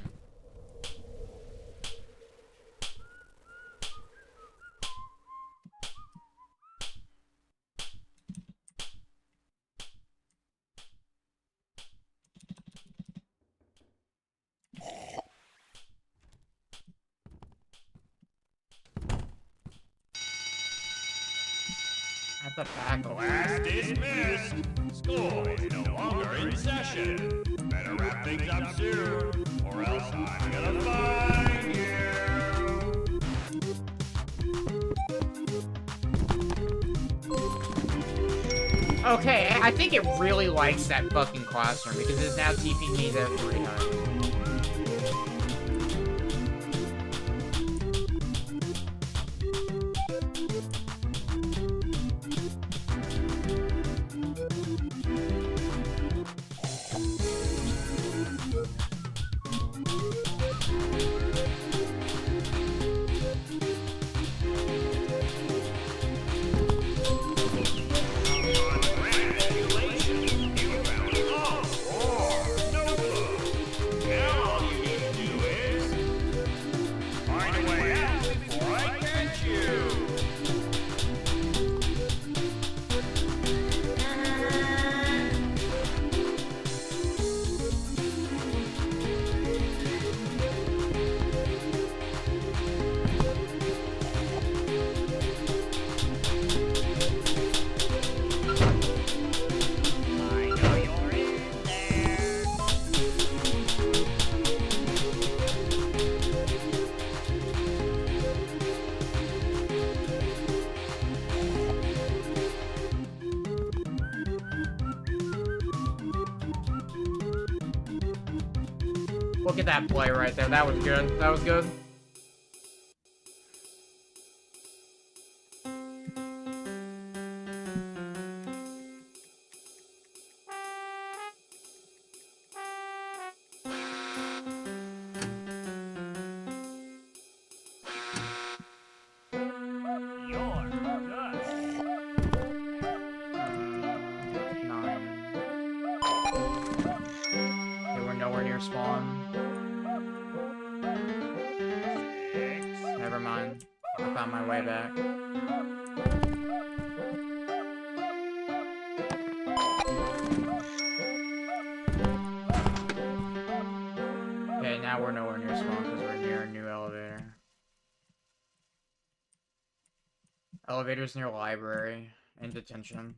S2: At the back.
S4: Class dismissed. School is no longer in session. Better Better wrap things up soon, or else I'm gonna find you.
S2: Okay, I think it really likes that fucking classroom because it's now TPing me there 3 times. Look at that play right there. That was good. That was good. Elevators near library and detention.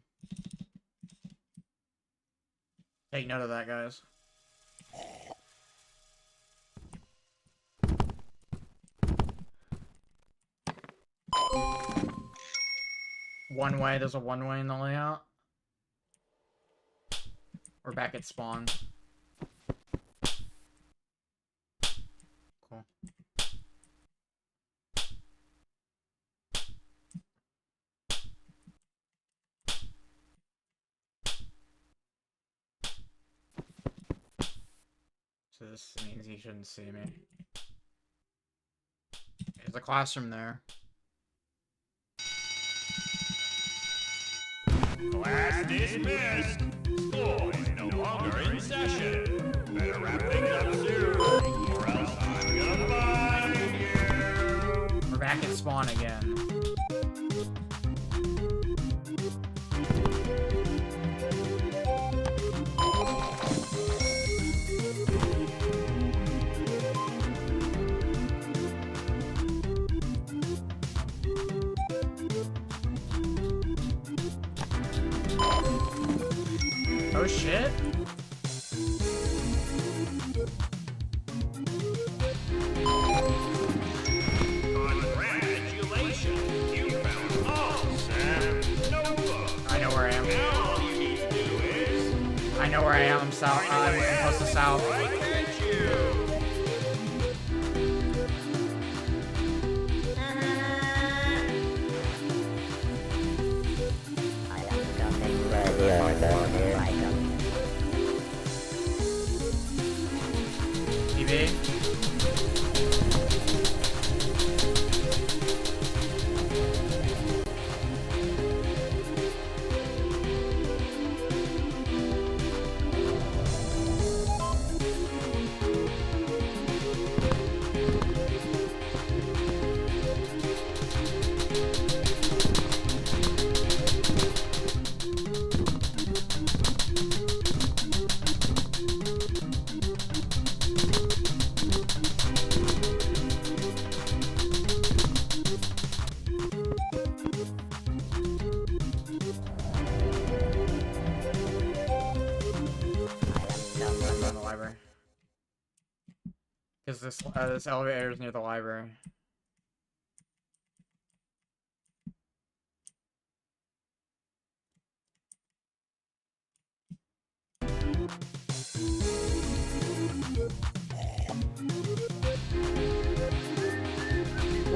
S2: Take note of that, guys. One way, there's a one way in the layout. We're back at spawn. Cool. So this means he shouldn't see me. There's a classroom there.
S4: Class dismissed. School is no longer in session. Better wrap things up soon, or else I'm gonna find you.
S2: We're back at spawn again. Oh shit.
S4: Congratulations, you found all Sam's notebooks.
S2: I know where I am.
S4: Now all you need to do is
S2: I know where I am. I'm south. I'm close to south.
S4: why can't you?
S2: TV. Because this elevator is near the library.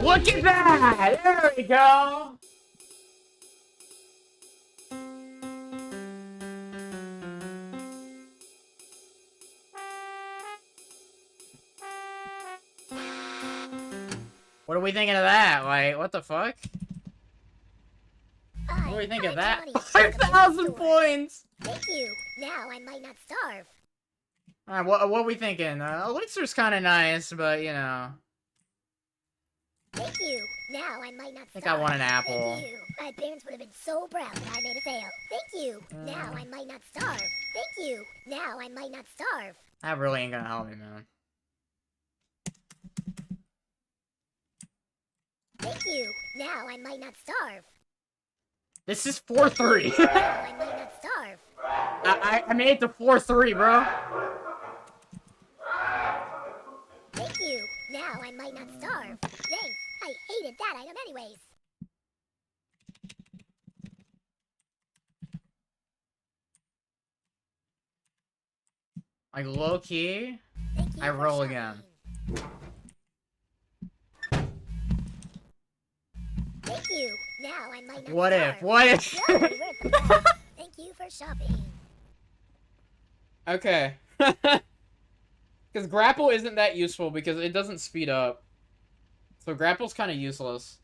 S2: Look at that! There we go! What are we thinking of that? Like, what the fuck? What do we think of that? 5,000 points!
S7: Thank you. Now I might not starve.
S2: Alright, what are we thinking? Elixir's kinda nice, but, you know...
S7: Thank you. Now I might not
S2: I think
S7: starve.
S2: I want an apple.
S7: Thank you. My parents would have been so proud that I made a sale. Thank you. Now I might not starve. Thank you. Now I might not starve.
S2: That really ain't gonna help me, man.
S7: Thank you. Now I might not starve.
S2: This is 4-3.
S7: Now I might not starve.
S2: I made it to 4-3, bro.
S7: Thank you. Now I might not starve. Thanks. I hated that item anyways.
S2: Like, low-key,
S7: Thank you
S2: I
S7: for
S2: roll
S7: shopping.
S2: again.
S7: Thank you. Now I might not
S2: What
S7: starve.
S2: if? What if?
S7: You'll be worth the price. Thank you for shopping.
S2: Okay. Because grapple isn't that useful because it doesn't speed up. So grapple's kind of useless.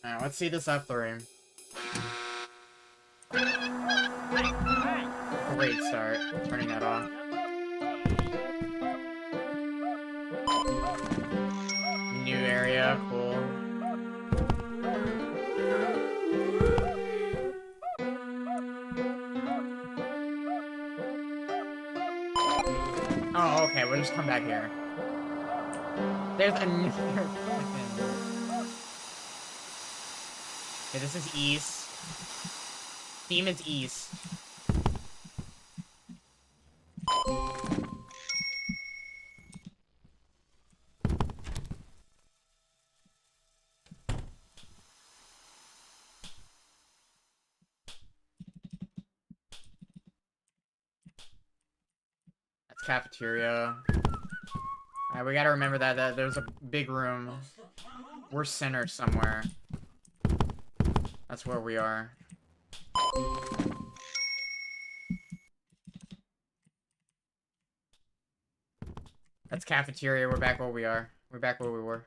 S2: Alright, let's see this F3. Great start. Turning that on. New area, cool. Oh, okay, we'll just come back here. There's another fucking... Okay, this is east. Theme is east. That's cafeteria. Alright, we gotta remember that there's a big room. We're centered somewhere. That's where we are. That's cafeteria. We're back where we are. We're back where we were.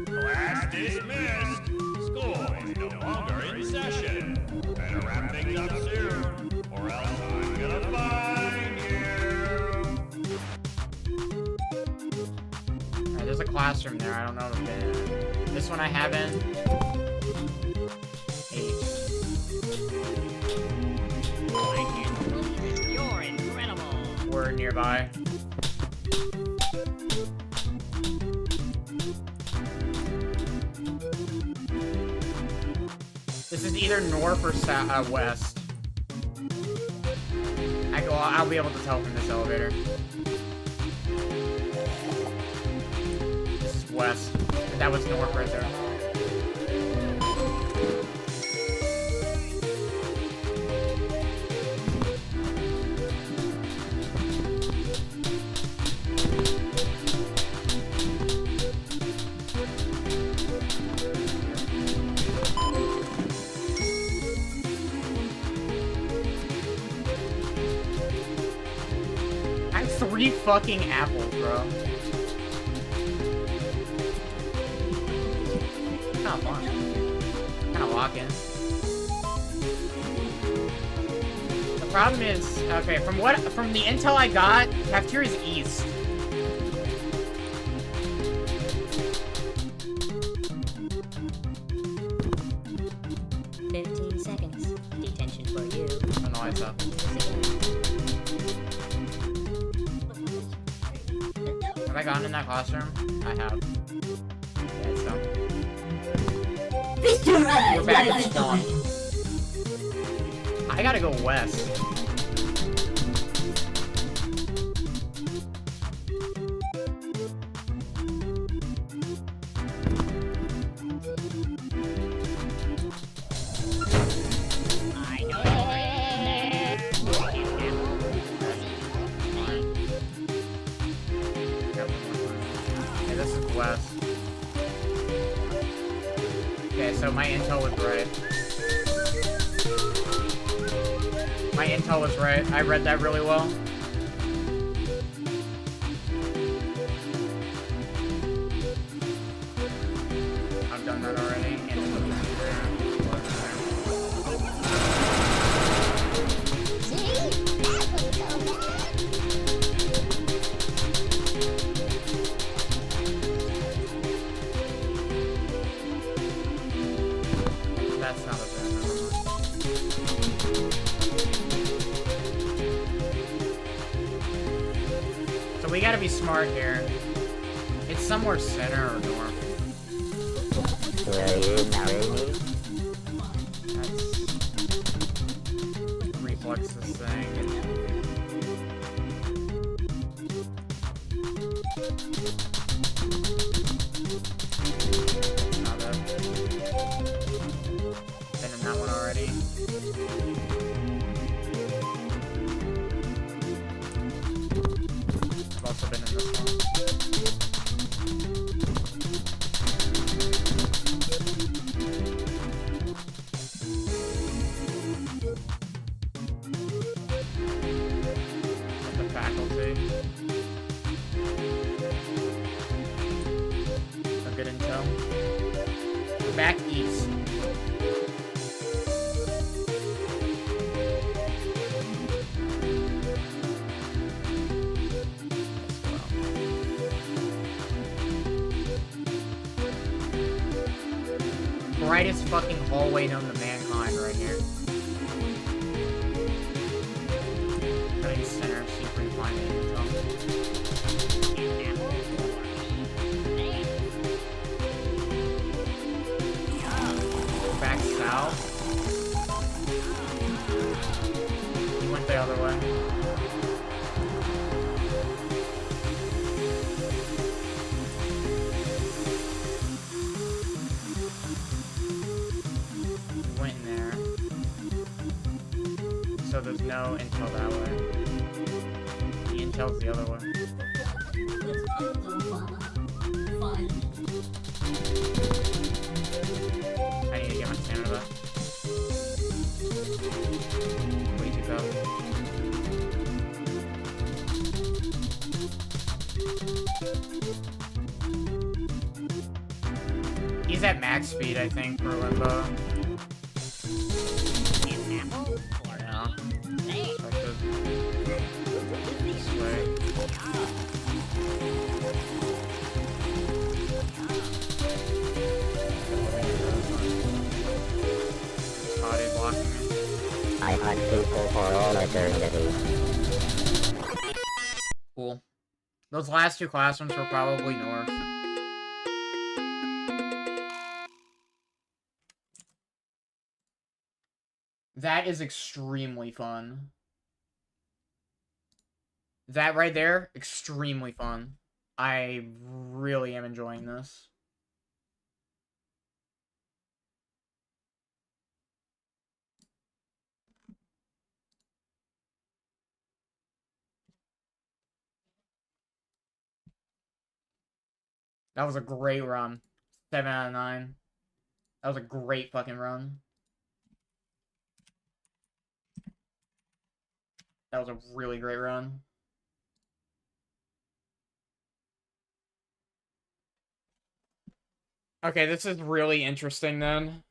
S4: Class dismissed. School is no longer in session. Better wrap things up soon, or else I'm gonna find you.
S2: Alright, there's a classroom there. I don't know if it... This one I haven't. H.
S8: I can't believe it. You're incredible.
S2: We're nearby. This is either north or west. I'll be able to tell from this elevator. This is west. That was north right there. I have 3 fucking apples, bro. Kinda fun. Kinda locking. The problem is, okay, from the intel I got, cafeteria's east.
S3: Detention for you.
S2: Oh no, I saw. I gone in that classroom? I have. Okay, so. We're back at spawn. I gotta go west. Okay, this is west. Okay, so my intel was right. My intel was right. I read that really well. I've done that already. That's not a bad number. So we gotta be smart here. It's somewhere center or north. That's reflex this thing. Not bad. Been in that one already. I've also been in this one. The faculty. A good intel. Back east. Brightest fucking hallway known to mankind right here. Gotta use center, see if we can find any intel. Back south. He went the other way. Went in there. So there's no intel that way. The intel's the other way. I need to get my stamina back. Way too fast. He's at max speed, I think, for Limbo. Yeah. Expected. This way. Body blocking me.
S9: I hunt people for all eternity.
S2: Cool. Those last two classrooms were probably north. That is extremely fun. That right there, extremely fun. I really am enjoying this. That was a great run. 7 out of 9. That was a great fucking run. That was a really great run. Okay, this is really interesting then.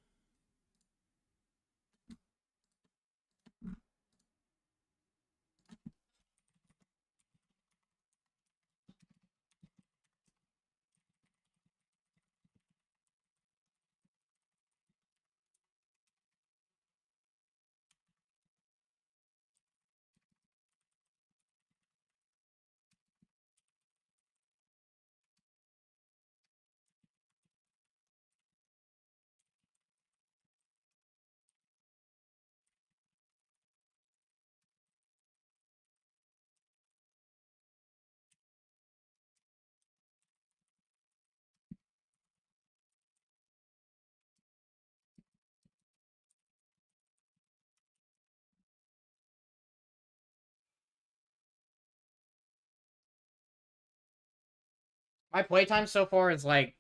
S2: My playtime so far is like,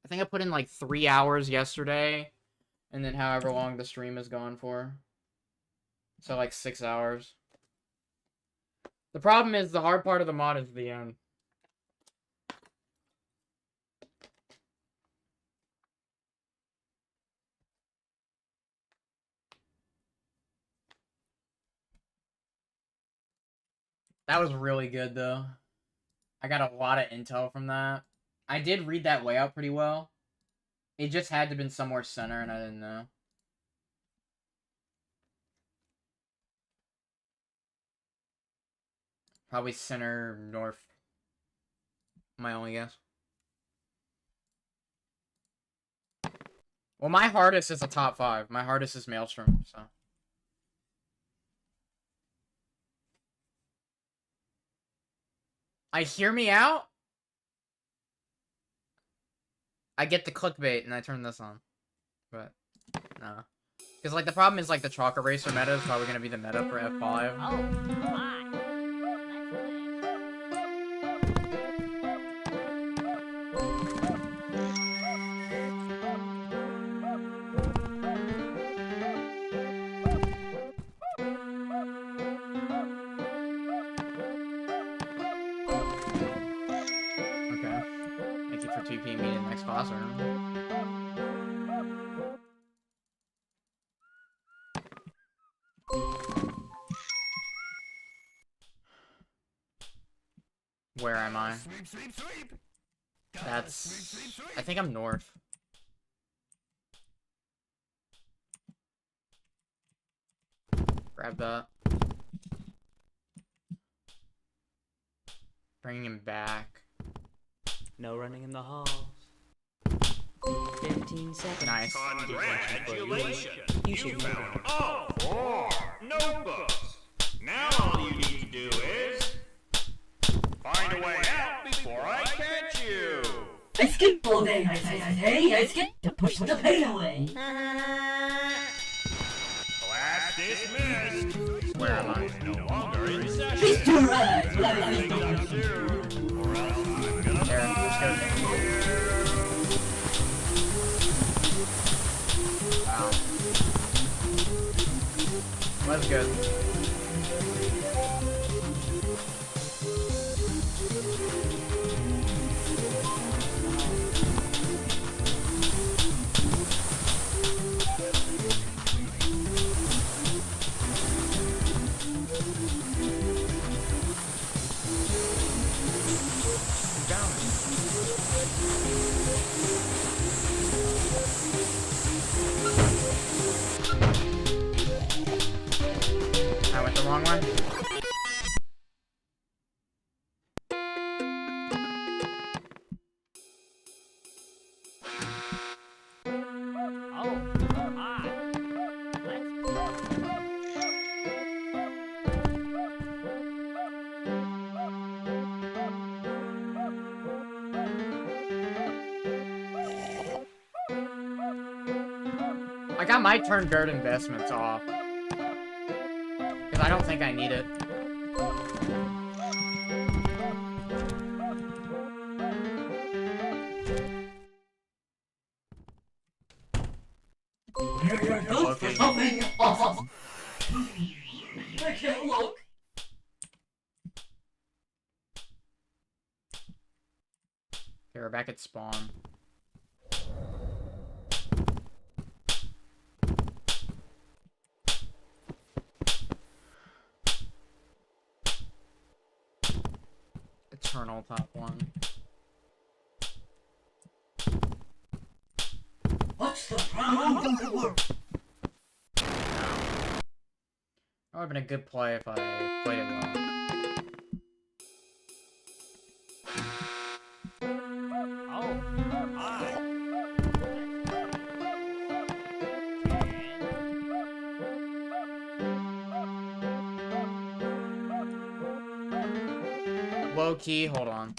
S2: I think I put in like 3 hours yesterday, and then however long the stream has gone for. So like 6 hours. The problem is the hard part of the mod is the end. That was really good though. I got a lot of intel from that. I did read that layout pretty well. It just had to have been somewhere center and I didn't know. Probably center north. My only guess. Well, my hardest is a top 5. My hardest is Maelstrom, so. I hear me out? I get the clickbait and I turn this on. But, no. Because, like, the problem is, like, the chalk eraser meta is probably going to be the meta for F5.
S8: Oh, my.
S2: Okay. Thank you for 2P me in the next classroom. Where am I? That's... I think I'm north. Grab that. Bring him back.
S6: No running in the halls. 15 seconds.
S2: Nice.
S4: Congratulations!
S6: You should know
S4: found all 4 notebooks. Now all you need to do is find a way out before I catch you.
S5: Let's get all day, I say, let's get to push the pain away.
S4: Class dismissed.
S2: Where am I?
S4: No longer in session.
S5: Feast your eyes, bloody
S4: Up soon, or else I'm gonna
S2: There, let's go. Wow. That's good. I went the wrong way.
S8: Oh, my. Let's go.
S2: Like, I might turn dirt investments off. Because I don't think I need it.
S5: Look for something awesome. I can't look.
S2: Okay, we're back at spawn. Eternal top 1.
S5: What's the problem? Don't work.
S2: That would have been a good play if I played it well.
S8: Oh, my.
S2: Low key, hold on.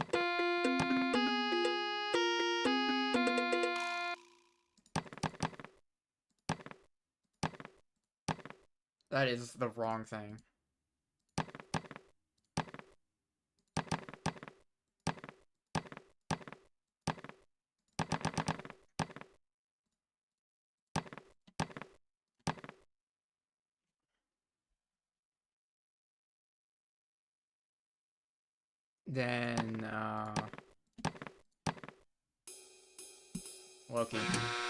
S2: That is the wrong thing. Then, Loki.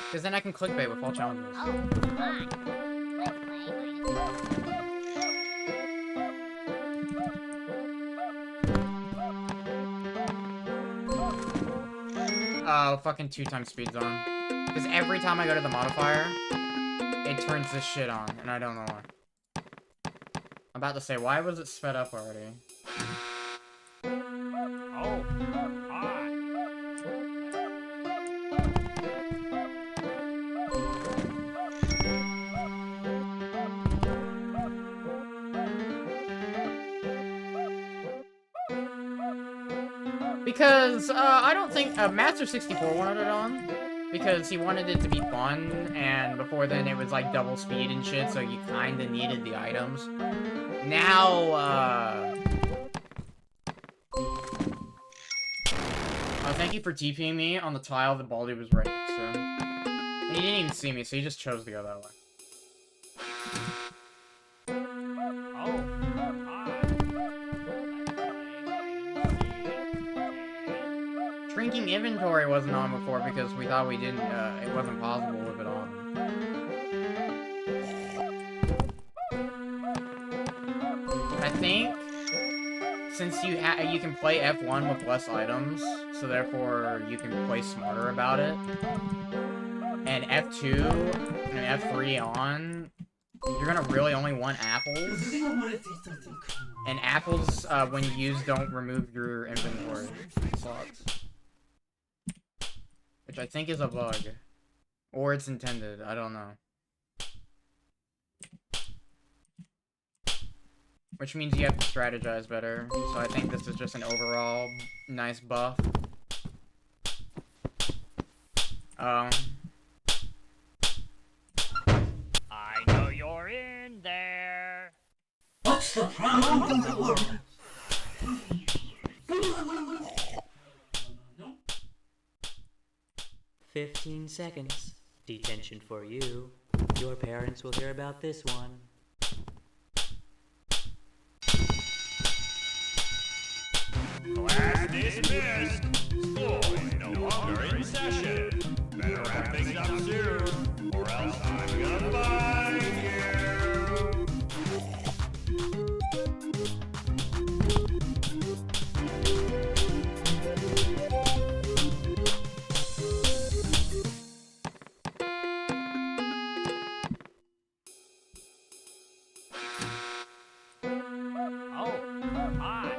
S2: Because then I can clickbait with all challenges.
S3: Oh, fun. Let's play
S2: Fucking 2x speed zone. Because every time I go to the modifier, it turns this shit on, and I don't know why. I'm about to say, why was it sped up already?
S4: Oh, hi.
S2: Because, I don't think, Master 64 wanted it on. Because he wanted it to be fun, and before then it was like double speed and shit, so you kinda needed the items. Now, oh, thank you for TPing me on the tile that Baldi was right next to. And he didn't even see me, so he just chose to go that way.
S4: Oh, hi.
S2: Shrinking inventory wasn't on before because we thought we didn't, it wasn't possible with it on. I think, since you can play F1 with less items, so therefore you can play smarter about it, and F2 and F3 on, you're gonna really only want apples, and apples, when you use, don't remove your inventory slots. Which I think is a bug. Or it's intended, I don't know. Which means you have to strategize better, so I think this is just an overall nice buff.
S8: I know you're in there.
S5: What's the problem in the world?
S6: 15 seconds. Detention for you. Your parents will hear about this one.
S4: Class dismissed. School is no longer in session. Better wrap things up soon, or else I'm gonna find you.
S8: Oh, hi.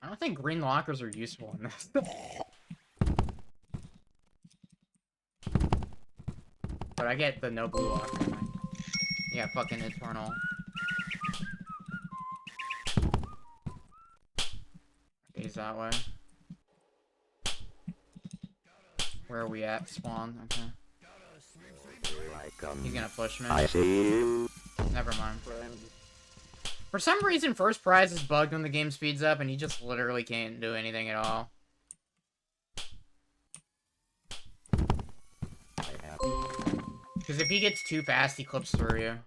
S2: I don't think green lockers are useful in this. But I get the no blue locker. Yeah, fucking Eternal. He's that way. Where are we at? Spawn, okay. He's gonna push me.
S9: I see you.
S2: Never mind. For some reason, first prize is bugged when the game speeds up, and he just literally can't do anything at all. Because if he gets too fast, he clips through you.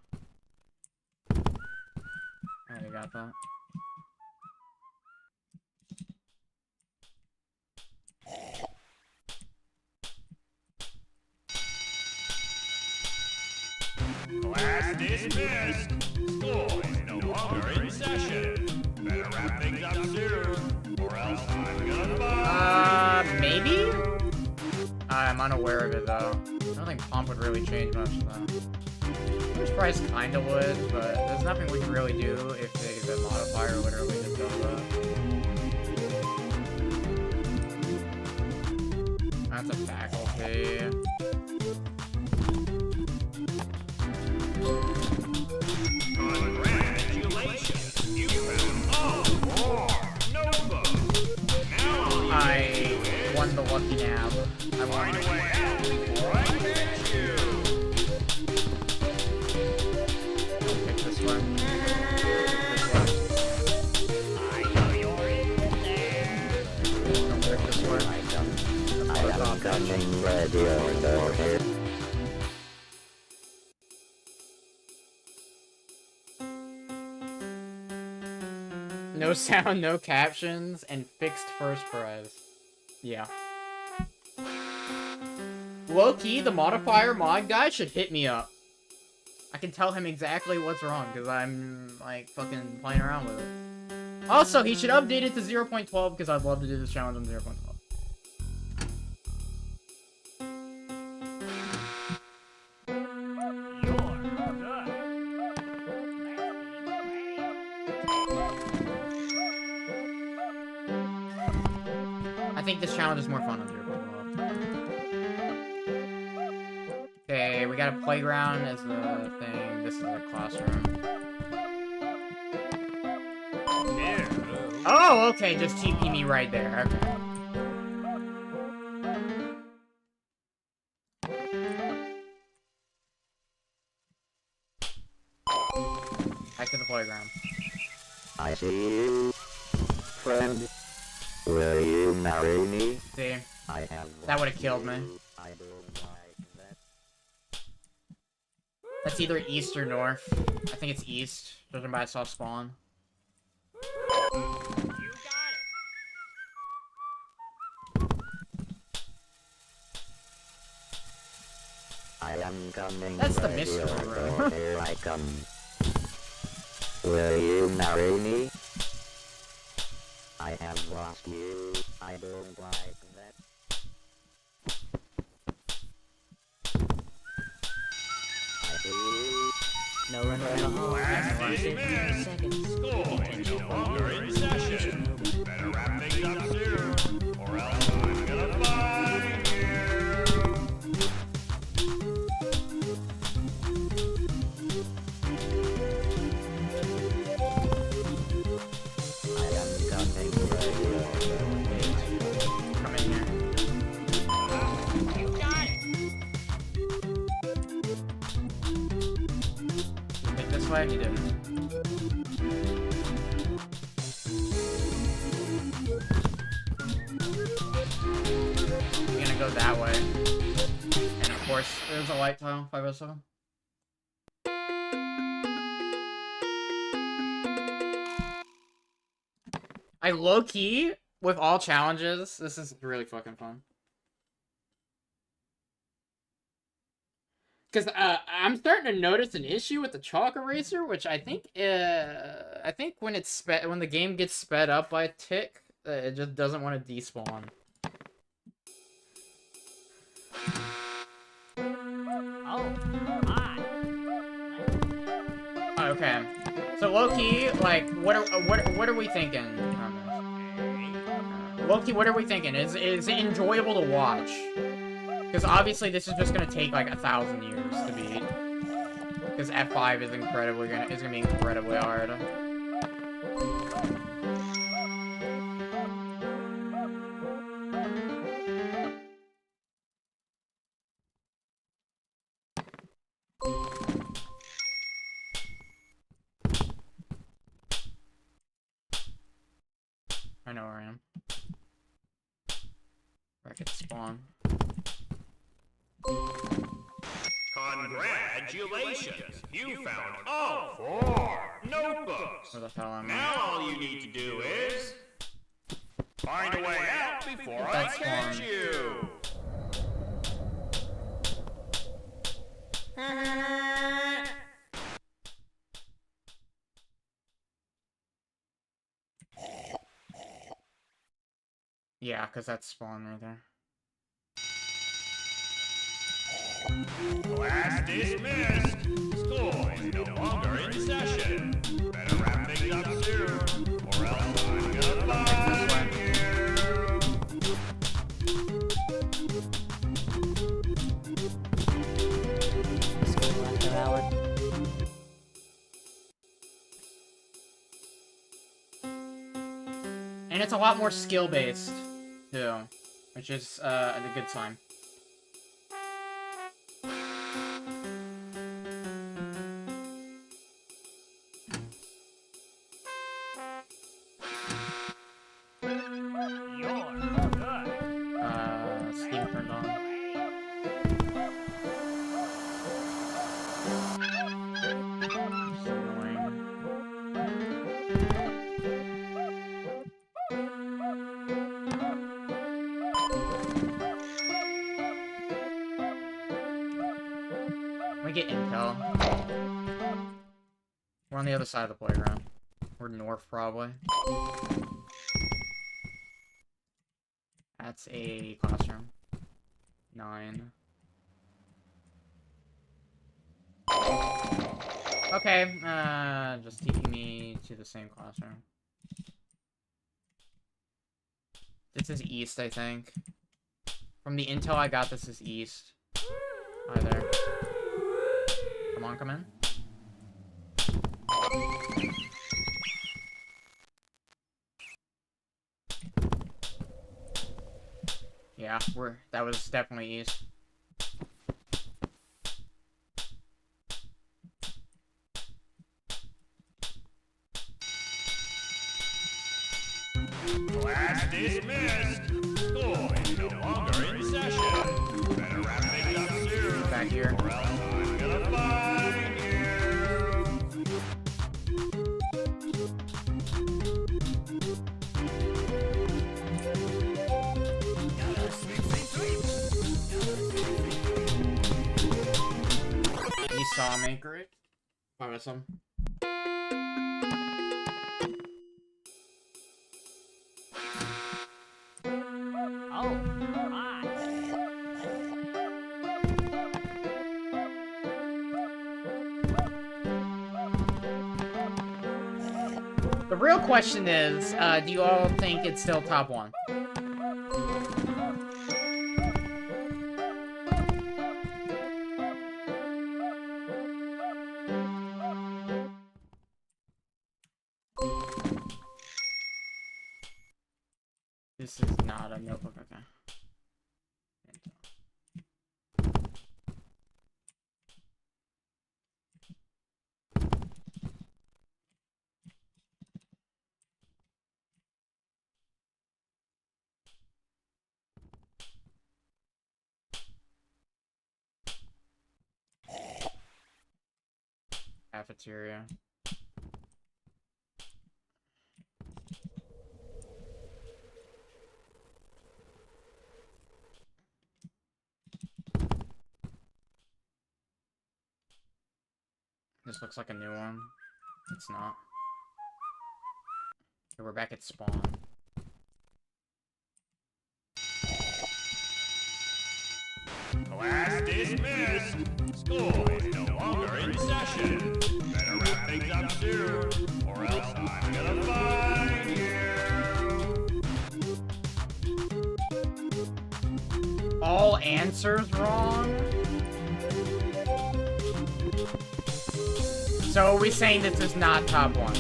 S2: Alright, you got that.
S4: Class dismissed. School is no longer in session. Better wrap things up soon, or else I'm gonna find you.
S2: Maybe? I'm unaware of it, though. I don't think Pomp would really change much, though. First prize kinda would, but there's nothing we can really do if the modifier literally just does that. That's a faculty.
S4: Congratulations, you found all four notebooks. Now
S2: I 1 the lucky nab. I
S4: Find a way out before I catch you.
S2: Don't pick this one.
S4: I know you're in there.
S2: Don't pick this one.
S9: I am coming ready or here.
S2: No sound, no captions, and fixed first prize. Yeah. Low-key, the Modifier mod guy should hit me up. I can tell him exactly what's wrong, because I'm, like, fucking playing around with it. Also, he should update it to 0.12, because I'd love to do this challenge on 0.12. I think this challenge is more fun on 0.12. Okay, we got a playground as the thing. This is a classroom. Oh, okay, just TP me right there. Okay. Back to the playground.
S9: I see you, friend. Will you marry me?
S2: See,
S9: I have
S2: that would have killed me.
S9: I don't like that.
S2: That's either east or north. I think it's east, judging by I saw spawn.
S8: You got it.
S9: I am coming.
S2: That's the
S9: ready
S2: mystery
S9: or
S2: room.
S9: here I come. Will you marry me? I have lost you. I don't like that. I see you.
S6: No running in the hall.
S4: Last
S6: After
S4: is
S6: 15
S4: missed.
S6: seconds.
S4: School is no longer in session. Better wrap things up soon, or else I'm gonna find you.
S9: I am coming ready or
S2: Come in here.
S8: You got it.
S2: Think this way? He didn't. We're gonna go that way. And of course, there's a light tile, 507. I low-key, with all challenges, this is really fucking fun. Because I'm starting to notice an issue with the chalk eraser, which I think when it's when the game gets sped up by a tick, it just doesn't want to despawn.
S8: Oh, hi.
S2: Okay, so low-key, like, what are we thinking? Low-key, what are we thinking? Is it enjoyable to watch? Because obviously this is just gonna take like 1,000 years to beat. Because F5 is gonna be incredibly hard. I know where I am. Where I could spawn.
S4: Congratulations! You found all 4 notebooks.
S2: Where the hell am I?
S4: Now all you need to do is find a way out before I
S2: That's
S4: catch
S2: fun.
S4: you.
S2: Yeah, because that's spawn right there.
S4: Class dismissed. School is no longer in session. Better wrap things up soon, or else I'm gonna find you.
S6: School after hour.
S2: And it's a lot more skill-based, too. which is a good sign. Steam turned on. So annoying. We get intel. We're on the other side of the playground. We're north, probably. That's a classroom. 9. Okay, just taking me to the same classroom. This is east, I think. From the intel I got, this is east. Hi there. Come on, come in. Yeah, that was definitely east.
S4: Class dismissed. School is no longer in session. Better wrap things up soon,
S2: Back here.
S4: or else I'm gonna find you.
S2: You saw me, great. Awesome.
S8: Oh, my.
S2: The real question is, do you all think it's still top 1? This is not a notebook, okay. Cafeteria. This looks like a new one. It's not. Okay, we're back at spawn.
S4: Class dismissed. School is no longer in session. Better wrap things up soon, or else I'm gonna find you.
S2: All answers wrong? So are we saying this is not top 1?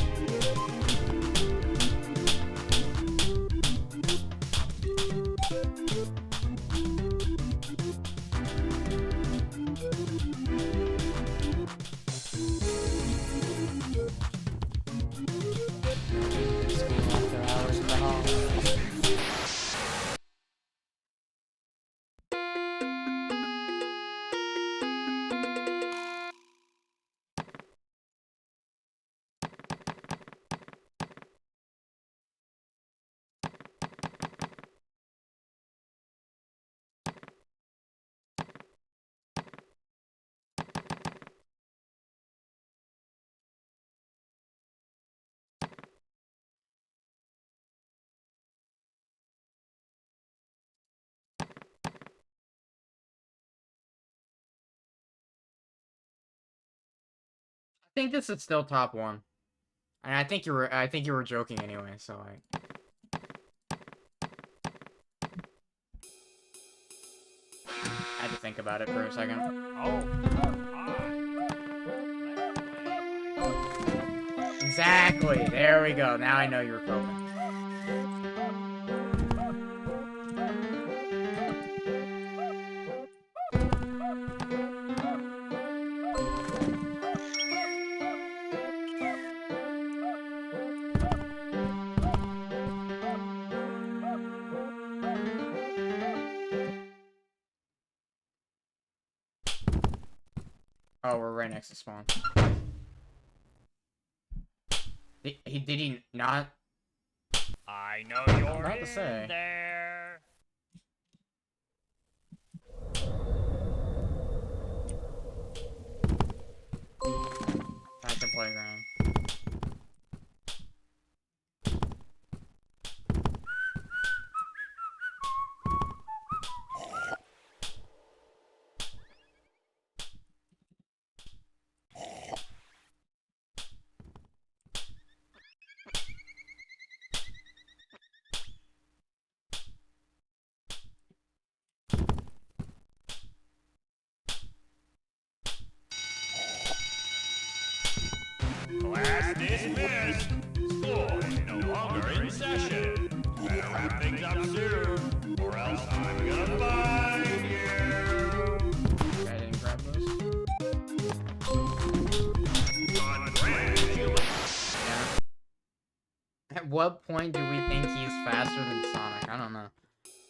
S2: I think this is still top 1. And I think you were joking anyway, so I had to think about it for a second. Exactly. There we go. Now I know you're poking. Oh, we're right next to spawn. Did he not?
S4: I know you're
S2: about to
S4: in
S2: say.
S4: there.
S2: Back to playground.
S4: Class dismissed. School is no longer in session. Better wrap things up soon, or else I'm gonna find you.
S2: I didn't grab those.
S4: Congratulations.
S2: Yeah. At what point do we think he's faster than Sonic? I don't know.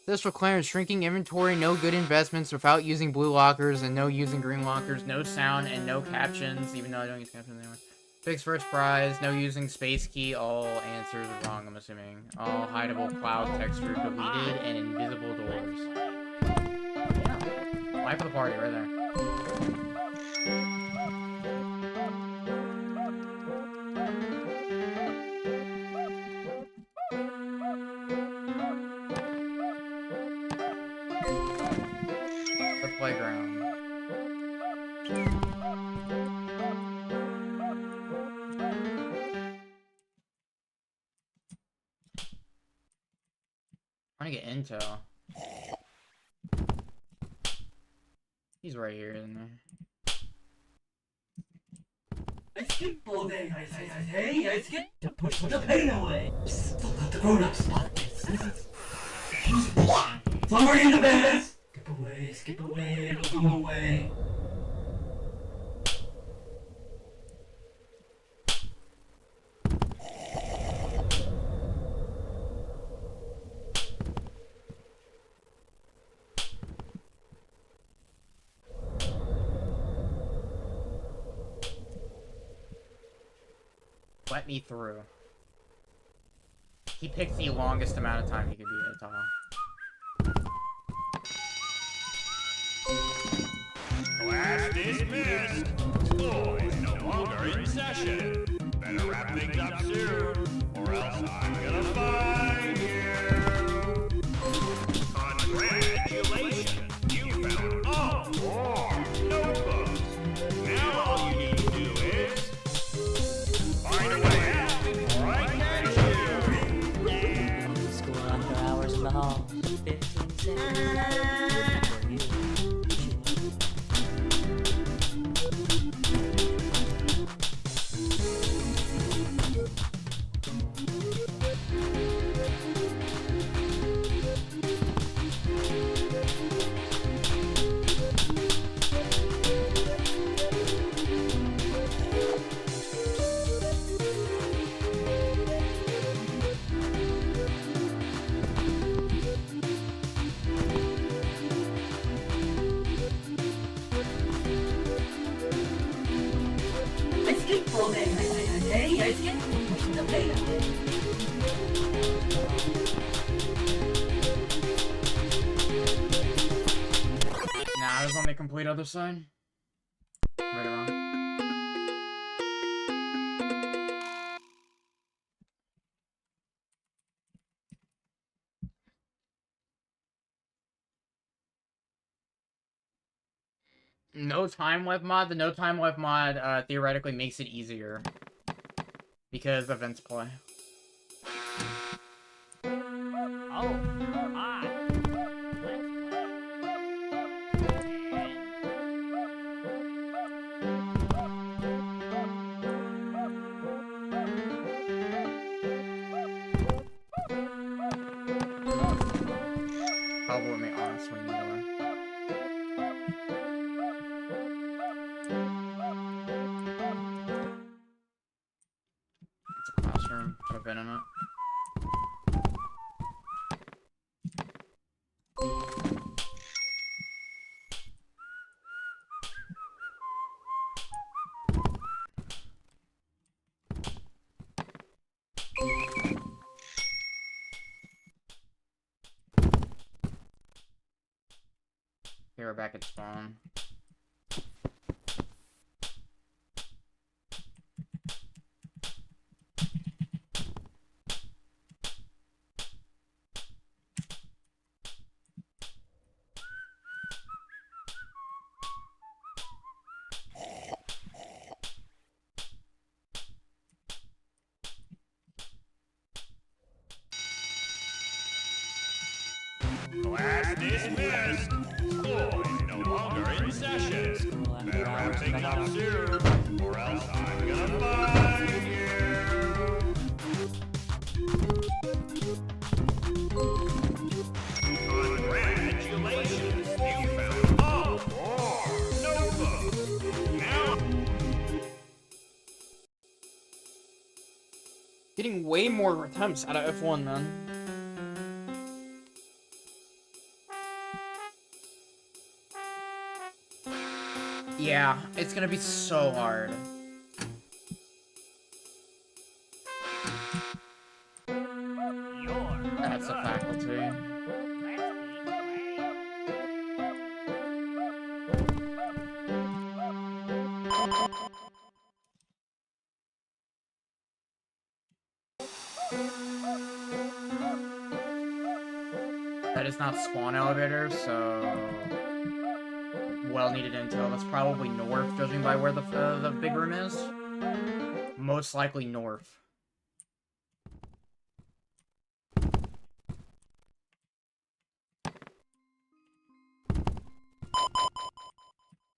S2: This requires shrinking inventory, no good investments without using blue lockers, and no using green lockers, no sound, and no captions, even though I don't use captions anymore. Fix first prize, no using space key, all answers are wrong, I'm assuming. All hideable cloud texture deleted, and invisible doors. Yeah. Life of the party, right there. The playground. I want to get intel. He's right here, isn't he?
S5: Let's get Baldi, I say, let's get to push the pain away. Don't let the grown-ups spot this. Somewhere in the bed. Skip away, don't go away.
S2: Let me through. He picked the longest amount of time he could be at a time.
S4: Class dismissed. School is no longer in session. Better wrap things up soon, or else I'm gonna find you. Congratulations, you found all 4 notebooks. Now all you need to do is find a way out before I catch you.
S6: School after hours in the hall. 15 seconds. For you.
S5: Let's get Baldi, I say, let's get to push the pain away.
S2: Nah, I was on the complete other side. Right or wrong? No time left mod. The no time left mod theoretically makes it easier because events play.
S8: Oh, hi. Let's
S2: Probably with me on swinging door. It's a classroom. Should have been in it. we're back at spawn.
S4: Class dismissed. School is no longer in session. Better wrap things up soon, or else I'm gonna find you. Congratulations, you found all 4 notebooks. Now,
S2: Getting way more attempts out of F1, man. Yeah, it's gonna be so hard. That's a faculty. That is not spawn elevator, so well-needed intel. That's probably north, judging by where the big room is. Most likely north.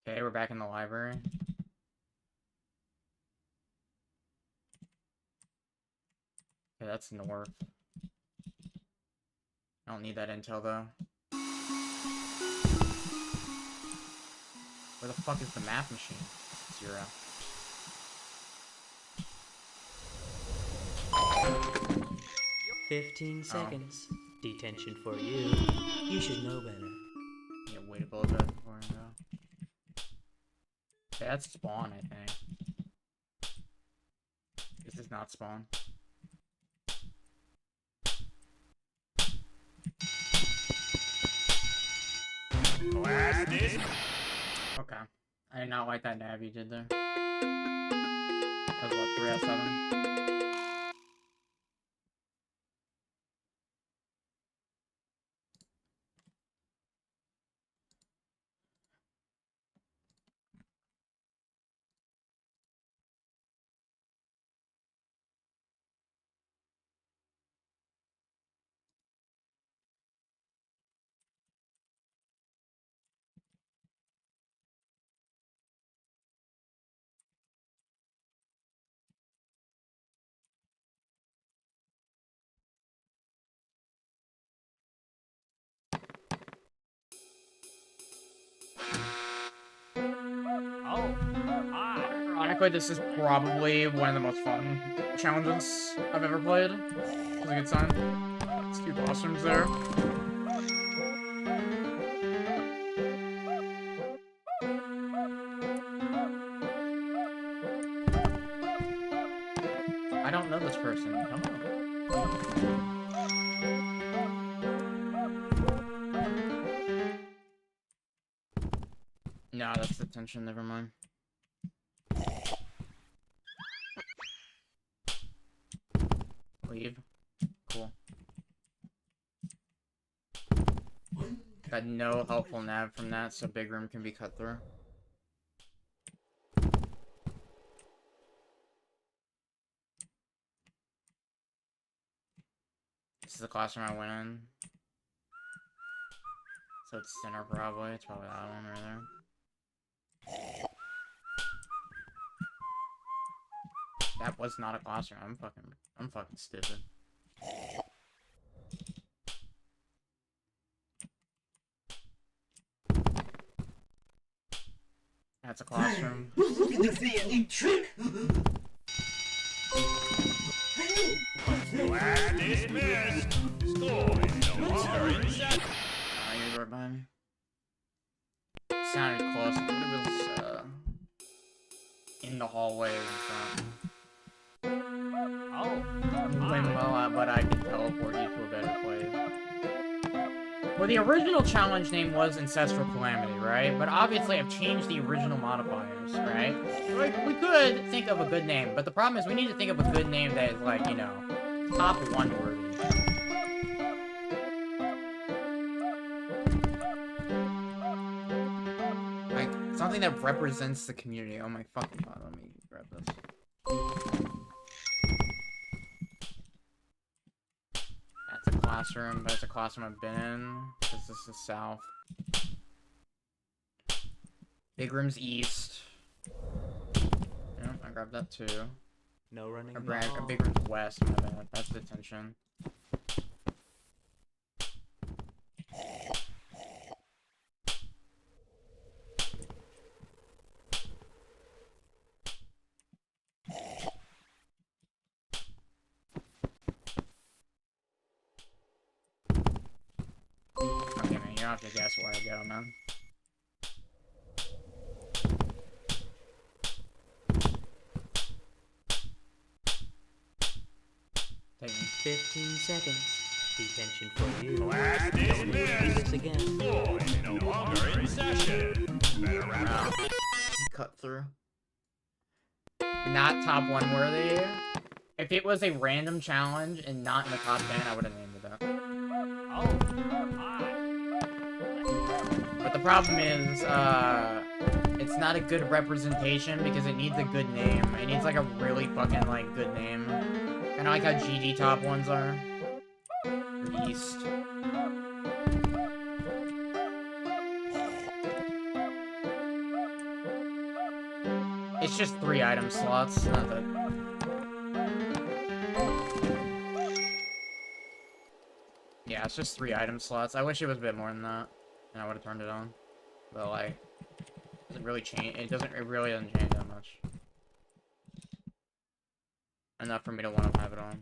S2: Okay, we're back in the library. Okay, that's north. I don't need that intel, though. Where the fuck is the math machine? 0.
S6: "15 seconds. Detention for you. You should know better."
S2: Yeah, wait a little bit before I go. Okay, that's spawn, I think. This is not spawn.
S4: class dismissed.
S2: Okay. I did not like that nav you did there. That was what, 3 out of 7? Ironically, this is probably one of the most fun challenges I've ever played. It's a good sign. Let's do boss rooms there. I don't know this person. I don't know. No, that's detention, never mind. Leave. Cool. Got no helpful nav from that, so big room can be cut through. This is the classroom I went in. So it's center probably. It's probably that one right there. That was not a classroom. I'm fucking stupid. That's a classroom.
S5: Look at the silly trick!
S4: Class dismissed. School is no longer in session.
S2: You're right behind me. Sounded close. I think it was in the hallway in front. Wait, well, but I can teleport you to a better place. Well, the original challenge name was Ancestral Calamity, right? But obviously I've changed the original modifiers, right? Like, we could think of a good name, but the problem is we need to think of a good name that is, like, you know, top one worthy. Like, something that represents the community. Oh my fucking god, let me grab this. That's a classroom, but it's a classroom I've been in, because this is south. Big room's east. Yeah, I grabbed that too.
S6: No running.
S2: A
S6: in the hall.
S2: big room's west, my bad. That's detention. Okay, man, you don't have to guess where I go, man. Take me.
S6: 15 seconds. Detention for you.
S4: Class
S6: Don't need to do
S4: dismissed.
S6: this again.
S4: Floyd no longer in session. Better wrap up.
S2: Cut through. Not top one worthy. If it was a random challenge and not in the top 10, I would have named it that.
S8: Oh, hi.
S2: But the problem is, it's not a good representation because it needs a good name. It needs like a really fucking like good name. Kind of like how GG top ones are. Or East. It's just 3 item slots, not that. Yeah, it's just 3 item slots. I wish it was a bit more than that, and I would have turned it on. But like, it doesn't really change. It really doesn't change that much. Enough for me to want to have it on.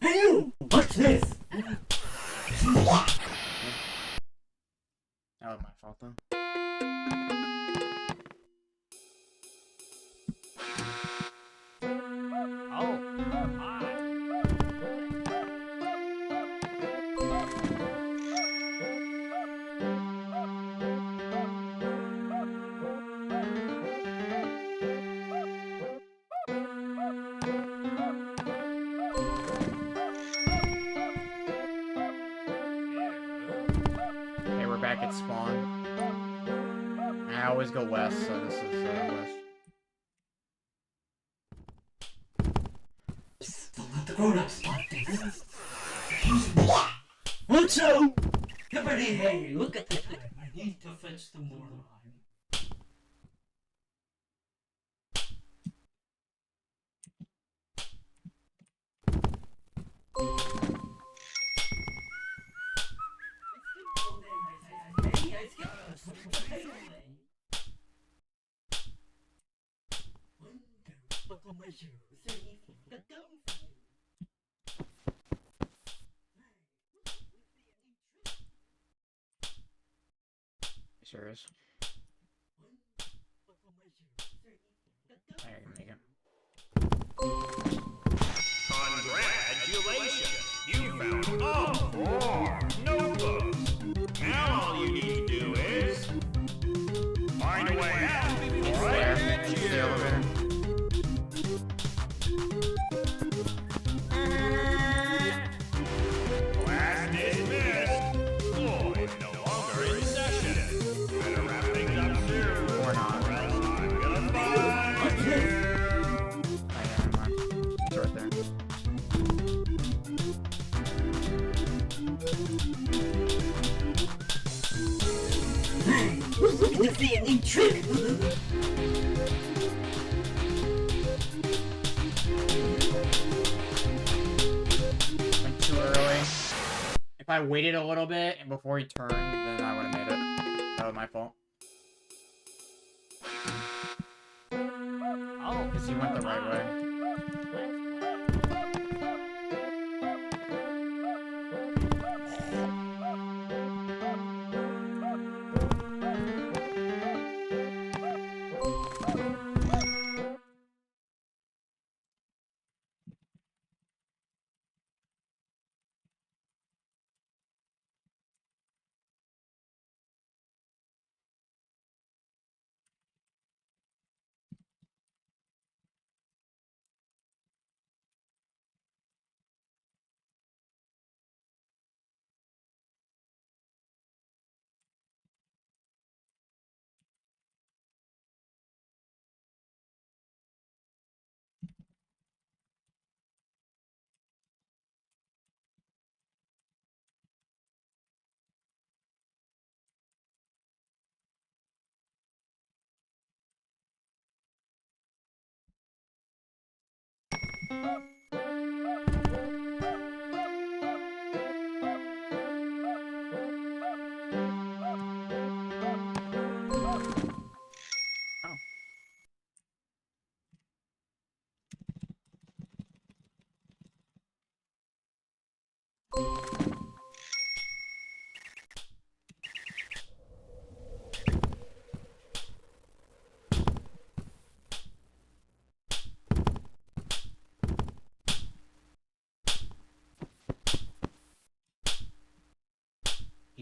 S5: Hey you! What's this?
S2: That was my fault though.
S8: Oh, hi.
S2: Okay, we're back at spawn. I always go west, so this is west.
S5: Don't let the grown-ups like this. What's up? Everybody, hey, look at the time. I need to fetch the more lime.
S2: You serious? I can make it.
S4: Congratulations! You found all 4 notebooks. Now all you need to do is find a way out before I
S2: Where?
S4: get
S2: The
S4: you.
S2: elevator.
S4: Class dismissed. Floyd no longer in session. Better wrap things up soon.
S2: Or not.
S4: Or else I'm gonna find you.
S2: Oh, yeah, never mind. It's right there.
S5: Look at the new trick!
S2: Went too early. If I waited a little bit and before he turned, then I would have made it. That was my fault.
S8: Oh,
S2: Because he went the right way.
S8: let's play.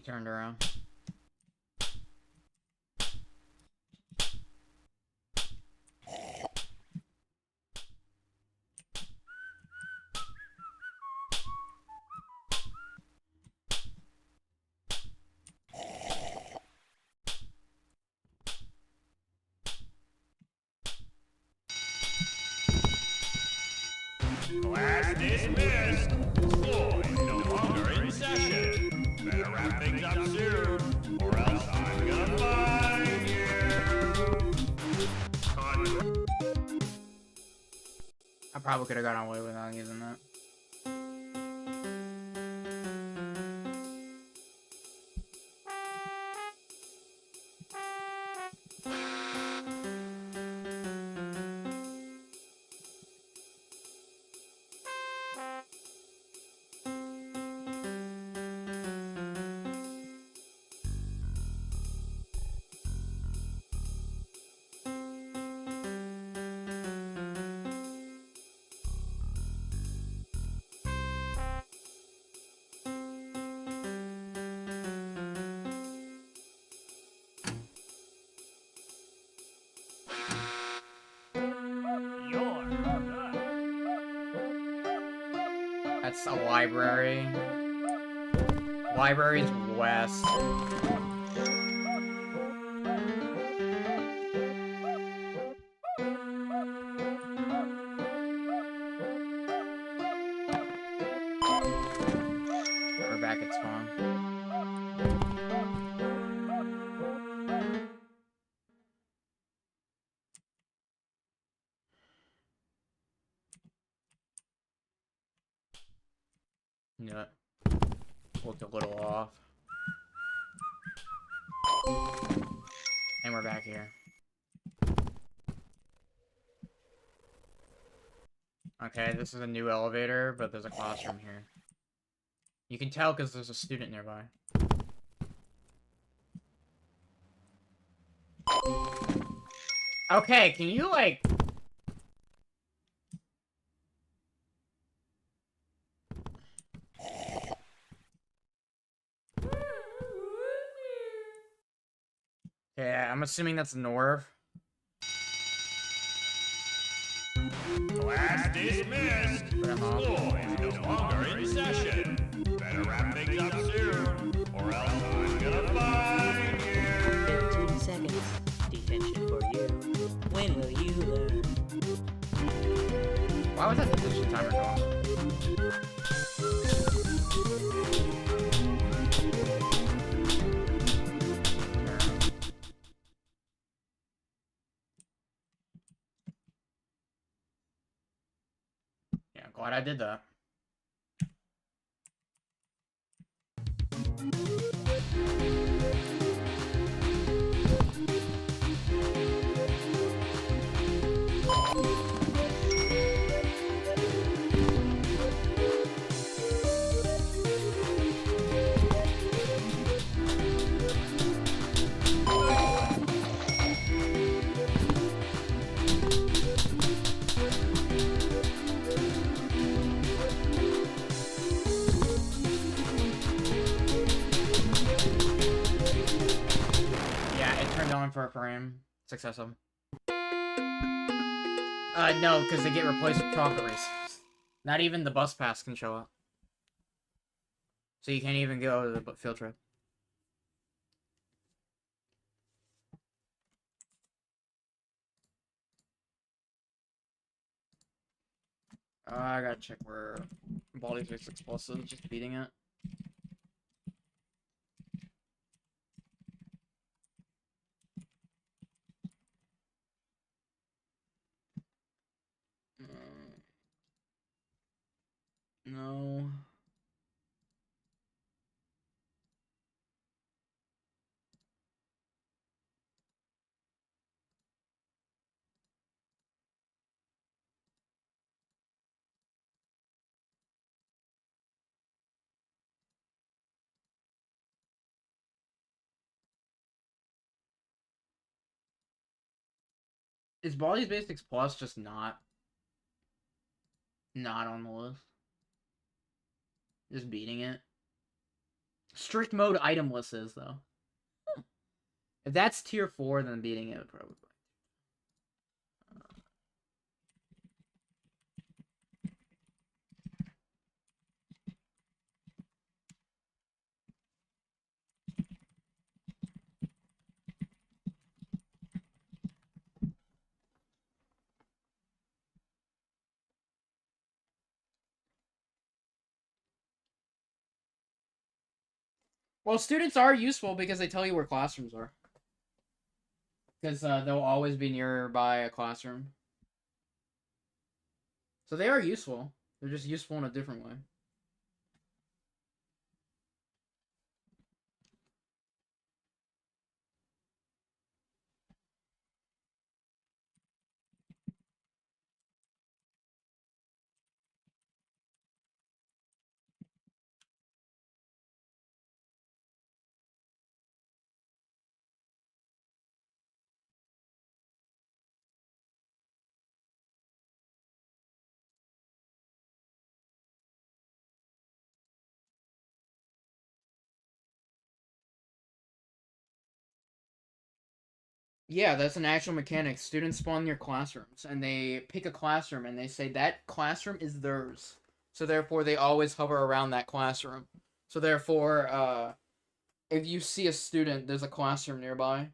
S2: turned around.
S4: Class dismissed. School is no longer in session. Better wrap things up soon, or else I'm gonna find you.
S2: I probably could have got away without using that. That's a library. Library's west. We're back at spawn. Yeah. Looked a little off. And we're back here. Okay, this is a new elevator, but there's a classroom here. You can tell because there's a student nearby. Okay, can you, like... Yeah, I'm assuming that's north.
S4: Class dismissed. School is no longer in session. Better wrap things up soon, or else I'm gonna find you.
S6: 15 seconds. Detention for you. When will you learn?
S2: Why was that detention timer going? Yeah, I'm glad I did that. For a frame. Successful. No, because they get replaced with chocolate races. Not even the bus pass can show up. So you can't even go to the field trip. I gotta check where Baldi's 6 Plus is, just beating it. No. Is Baldi's Basics Plus just not on the list? Just beating it? strict mode itemless is, though. If that's tier 4, then beating it would probably. Well, students are useful because they tell you where classrooms are. Because they'll always be nearby a classroom. So they are useful. They're just useful in a different way. Yeah, that's an actual mechanic. Students spawn near classrooms, and they pick a classroom, and they say that classroom is theirs. So therefore, they always hover around that classroom. So therefore, if you see a student, there's a classroom nearby.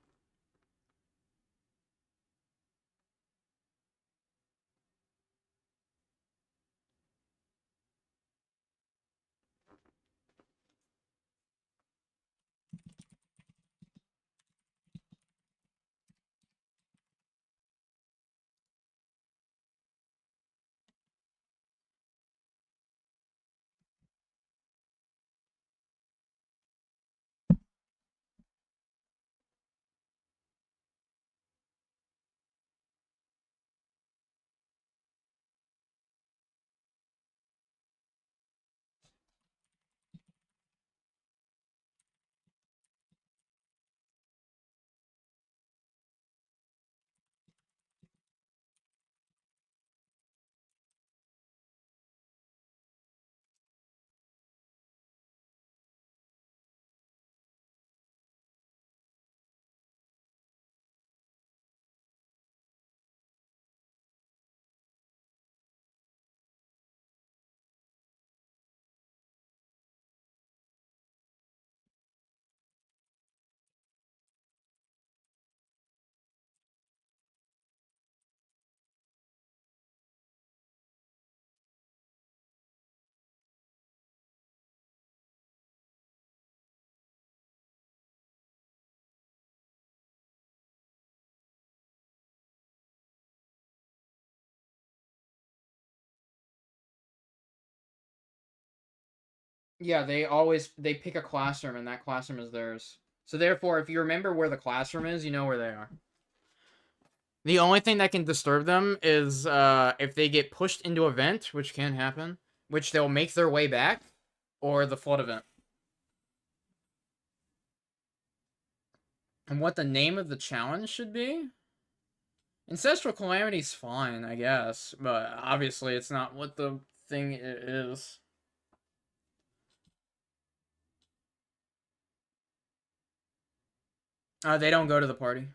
S2: Yeah, they pick a classroom, and that classroom is theirs. So therefore, if you remember where the classroom is, you know where they are. The only thing that can disturb them is if they get pushed into a vent, which can happen, which they'll make their way back, or the flood event. And what the name of the challenge should be? Ancestral Calamity's fine, I guess, but obviously it's not what the thing is. They don't go to the party.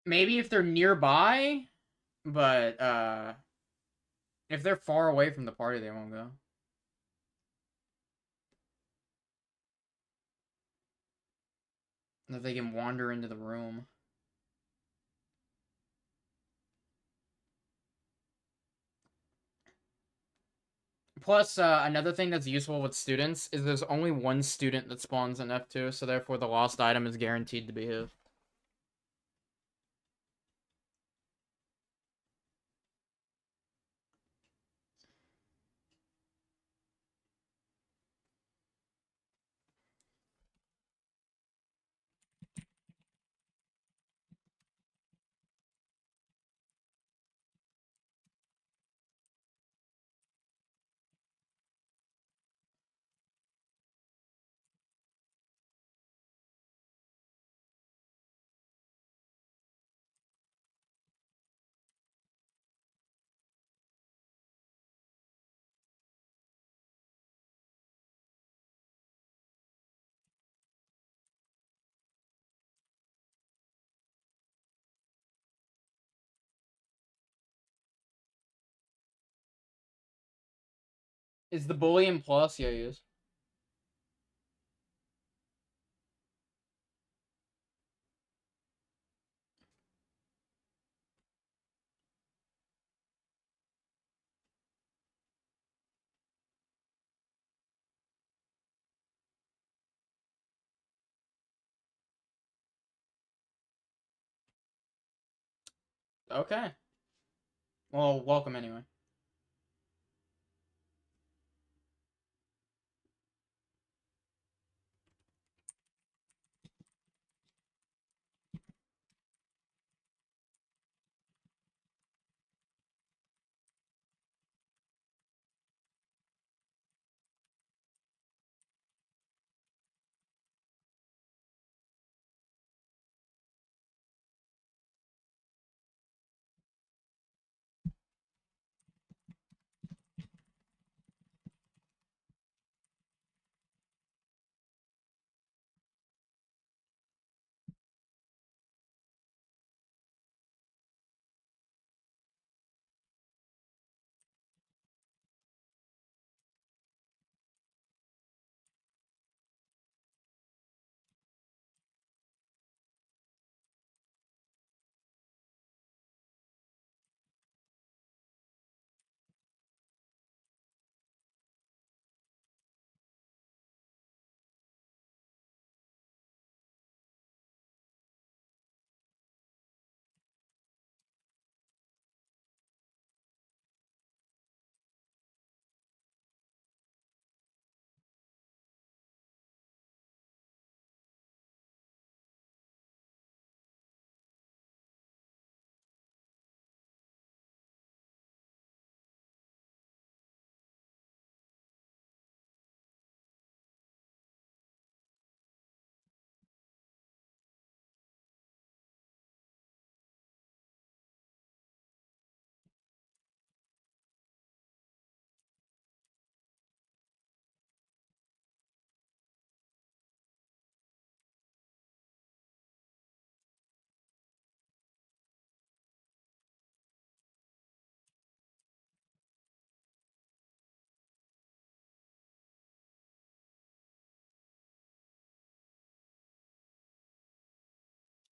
S2: Maybe if they're nearby, but if they're far away from the party, they won't go. That they can wander into the room. Plus, another thing that's useful with students is there's only one student that spawns in F2, so therefore the lost item is guaranteed to be his. Is the Boolean plus? Yeah, he is. Okay. Well, welcome anyway.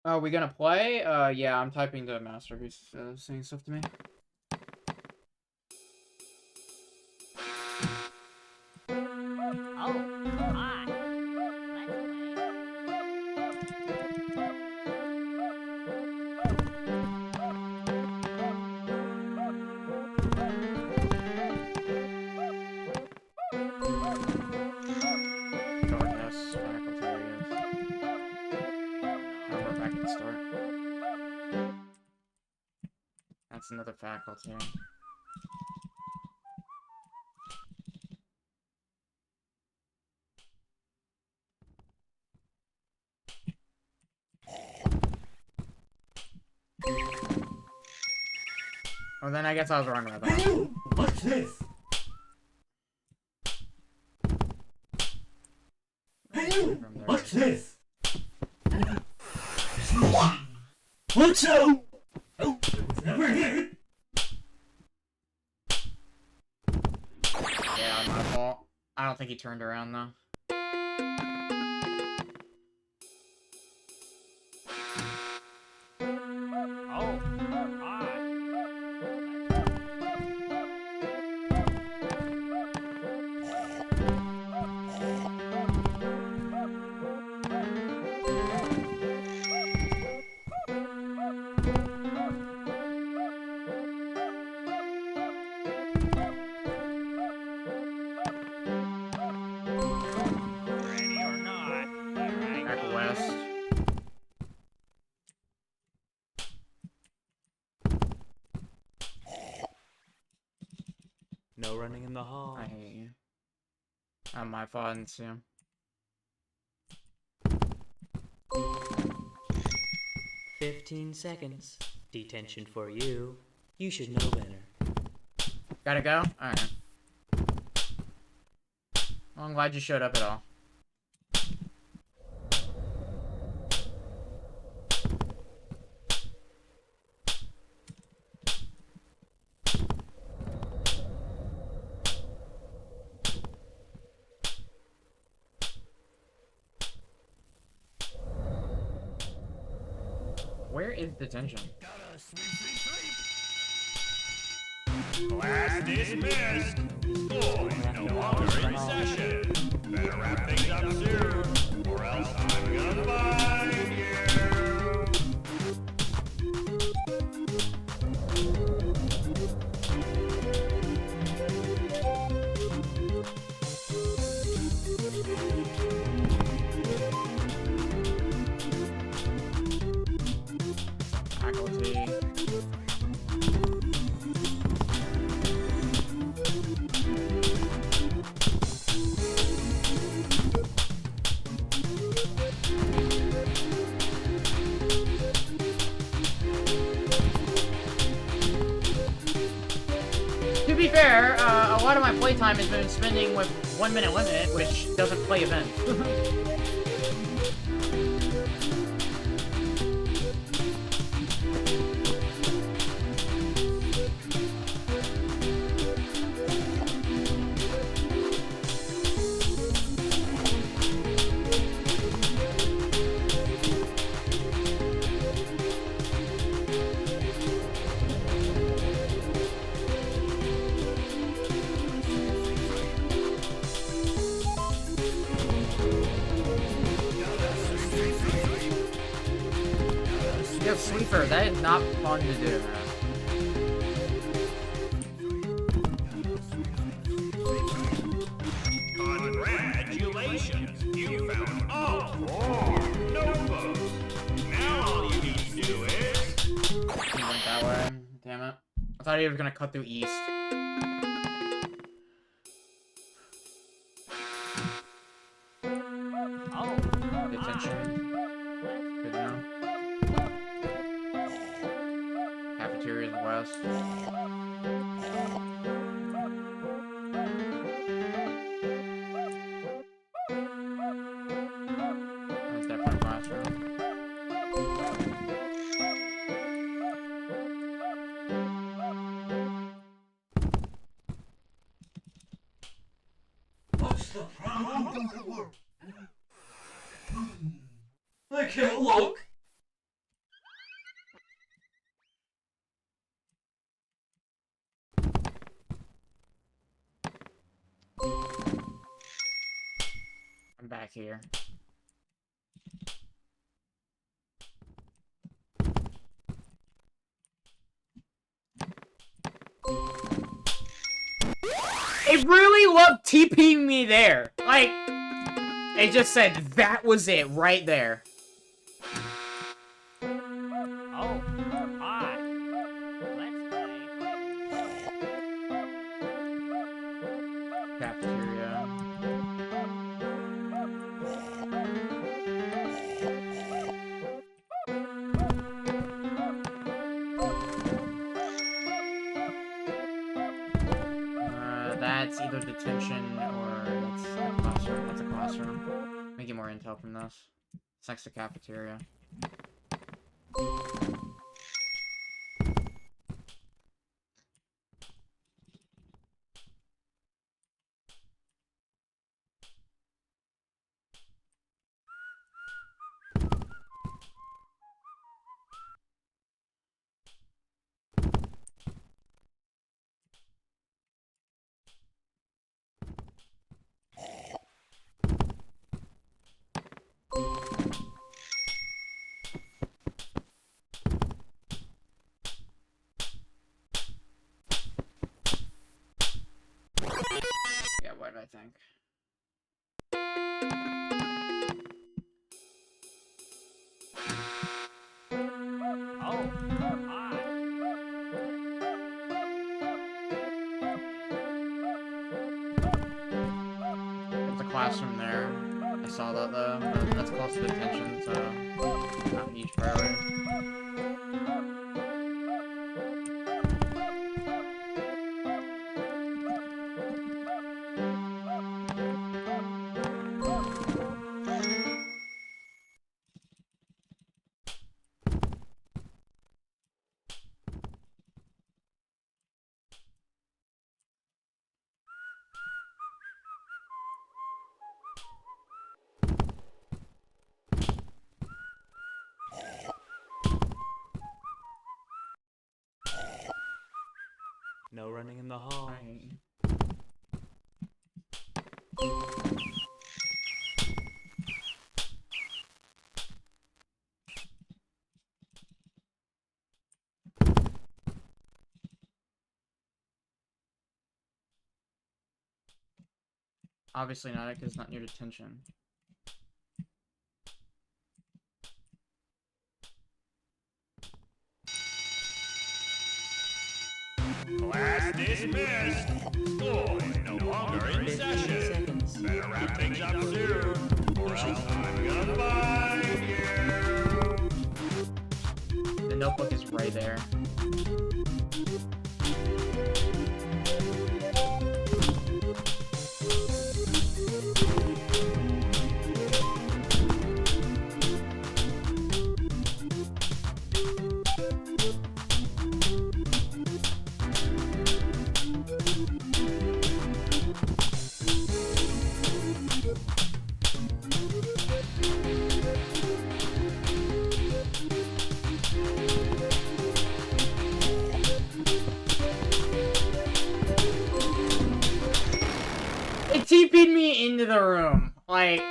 S2: Are we gonna play? Yeah, I'm typing to Master. He's saying stuff to me.
S8: Oh, hi.
S2: Darkness, faculty, I guess. Oh, we're back at the start. That's another faculty. Well, then I guess I was wrong about that.
S5: Hey, what's this? Hey, what's this? What Watch out! Oh, it's never here.
S2: Yeah, my fault. I don't think he turned around though.
S8: Oh, hi. Ready or not, here I
S2: Back
S8: go.
S2: west.
S6: No running in the hall.
S2: I hate you. My fault, I didn't see him.
S6: 15 seconds. Detention for you. You should know better.
S2: Gotta go? Alright. Well, I'm glad you showed up at all. Where is detention?
S4: Class dismissed. School is no longer in session. Better wrap things up soon, or else I'm gonna find you.
S2: Faculty. To be fair, a lot of my playtime has been spending with 1 minute limit, which doesn't play events. Yo, Sleeper, that is not fun to do, man.
S4: Congratulations, you found all 4 notebooks. Now all you need to do is...
S2: He went that way. Damn it. I thought he was gonna cut through east.
S8: Oh,
S2: Detention. Good now. Cafeteria's west. That's definitely a classroom.
S5: What's the problem? I can't look.
S2: I'm back here. It really loved TPing me there. Like, it just said that was it right there.
S8: oh, hi. Let's play.
S2: Cafeteria. That's either detention or that's a classroom. That's a classroom. Let me get more intel from this. It's next to cafeteria. I think.
S8: Oh, hi.
S2: There's a classroom there. I saw that though, but that's close to detention, so not a huge priority.
S6: No running in the hall.
S2: Obviously not, because it's not near detention.
S4: Class dismissed. School is no longer in
S6: 15
S4: session.
S6: seconds.
S4: Better wrap things up soon, or else I'm gonna find you.
S2: The notebook is right there. It TP'd me into the room. Like...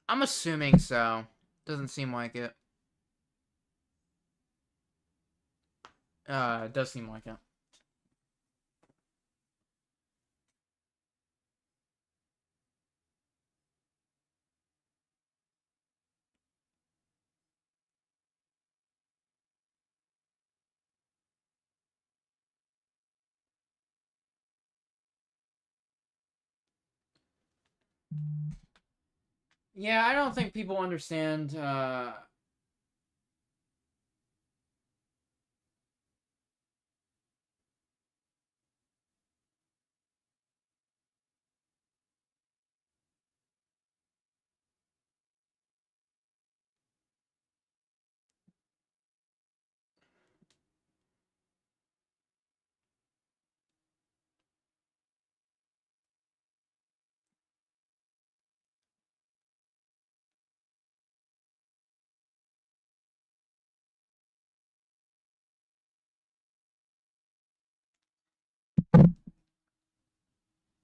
S2: I'm assuming so. Doesn't seem like it. It does seem like it. Yeah, I don't think people understand,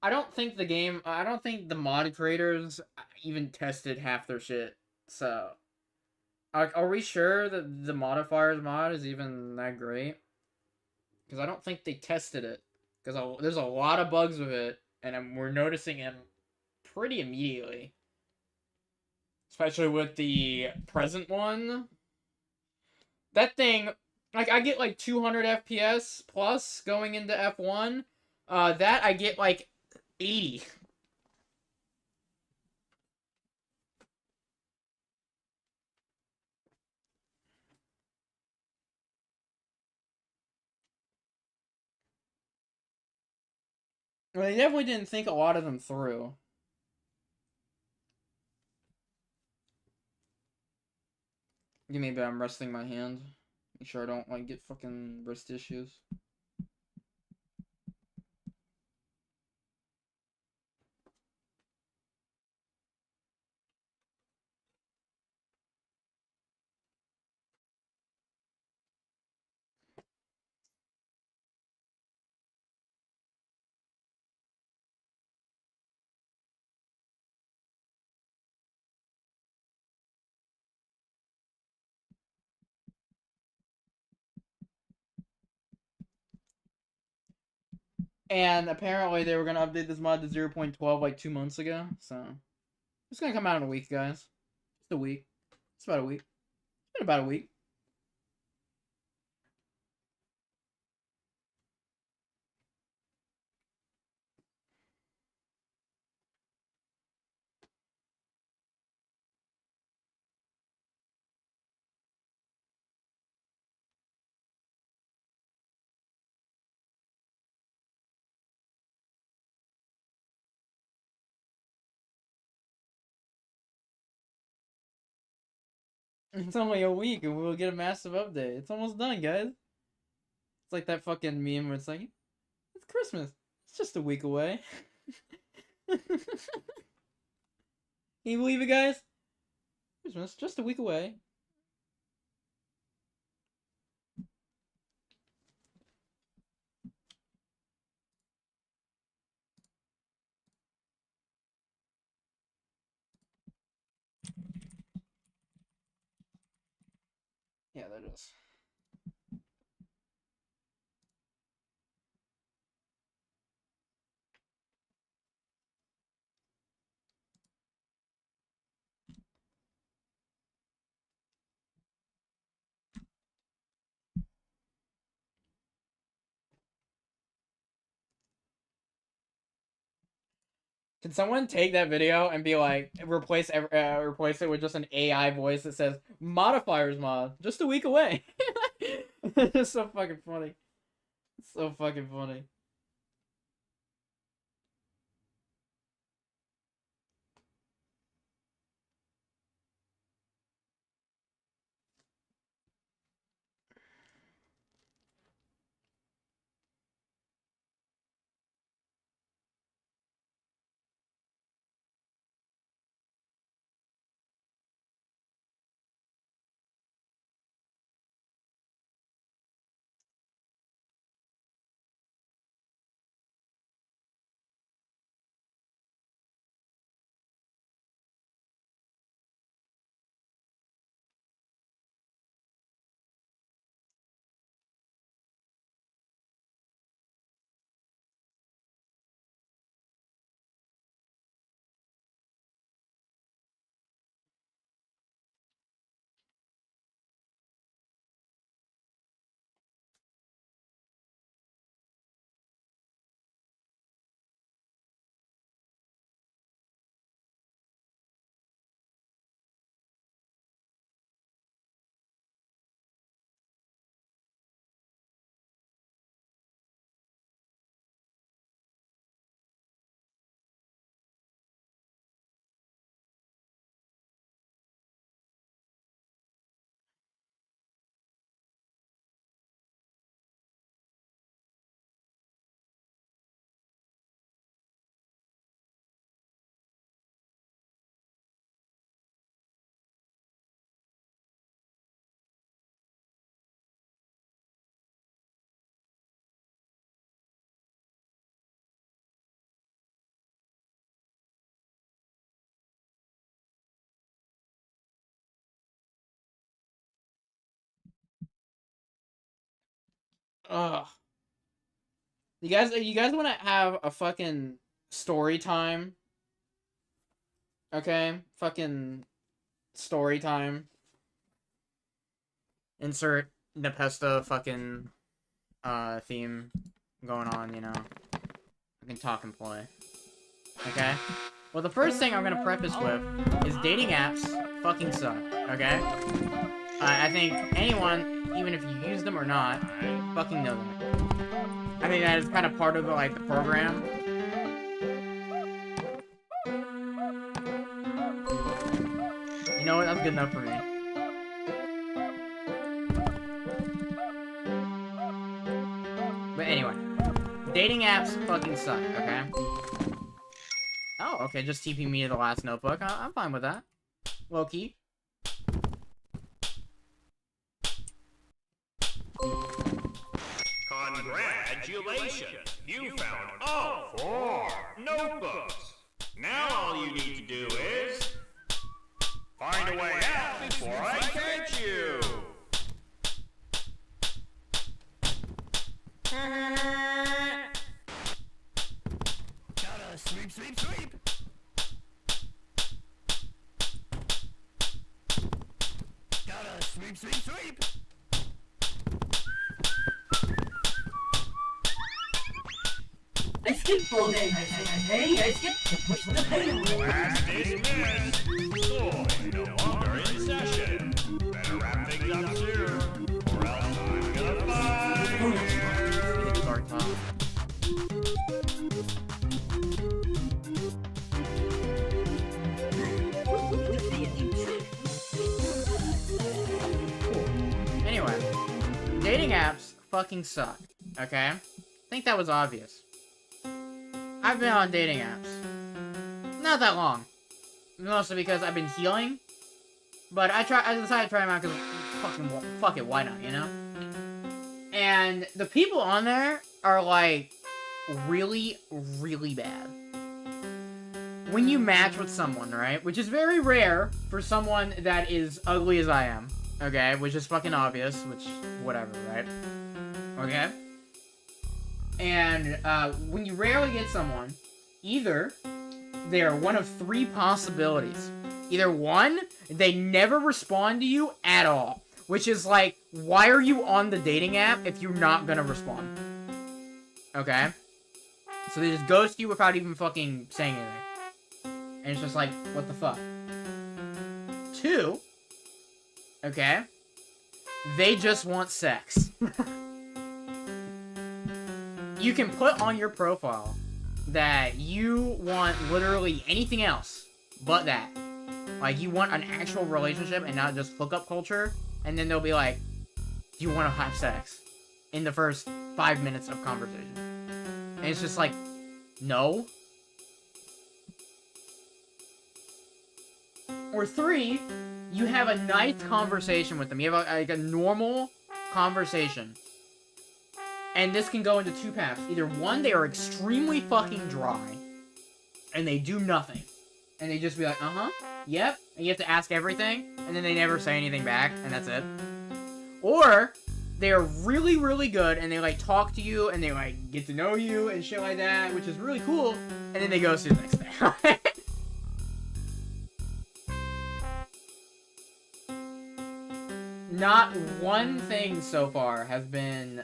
S2: I don't think the mod creators even tested half their shit. So, are we sure that the Modifiers mod is even that great? Because I don't think they tested it. Because there's a lot of bugs with it, and we're noticing them pretty immediately. Especially with the present one. That thing, like, I get like 200 FPS plus going into F1. That I get like 80. Well, they definitely didn't think a lot of them through. Give me a bit, I'm resting my hand. Make sure I don't, like, get fucking wrist issues. And apparently they were gonna update this mod to 0.12 like 2 months ago. So it's gonna come out in a week, guys. Just a week. It's about a week. It's been about a week. It's only a week and we'll get a massive update. It's almost done, guys. It's like that fucking meme where it's like, it's Christmas. It's just a week away. Can you believe it, guys? Christmas, just a week away. Yeah, that is. Can someone take that video and be like, replace it with just an AI voice that says Modifiers mod, just a week away? It's so fucking funny. It's so fucking funny. Ugh. You guys want to have a fucking story time? Okay, fucking story time. Insert Nepesta fucking theme going on, you know. I can talk and play. Okay? Well, the first thing I'm gonna preface with is dating apps fucking suck, okay? I think anyone, even if you use them or not, fucking know that. I think that is kind of part of the, like, the program. You know what? That's good enough for me. But anyway, dating apps fucking suck, okay? Oh, okay, just TP me to the last notebook. I'm fine with that. Low key.
S4: Congratulations! You found all 4 notebooks! Now all you need to do is... find a way out before I catch you! sweep, sweep, sweep. Gotta sweep, sweep, sweep.
S5: I skipped all day. I skipped to push the pain away.
S4: Class dismissed. Boy, no longer in session. Better wrap things up soon, or else I'm gonna find
S2: Hit start time. Anyway, dating apps fucking suck, okay? I think that was obvious. I've been on dating apps. Not that long. Mostly because I've been healing. But I decided to try them out because fuck it, why not, you know? And the people on there are like really, really bad. When you match with someone, right? Which is very rare for someone that is ugly as I am. Okay? Which is fucking obvious, which, whatever, right? Okay? And, when you rarely get someone, either they are one of three possibilities. Either one, they never respond to you at all. Which is like, why are you on the dating app if you're not gonna respond? Okay? So they just ghost you without even fucking saying anything. And it's just like, what the fuck? Two, okay? They just want sex. You can put on your profile that you want literally anything else but that. Like, you want an actual relationship and not just hookup culture. And then they'll be like, do you want to have sex? In the first 5 minutes of conversation. And it's just like, no. Or three, you have a nice conversation with them. You have like a normal conversation. And this can go into two paths. Either one, they are extremely fucking dry. And they do nothing. And they just be like, uh-huh, yep. And you have to ask everything. And then they never say anything back. And that's it. Or, they are really, really good. And they, like, talk to you. And they, like, get to know you and shit like that. Which is really cool. And then they go to the next day. Not one thing so far has been,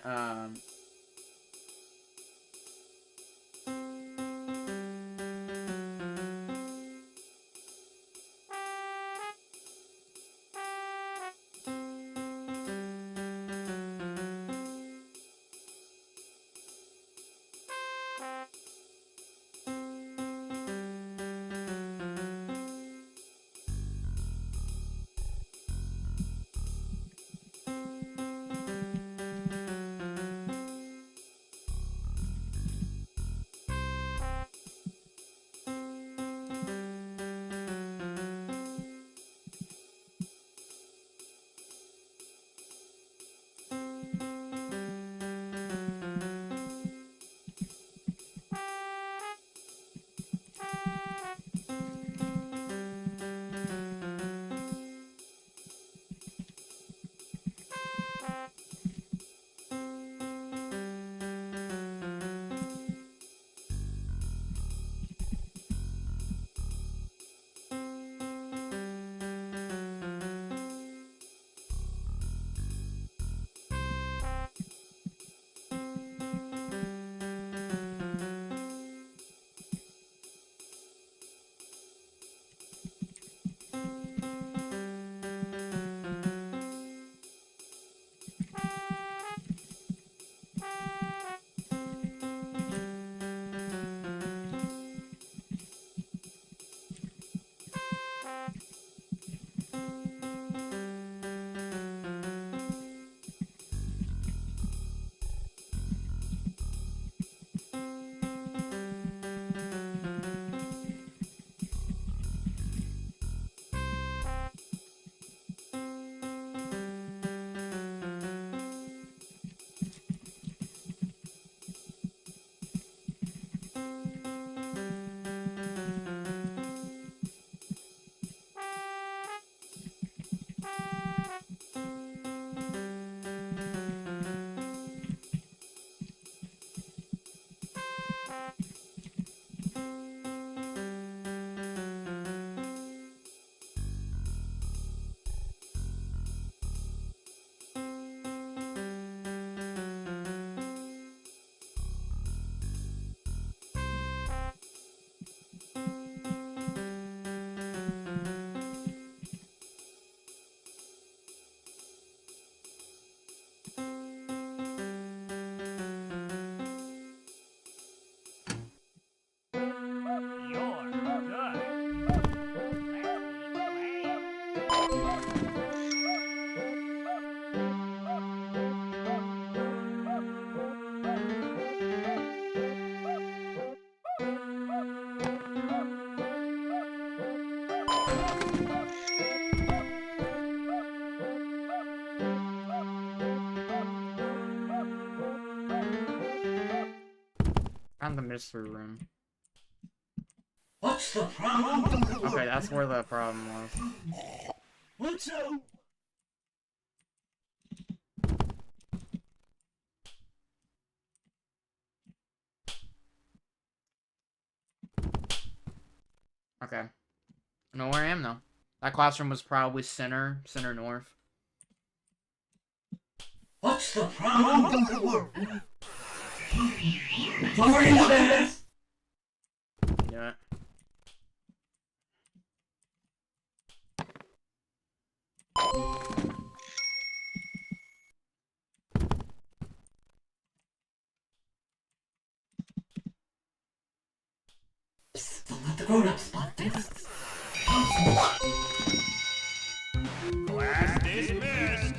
S2: Found the mystery room.
S5: What's the problem?
S2: Okay, that's where the problem was.
S5: What's up?
S2: Okay. I know where I am now. That classroom was probably center north.
S5: What's the problem? Sorry about this.
S2: Yeah.
S5: Don't let the grown-ups spot this.
S4: Class dismissed.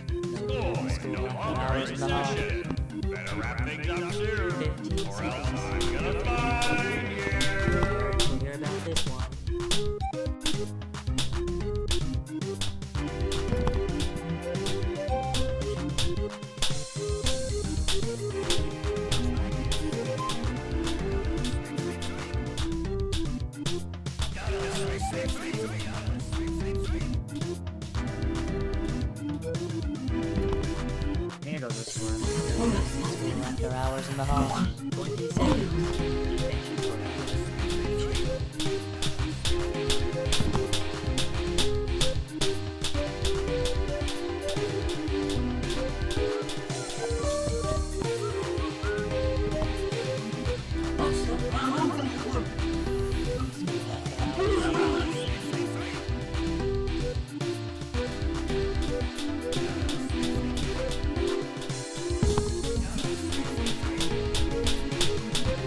S4: School no longer in session. Better wrap things up soon,
S6: 15
S4: or else
S6: seconds.
S4: I'm gonna find you.
S6: Parents will hear about this one.
S2: I need to go this way.
S6: After hours in the hall. 20 seconds. Detention for you.
S5: What's the problem?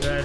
S2: Good.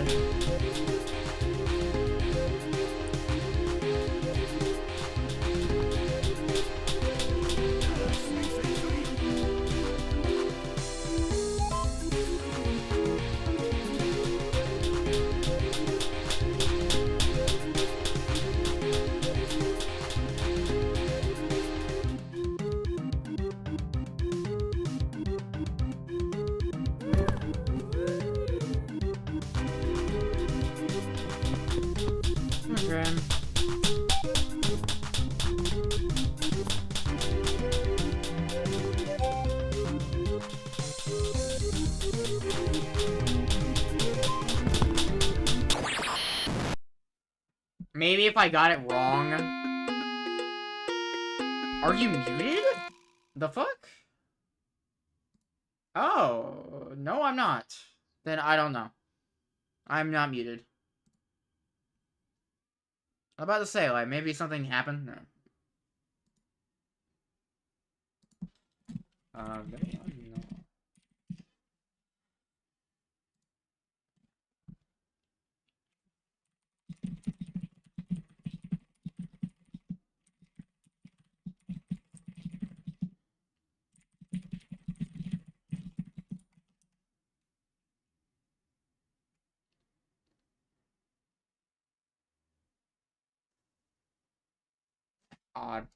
S2: Okay. Maybe if I got it wrong. Are you muted? The fuck? Oh, no, I'm not. Then I don't know. I'm not muted. I'm about to say, like, maybe something happened. No. No. Odd.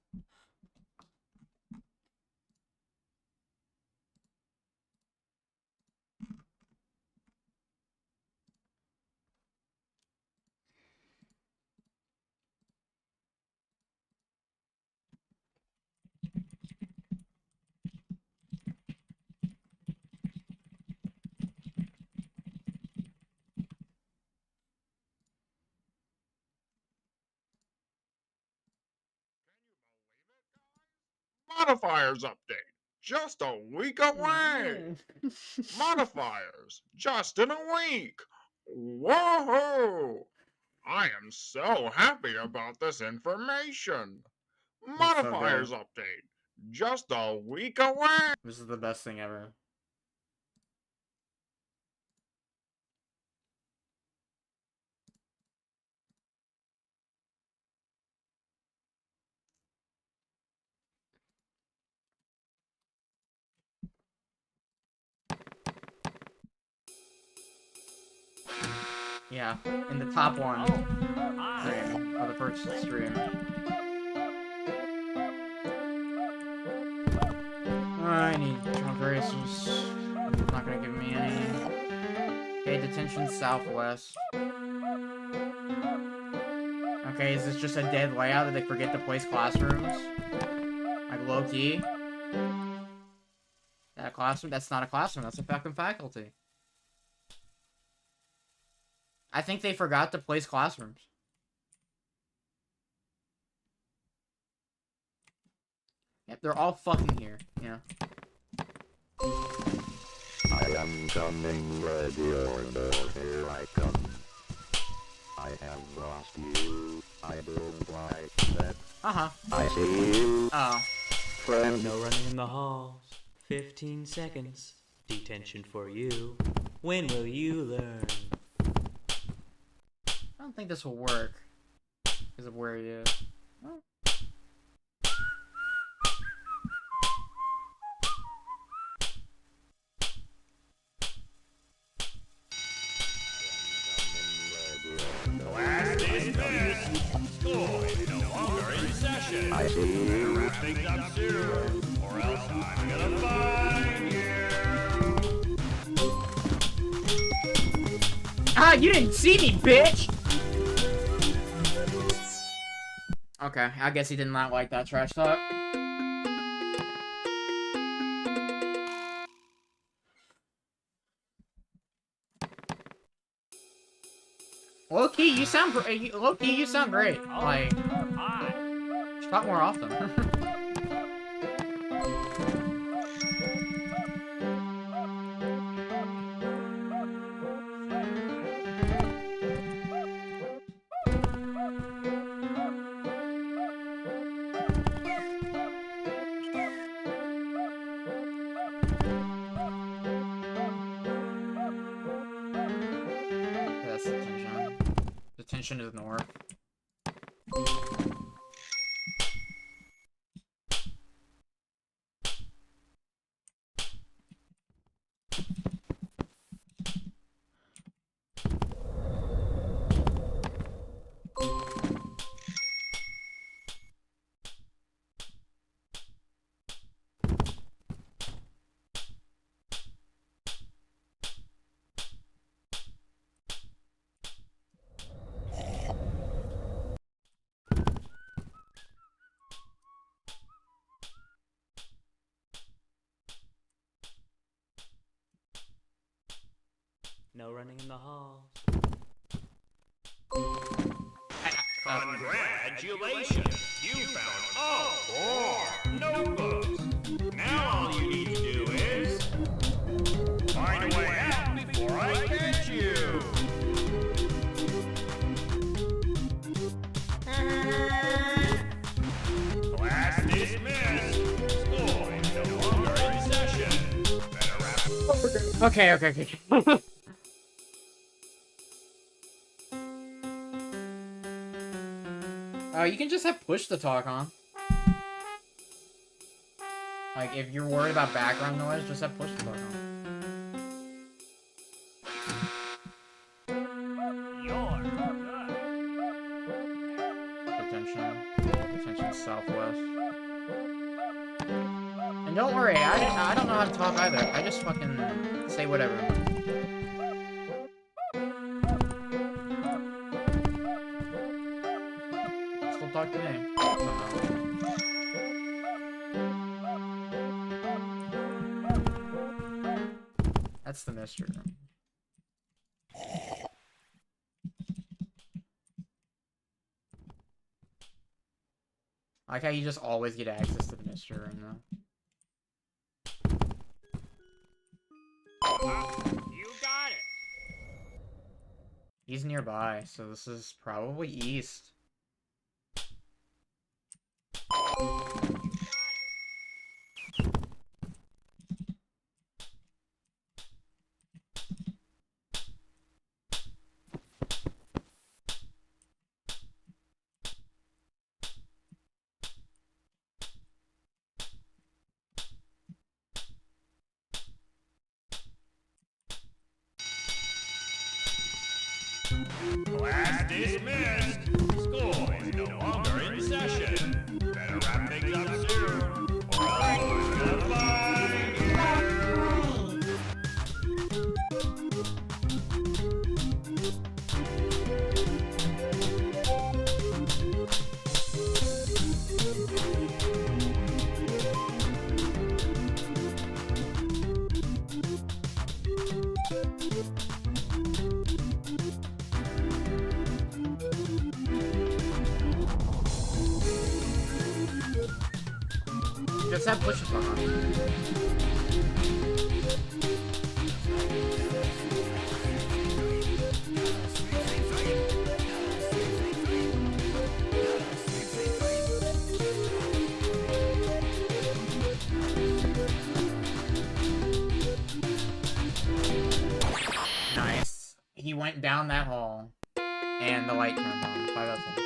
S10: Modifiers update. Just a week away. Modifiers. Just in a week. Whoa! I am so happy about this information.
S2: That's so
S10: Modifiers
S2: good.
S10: update. Just a week away.
S2: This is the best thing ever. Yeah, in the top one stream of the first stream. I need jump races. Not gonna give me any. Okay, detention southwest. Okay, is this just a dead layout that they forget to place classrooms? Like low key? That classroom? That's not a classroom, that's a fucking faculty. I think they forgot to place classrooms. Yep, they're all fucking here, yeah.
S9: I am coming, ready or no, here I come. I have lost you, I don't like that.
S2: Uh-huh.
S9: I see you,
S2: Oh.
S9: friend.
S6: No running in the halls. 15 seconds. Detention for you. When will you learn?
S2: I don't think this will work. Because of where he is. Oh.
S4: Class dismissed. School is no longer in session.
S9: I see you.
S4: Wrap things up soon, or else I'm gonna find you.
S2: Ah, you didn't see me, bitch! Okay, I guess he did not like that trash talk. Low-key, you sound great. Low-key, you sound great. Like, just talk more often. That's detention. Detention is north.
S6: No running in the halls.
S4: Congratulations! You found all 4 notebooks. Now all you need to do is find a way out before I catch you. Class dismissed. School is no longer in session. Better wrap.
S2: Okay. You can just have push to talk on. Like, if you're worried about background noise, just have push to talk on.
S4: You're good.
S2: Detention southwest. And don't worry, I don't know how to talk either. I just fucking say whatever. Still talk to me. That's the mystery room. I like how you just always get access to the mystery room, though.
S4: You got it.
S2: He's nearby, so this is probably east.
S4: Class dismissed. School is no longer in session. Better wrap things up soon, or else I'm gonna find you.
S2: Just have push it on. Nice. He went down that hall. And the light turned on. 5 out of 10.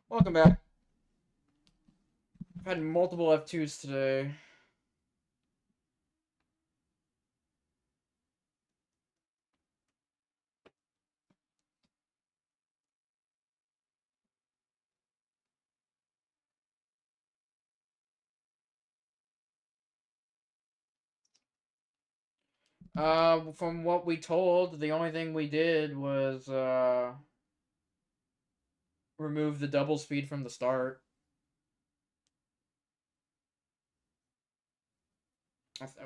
S2: Welcome back. I've had multiple F2s today. From what we told, the only thing we did was, remove the double speed from the start.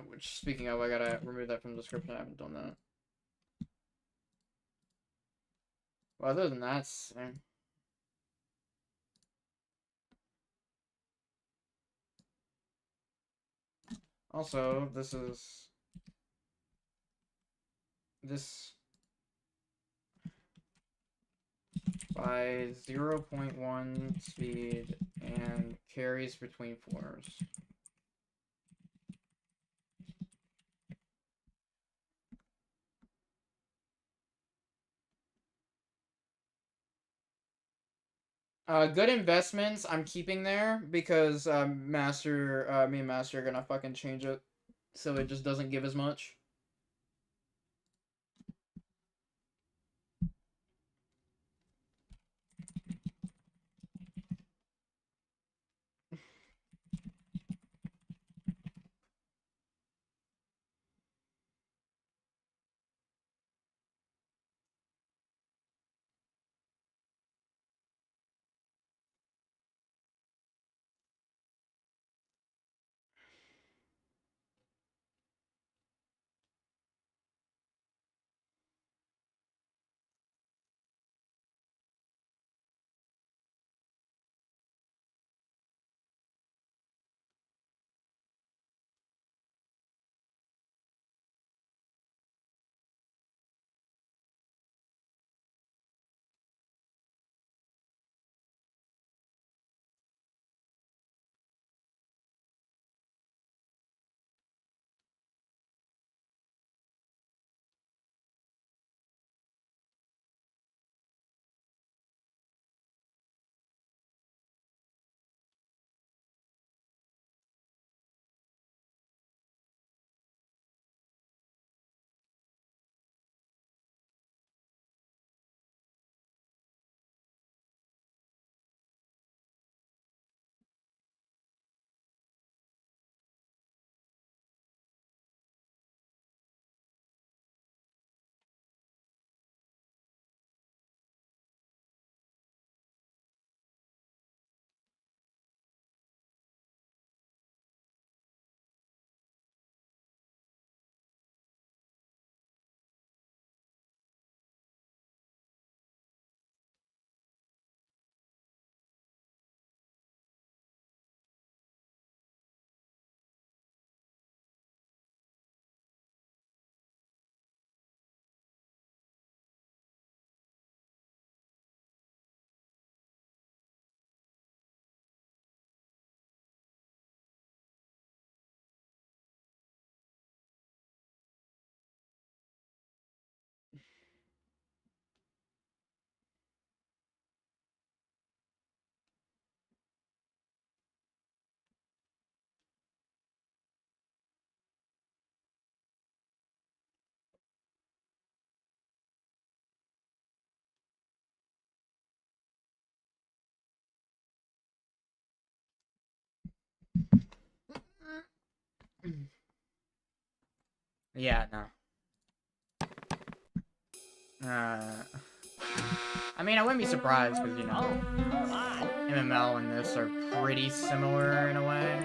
S2: Which, speaking of, I gotta remove that from the description. I haven't done that. Well, other than that, also, this by 0.1 speed and carries between floors. Good investments I'm keeping there because me and Master are gonna fucking change it so it just doesn't give as much. Yeah, no. I mean, I wouldn't be surprised because, you know, MML and this are pretty similar in a way.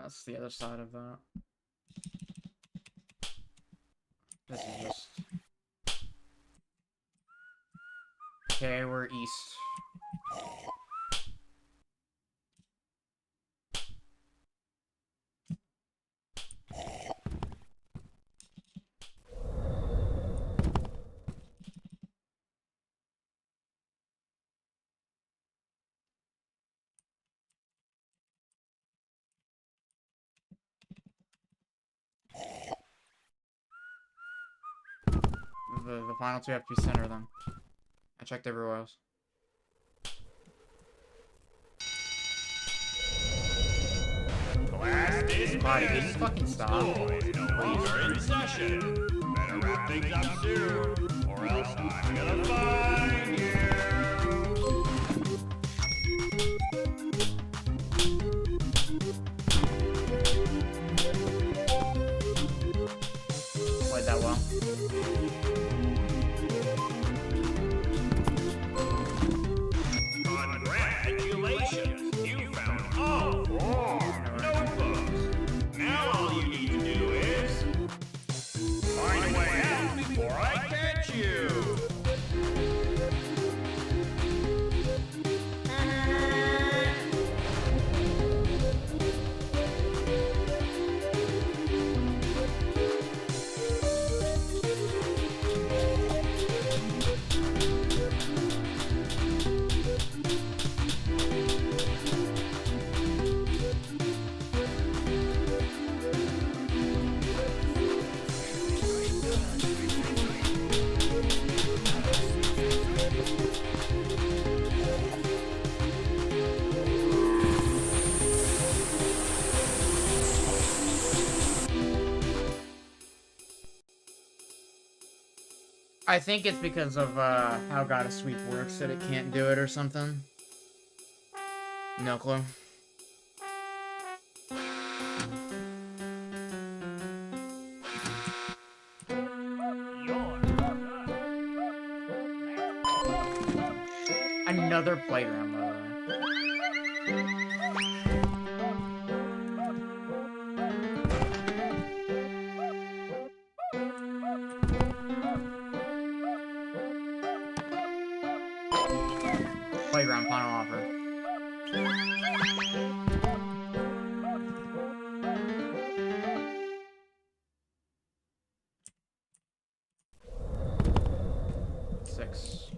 S2: That's the other side of that. This is just... Okay, we're east. The final two have to be center then. I checked everywhere else.
S4: Class dismissed.
S2: Alright, can you fucking stop?
S4: School is no longer in session. Better wrap things up soon, or else I'm gonna find you.
S2: Played that well.
S4: Congratulations! You found all 4 notebooks. Now all you need to do is find a way out before I catch you.
S2: I think it's because of how Gotta Sweep works that it can't do it or something. No clue. Another playground, by the way. Playground final offer. Six.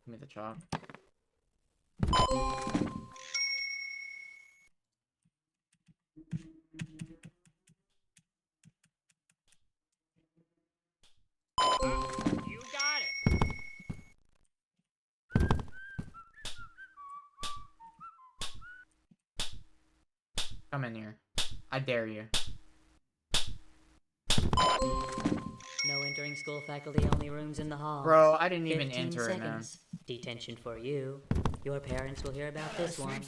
S2: Give me the chalk.
S8: You got it.
S2: Come in here. I dare you.
S11: No entering school, faculty only rooms in the hall.
S2: Bro, I didn't even
S11: 15
S2: enter it, man.
S11: seconds. Detention for you. Your parents will hear about this one.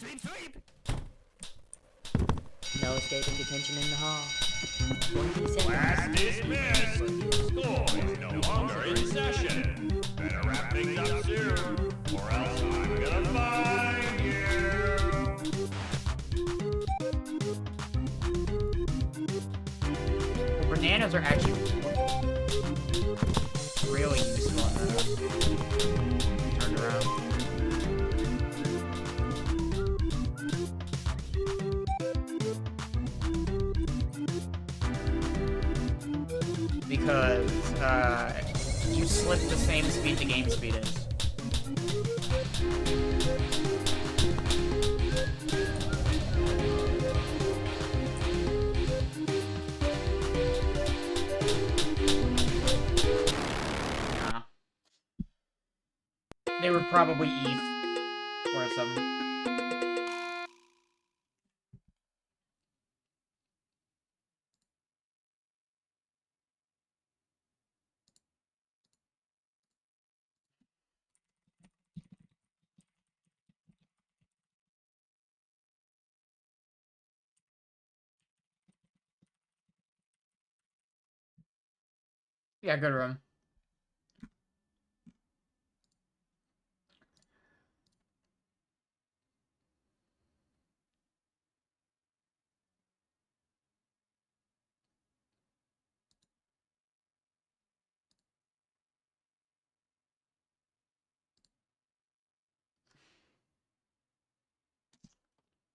S11: No escaping detention in the hall. 20 seconds.
S4: Class dismissed. School is no longer in session. Better wrap things up soon, or else I'm gonna find you.
S2: Well, bananas are actually really useful in that. Turned around. Because, you slip the same speed the game speed is.
S4: 5
S2: probably eat or something. Yeah, good room.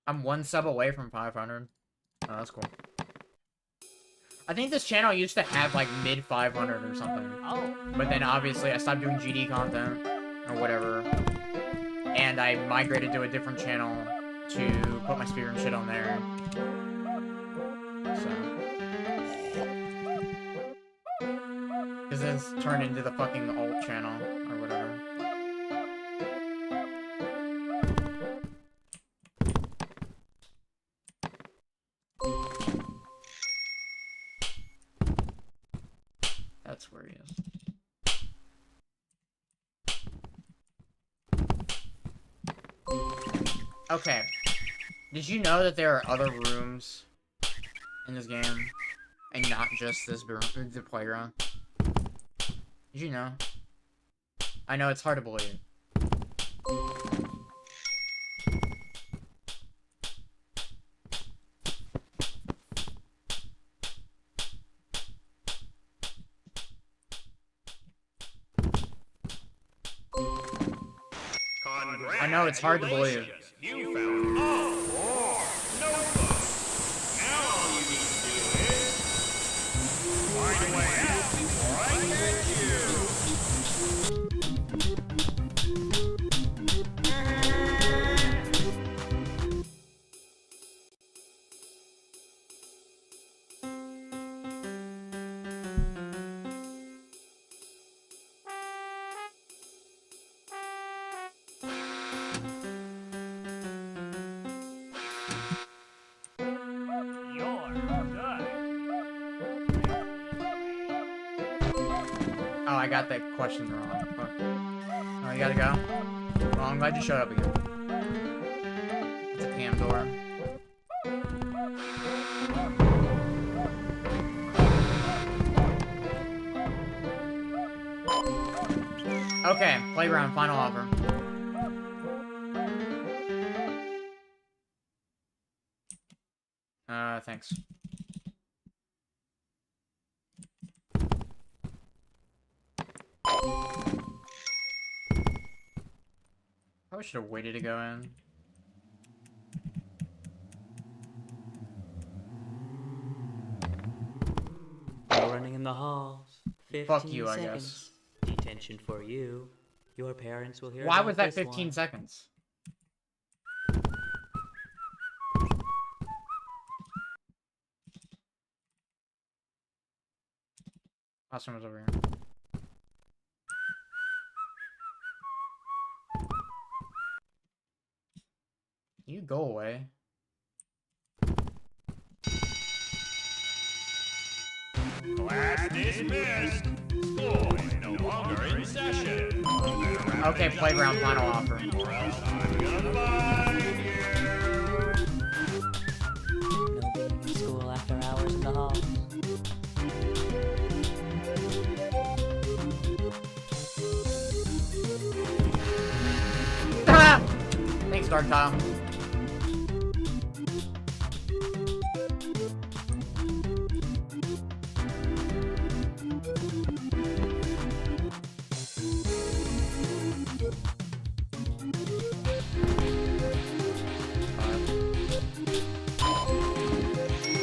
S2: I'm 1 sub away from 500. Oh, that's cool. I think this channel used to have like mid 500 or something.
S8: Oh.
S2: But then obviously I stopped doing GD content or whatever. And I migrated to a different channel to put my spear and shit on there. So. Because it's turned into the fucking alt channel or whatever. That's where he is. Okay. Did you know that there are other rooms in this game? And not just this the playground? Did you know? I know it's hard to believe. I know it's hard to believe.
S4: You found all 4 notebooks. Now all you need to do is find a way out before I get you.
S2: Oh, I got that question wrong. Fuck. Oh, you gotta go? Well, I'm glad you showed up again. It's a cam door. Okay, playground, final offer. Thanks. Probably should have waited to go in.
S6: No running in the halls. 15
S2: Fuck you,
S6: seconds.
S2: I guess.
S6: Detention for you. Your parents will hear
S2: Why
S6: about
S2: was that
S6: this
S2: 15
S6: one.
S2: seconds? Last one was over here. You go away.
S4: Class dismissed. School is no longer in session.
S2: Okay, playground, final offer.
S4: Or else I'm gonna find you.
S11: No being in school after hours in the halls.
S2: Thanks, Dark Tile.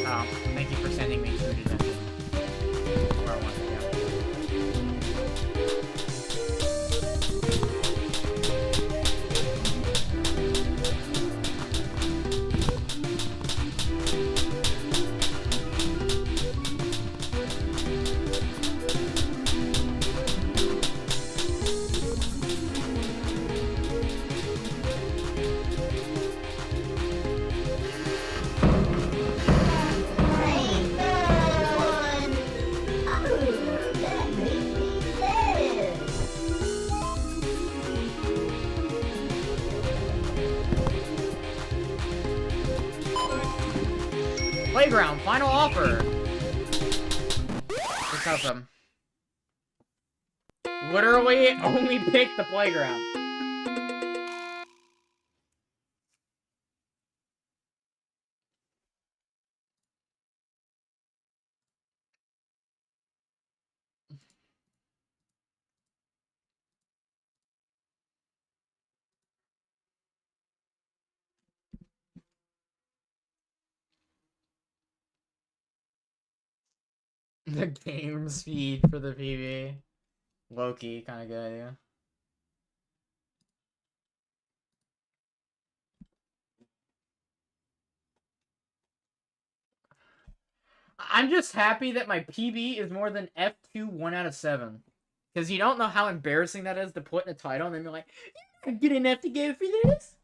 S2: Oh, thank you for sending me to Detention. Where I want to go. playground. Final offer. Let's have some. Literally only pick the playground. The game speed for the PB. Low-key, kind of good idea. I'm just happy that my PB is more than F2 1 out of 7. Because you don't know how embarrassing that is to put in a title and then be like, you get an F to go for this?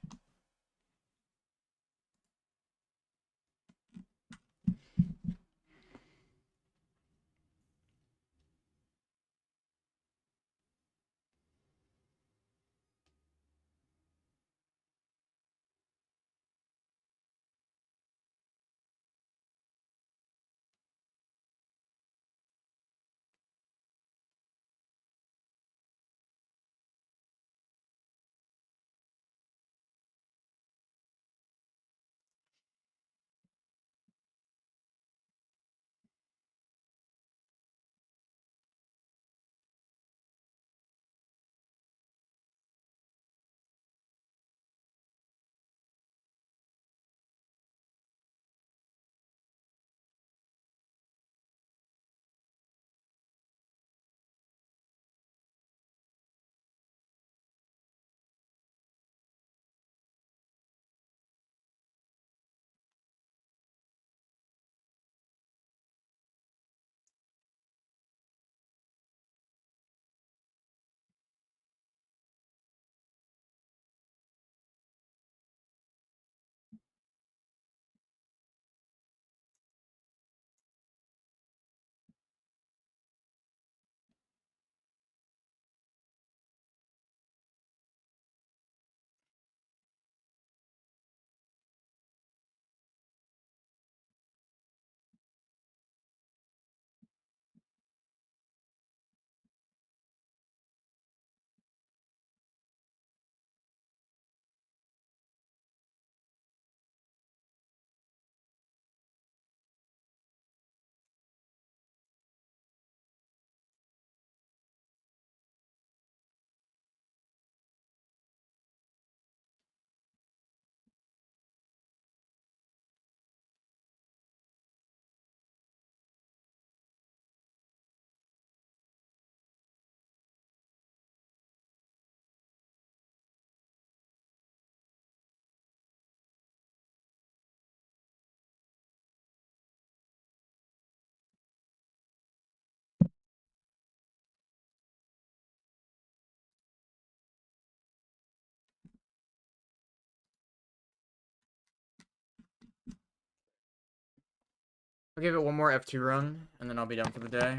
S2: I'll give it one more F2 run, and then I'll be done for the day.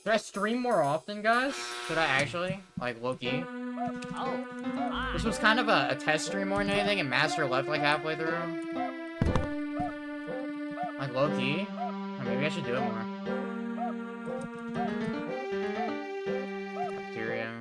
S2: Should I stream more often, guys? Should I actually? Like, low-key?
S8: Oh, my.
S2: This was kind of a test stream more than anything, and Master left like halfway through. Like, low-key? Or maybe I should do it more. Cafeteria.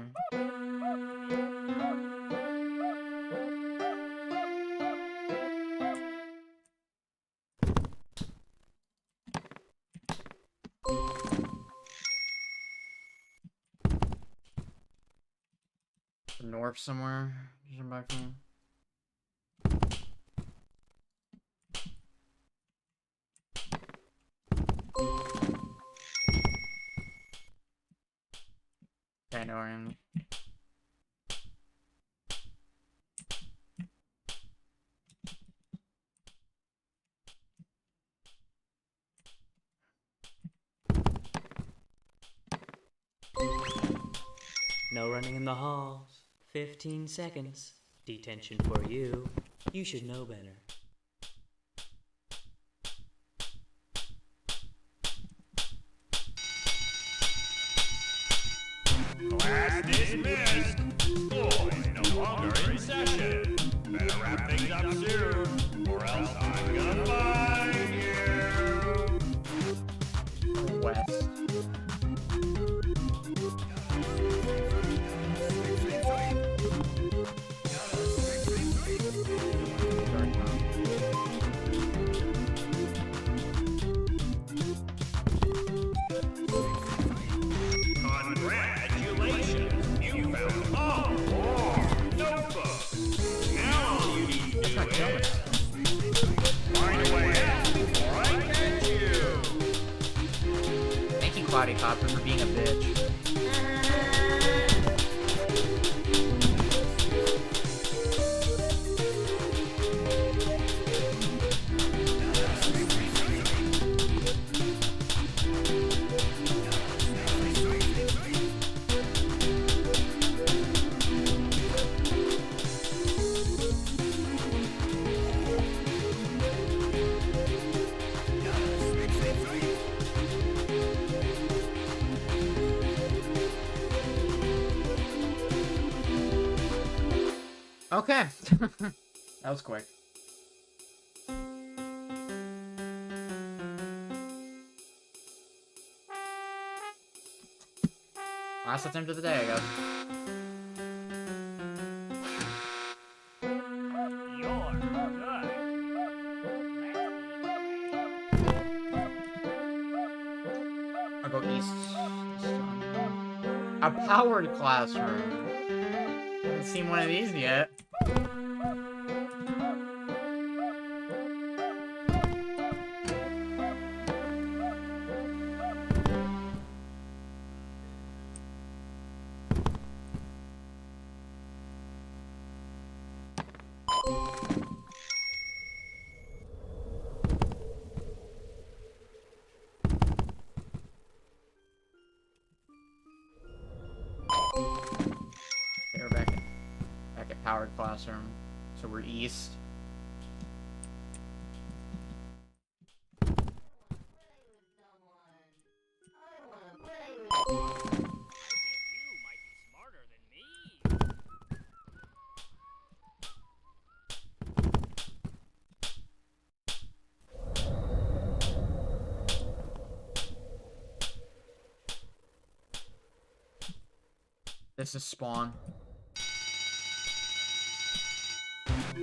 S2: North somewhere. Jump back from. Okay, I know where I am.
S6: No running in the halls. 15 seconds. Detention for you. You should know better.
S4: Class dismissed. Boys no longer in session. Better wrap things up soon, or else I'm gonna find you.
S2: helicopter for being a bitch. Okay. That was quick. Last attempt of the day, I guess.
S8: You're good.
S2: I'll go east this time. A powered classroom. Haven't seen one of these yet. Okay, we're back at powered classroom. So we're east.
S8: I think you might be smarter than me.
S2: This is spawn.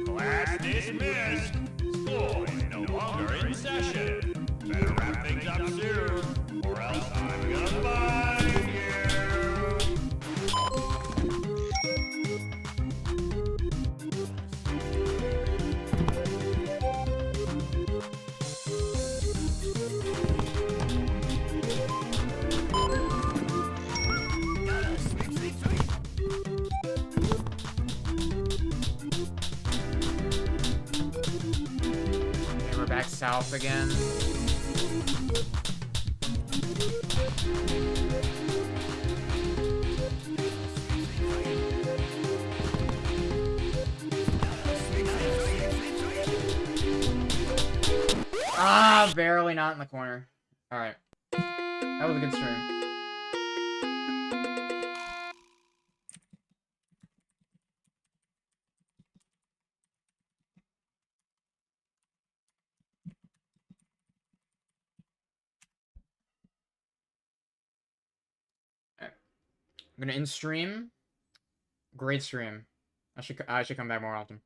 S4: Class dismissed. School is no longer in session. Better wrap things up soon, or else I'm gonna find you.
S2: Okay, we're back south again. Ah, barely not in the corner. Alright. That was a good stream. Alright. I'm gonna end stream. Great stream. I should come back more often.